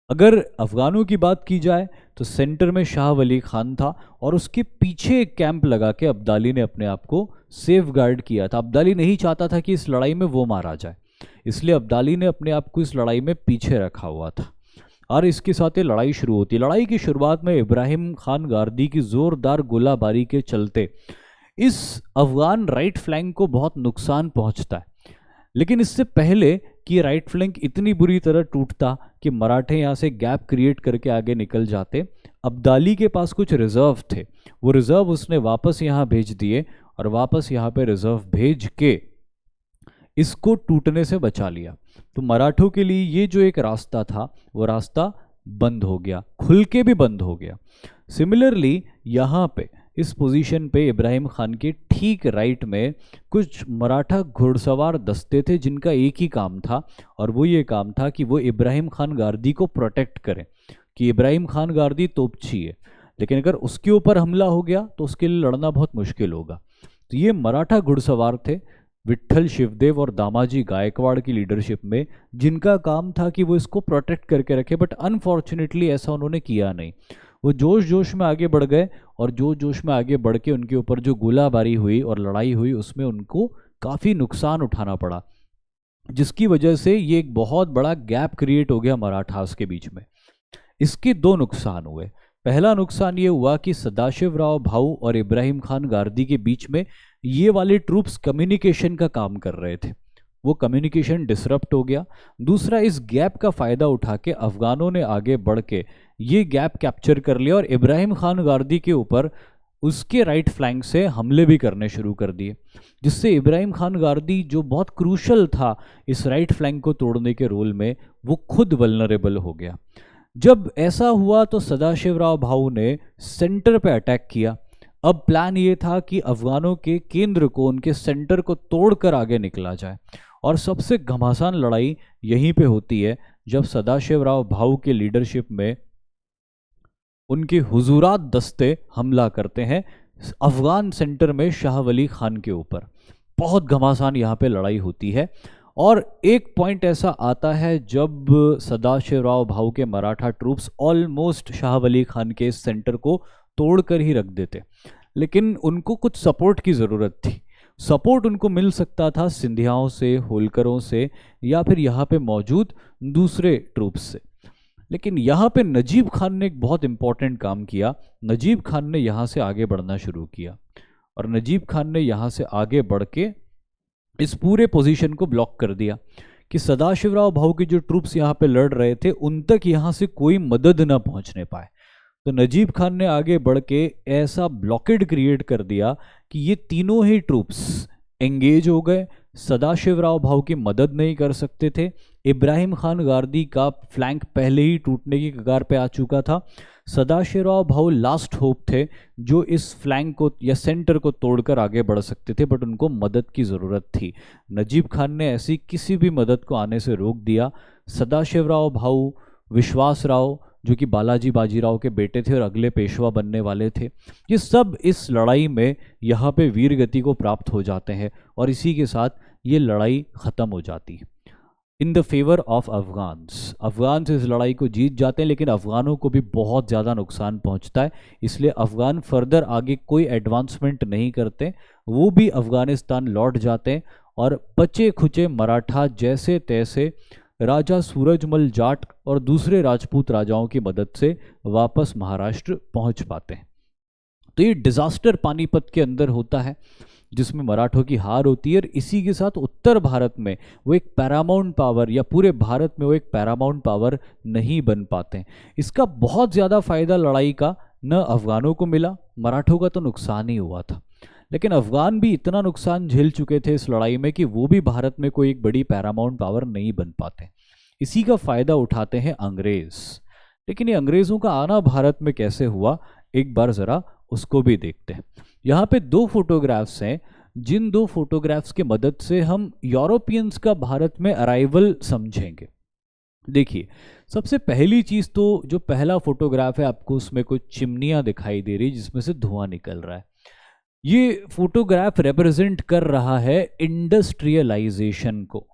[SPEAKER 1] अगर अफगानों की बात की जाए तो सेंटर में शाह वली खान था और उसके पीछे एक कैंप लगा के अब्दाली ने अपने आप को सेफ गार्ड किया था। अब्दाली नहीं चाहता था कि इस लड़ाई में वो मारा जाए, इसलिए अब्दाली ने अपने आप को इस लड़ाई में पीछे रखा हुआ था। और इसके साथ ये लड़ाई शुरू होती है। लड़ाई की शुरुआत में इब्राहिम खान गारदी की जोरदार गोलाबारी के चलते इस अफगान राइट फ्लैंक को बहुत नुकसान पहुंचता है। लेकिन इससे पहले कि राइट फ्लैंक इतनी बुरी तरह टूटता कि मराठे यहाँ से गैप क्रिएट करके आगे निकल जाते, अब्दाली के पास कुछ रिजर्व थे। वो रिजर्व उसने वापस यहाँ भेज दिए और वापस यहाँ पे रिजर्व भेज के इसको टूटने से बचा लिया। तो मराठों के लिए ये जो एक रास्ता था वो रास्ता बंद हो गया, खुल के भी बंद हो गया। सिमिलरली यहाँ पे इस पोजीशन पे इब्राहिम खान के ठीक राइट में कुछ मराठा घुड़सवार दस्ते थे जिनका एक ही काम था, और वो ये काम था कि वो इब्राहिम खान गारदी को प्रोटेक्ट करें। कि इब्राहिम खान गारदी तोपची है, लेकिन अगर उसके ऊपर हमला हो गया तो उसके लिए लड़ना बहुत मुश्किल होगा। तो ये मराठा घुड़सवार थे विट्ठल शिवदेव और दामाजी गायकवाड़ की लीडरशिप में, जिनका काम था कि वो इसको प्रोटेक्ट करके रखे। बट अनफॉर्चुनेटली ऐसा उन्होंने किया नहीं। वो जोश जोश में आगे बढ़ गए और जोश जोश में आगे बढ़ के उनके ऊपर जो गोलाबारी हुई और लड़ाई हुई उसमें उनको काफ़ी नुकसान उठाना पड़ा, जिसकी वजह से ये एक बहुत बड़ा गैप क्रिएट हो गया मराठास के बीच में। इसके दो नुकसान हुए। पहला नुकसान ये हुआ कि सदाशिवराव भाऊ और इब्राहिम खान गारदी के बीच में ये वाले ट्रूप्स कम्युनिकेशन का काम कर रहे थे, वो कम्युनिकेशन डिसरप्ट हो गया। दूसरा, इस गैप का फ़ायदा उठा के अफगानों ने आगे बढ़ के ये गैप कैप्चर कर लिया और इब्राहिम खान गारदी के ऊपर उसके राइट फ्लैंक से हमले भी करने शुरू कर दिए, जिससे इब्राहिम खान गारदी जो बहुत क्रूशल था इस राइट फ्लैंक को तोड़ने के रोल में, वो खुद वल्नरेबल हो गया। जब ऐसा हुआ तो सदाशिवराव भाऊ ने सेंटर पे अटैक किया। अब प्लान ये था कि अफगानों के केंद्र को, उनके सेंटर को तोड़कर आगे निकला जाए। और सबसे घमासान लड़ाई यहीं पे होती है जब सदाशिवराव भाऊ के लीडरशिप में उनके हुजूरात दस्ते हमला करते हैं अफगान सेंटर में शाह वली खान के ऊपर। बहुत घमासान यहाँ पे लड़ाई होती है। और एक पॉइंट ऐसा आता है जब सदाशिवराव भाऊ के मराठा ट्रूप्स ऑलमोस्ट शाह वली खान के इस सेंटर को तोड़कर ही रख देते, लेकिन उनको कुछ सपोर्ट की ज़रूरत थी। सपोर्ट उनको मिल सकता था सिंधियाओं से, होलकरों से, या फिर यहाँ पे मौजूद दूसरे ट्रूप्स से। लेकिन यहाँ पे नजीब खान ने एक बहुत इंपॉर्टेंट काम किया। नजीब खान ने यहाँ से आगे बढ़ना शुरू किया और नजीब खान ने यहाँ से आगे बढ़ के इस पूरे पोजीशन को ब्लॉक कर दिया कि सदाशिवराव भाऊ के जो ट्रूप्स यहाँ पे लड़ रहे थे उन तक यहाँ से कोई मदद न पहुँचने पाए। तो नजीब खान ने आगे बढ़ के ऐसा ब्लॉकेड क्रिएट कर दिया कि ये तीनों ही ट्रूप्स एंगेज हो गए, सदाशिवराव भाऊ की मदद नहीं कर सकते थे। इब्राहिम खान गारदी का फ्लैंक पहले ही टूटने की कगार पे आ चुका था। सदाशिवराव भाऊ लास्ट होप थे जो इस फ्लैंक को या सेंटर को तोड़कर आगे बढ़ सकते थे, बट उनको मदद की ज़रूरत थी। नजीब खान ने ऐसी किसी भी मदद को आने से रोक दिया। सदाशिवराव भाऊ, विश्वासराव जो कि बालाजी बाजीराव के बेटे थे और अगले पेशवा बनने वाले थे, ये सब इस लड़ाई में यहाँ पे वीर गति को प्राप्त हो जाते हैं और इसी के साथ ये लड़ाई ख़त्म हो जाती है in the favour of Afghans. Afghans इस लड़ाई को जीत जाते हैं, लेकिन अफगानों को भी बहुत ज़्यादा नुकसान पहुंचता है। इसलिए अफगान फर्दर आगे कोई एडवांसमेंट नहीं करते, वो भी अफगानिस्तान लौट जाते हैं और बचे खुचे मराठा जैसे तैसे राजा सूरजमल जाट और दूसरे राजपूत राजाओं की मदद से वापस महाराष्ट्र पहुंच पाते हैं। तो ये डिजास्टर पानीपत के अंदर होता है जिसमें मराठों की हार होती है और इसी के साथ उत्तर भारत में वो एक पैरामाउंट पावर, या पूरे भारत में वो एक पैरामाउंट पावर नहीं बन पाते हैं। इसका बहुत ज़्यादा फायदा लड़ाई का न अफगानों को मिला, मराठों का तो नुकसान ही हुआ था। लेकिन अफगान भी इतना नुकसान झेल चुके थे इस लड़ाई में कि वो भी भारत में कोई एक बड़ी पैरामाउंट पावर नहीं बन पाते। इसी का फायदा उठाते हैं अंग्रेज। लेकिन ये अंग्रेजों का आना भारत में कैसे हुआ, एक बार जरा उसको भी देखते हैं। यहाँ पे दो फोटोग्राफ्स हैं, जिन दो फोटोग्राफ्स के मदद से हम यूरोपियंस का भारत में अराइवल समझेंगे। देखिए, सबसे पहली चीज़ तो जो पहला फोटोग्राफ है आपको उसमें कुछ चिमनियाँ दिखाई दे रही जिसमें से धुआं निकल रहा है। ये फोटोग्राफ रिप्रेजेंट कर रहा है इंडस्ट्रियलाइजेशन को।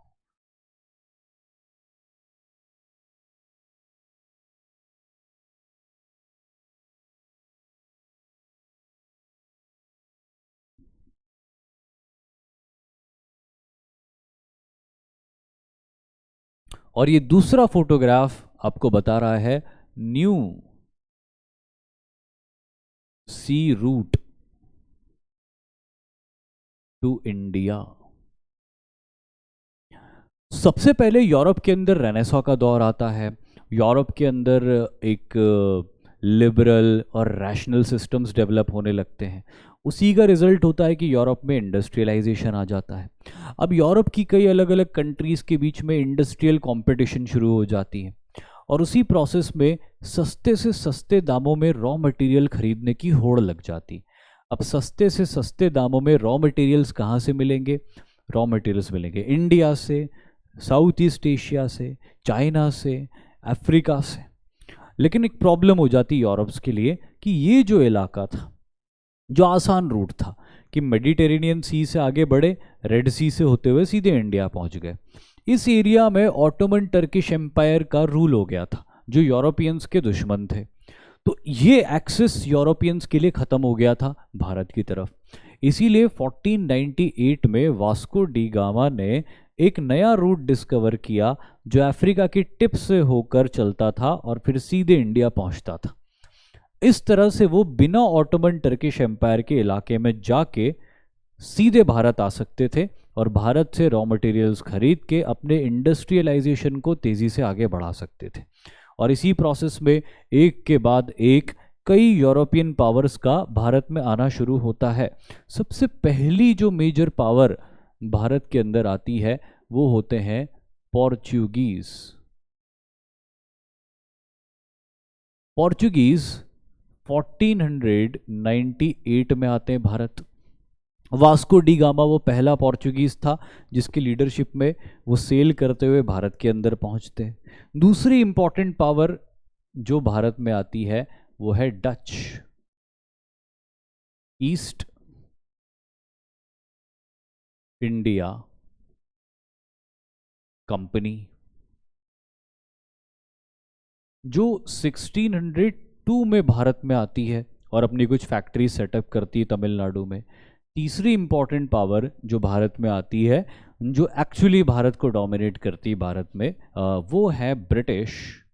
[SPEAKER 1] और ये दूसरा फोटोग्राफ आपको बता रहा है न्यू सी रूट टू इंडिया। सबसे पहले यूरोप के अंदर रेनेसां का दौर आता है। यूरोप के अंदर एक लिबरल और रैशनल सिस्टम्स डेवलप होने लगते हैं। उसी का रिजल्ट होता है कि यूरोप में इंडस्ट्रियलाइजेशन आ जाता है। अब यूरोप की कई अलग अलग कंट्रीज़ के बीच में इंडस्ट्रियल कंपटीशन शुरू हो जाती है, और उसी प्रोसेस में सस्ते से सस्ते दामों में रॉ मटेरियल खरीदने की होड़ लग जाती। अब सस्ते से सस्ते दामों में रॉ मटेरियल्स कहाँ से मिलेंगे? रॉ मटेरियल्स मिलेंगे इंडिया से, साउथ ईस्ट एशिया से, चाइना से, अफ्रीका से। लेकिन एक प्रॉब्लम हो जाती यूरोप्स के लिए कि ये जो इलाका था, जो आसान रूट था कि मेडिटेरेनियन सी से आगे बढ़े, रेड सी से होते हुए सीधे इंडिया पहुंच गए, इस एरिया में ऑटोमन टर्किश एम्पायर का रूल हो गया था, जो यूरोपियंस के दुश्मन थे। तो ये एक्सेस यूरोपियंस के लिए ख़त्म हो गया था भारत की तरफ। इसीलिए 1498 में वास्को डी गामा ने एक नया रूट डिस्कवर किया, जो अफ्रीका की टिप से होकर चलता था और फिर सीधे इंडिया पहुंचता था। इस तरह से वो बिना ऑटोमन टर्किश एम्पायर के इलाके में जाके सीधे भारत आ सकते थे और भारत से रॉ मटेरियल्स खरीद के अपने इंडस्ट्रियलाइजेशन को तेज़ी से आगे बढ़ा सकते थे। और इसी प्रोसेस में एक के बाद एक कई यूरोपियन पावर्स का भारत में आना शुरू होता है। सबसे पहली जो मेजर पावर भारत के अंदर आती है वो होते हैं पोर्चुगीज। पोर्चुगीज 1498 में आते हैं भारत। वास्को डी गामा वो पहला पोर्चुगीज था जिसकी लीडरशिप में वो सेल करते हुए भारत के अंदर पहुंचते हैं। दूसरी इंपॉर्टेंट पावर जो भारत में आती है वो है डच ईस्ट इंडिया कंपनी, जो 1602 में भारत में आती है और अपनी कुछ फैक्ट्री सेटअप करती है तमिलनाडु में। तीसरी इंपॉर्टेंट पावर जो भारत में आती है, जो एक्चुअली भारत को डोमिनेट करती है भारत में, वो है ब्रिटिश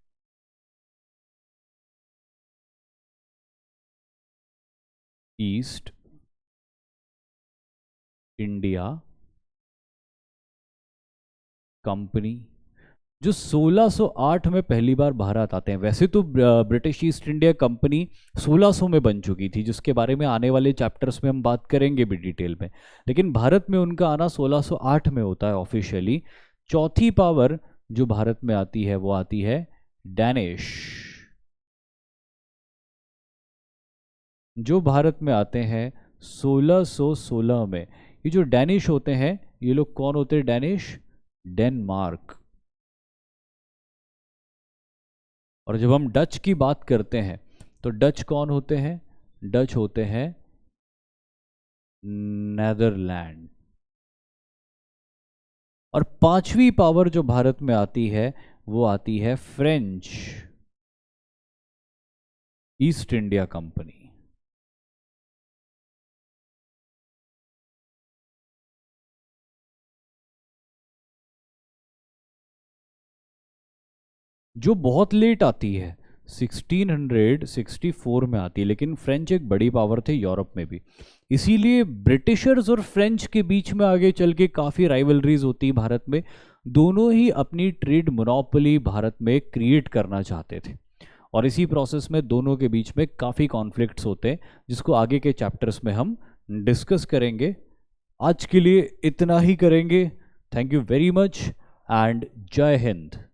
[SPEAKER 1] ईस्ट इंडिया कंपनी, जो 1608 में पहली बार भारत आते हैं। वैसे तो ब्रिटिश ईस्ट इंडिया कंपनी 1600 में बन चुकी थी, जिसके बारे में आने वाले चैप्टर्स में हम बात करेंगे भी डिटेल में, लेकिन भारत में उनका आना 1608 में होता है ऑफिशियली। चौथी पावर जो भारत में आती है वो आती है डैनिश, जो भारत में आते हैं 1616 में। ये जो डैनिश होते हैं, ये लोग कौन होते हैं? Danish Denmark. और जब हम डच की बात करते हैं तो डच कौन होते हैं? डच होते हैं नेदरलैंड। और पांचवी पावर जो भारत में आती है वो आती है फ्रेंच ईस्ट इंडिया कंपनी। जो बहुत लेट आती है, 1664 में आती है, लेकिन फ्रेंच एक बड़ी पावर थे यूरोप में भी। इसीलिए ब्रिटिशर्स और फ्रेंच के बीच में आगे चल के काफ़ी राइवलरीज होती भारत में। दोनों ही अपनी ट्रेड मोनोपोली भारत में क्रिएट करना चाहते थे, और इसी प्रोसेस में दोनों के बीच में काफ़ी कॉन्फ्लिक्ट्स होते हैं, जिसको आगे के चैप्टर्स में हम डिस्कस करेंगे। आज के लिए इतना ही करेंगे। Thank you very much and जय हिंद।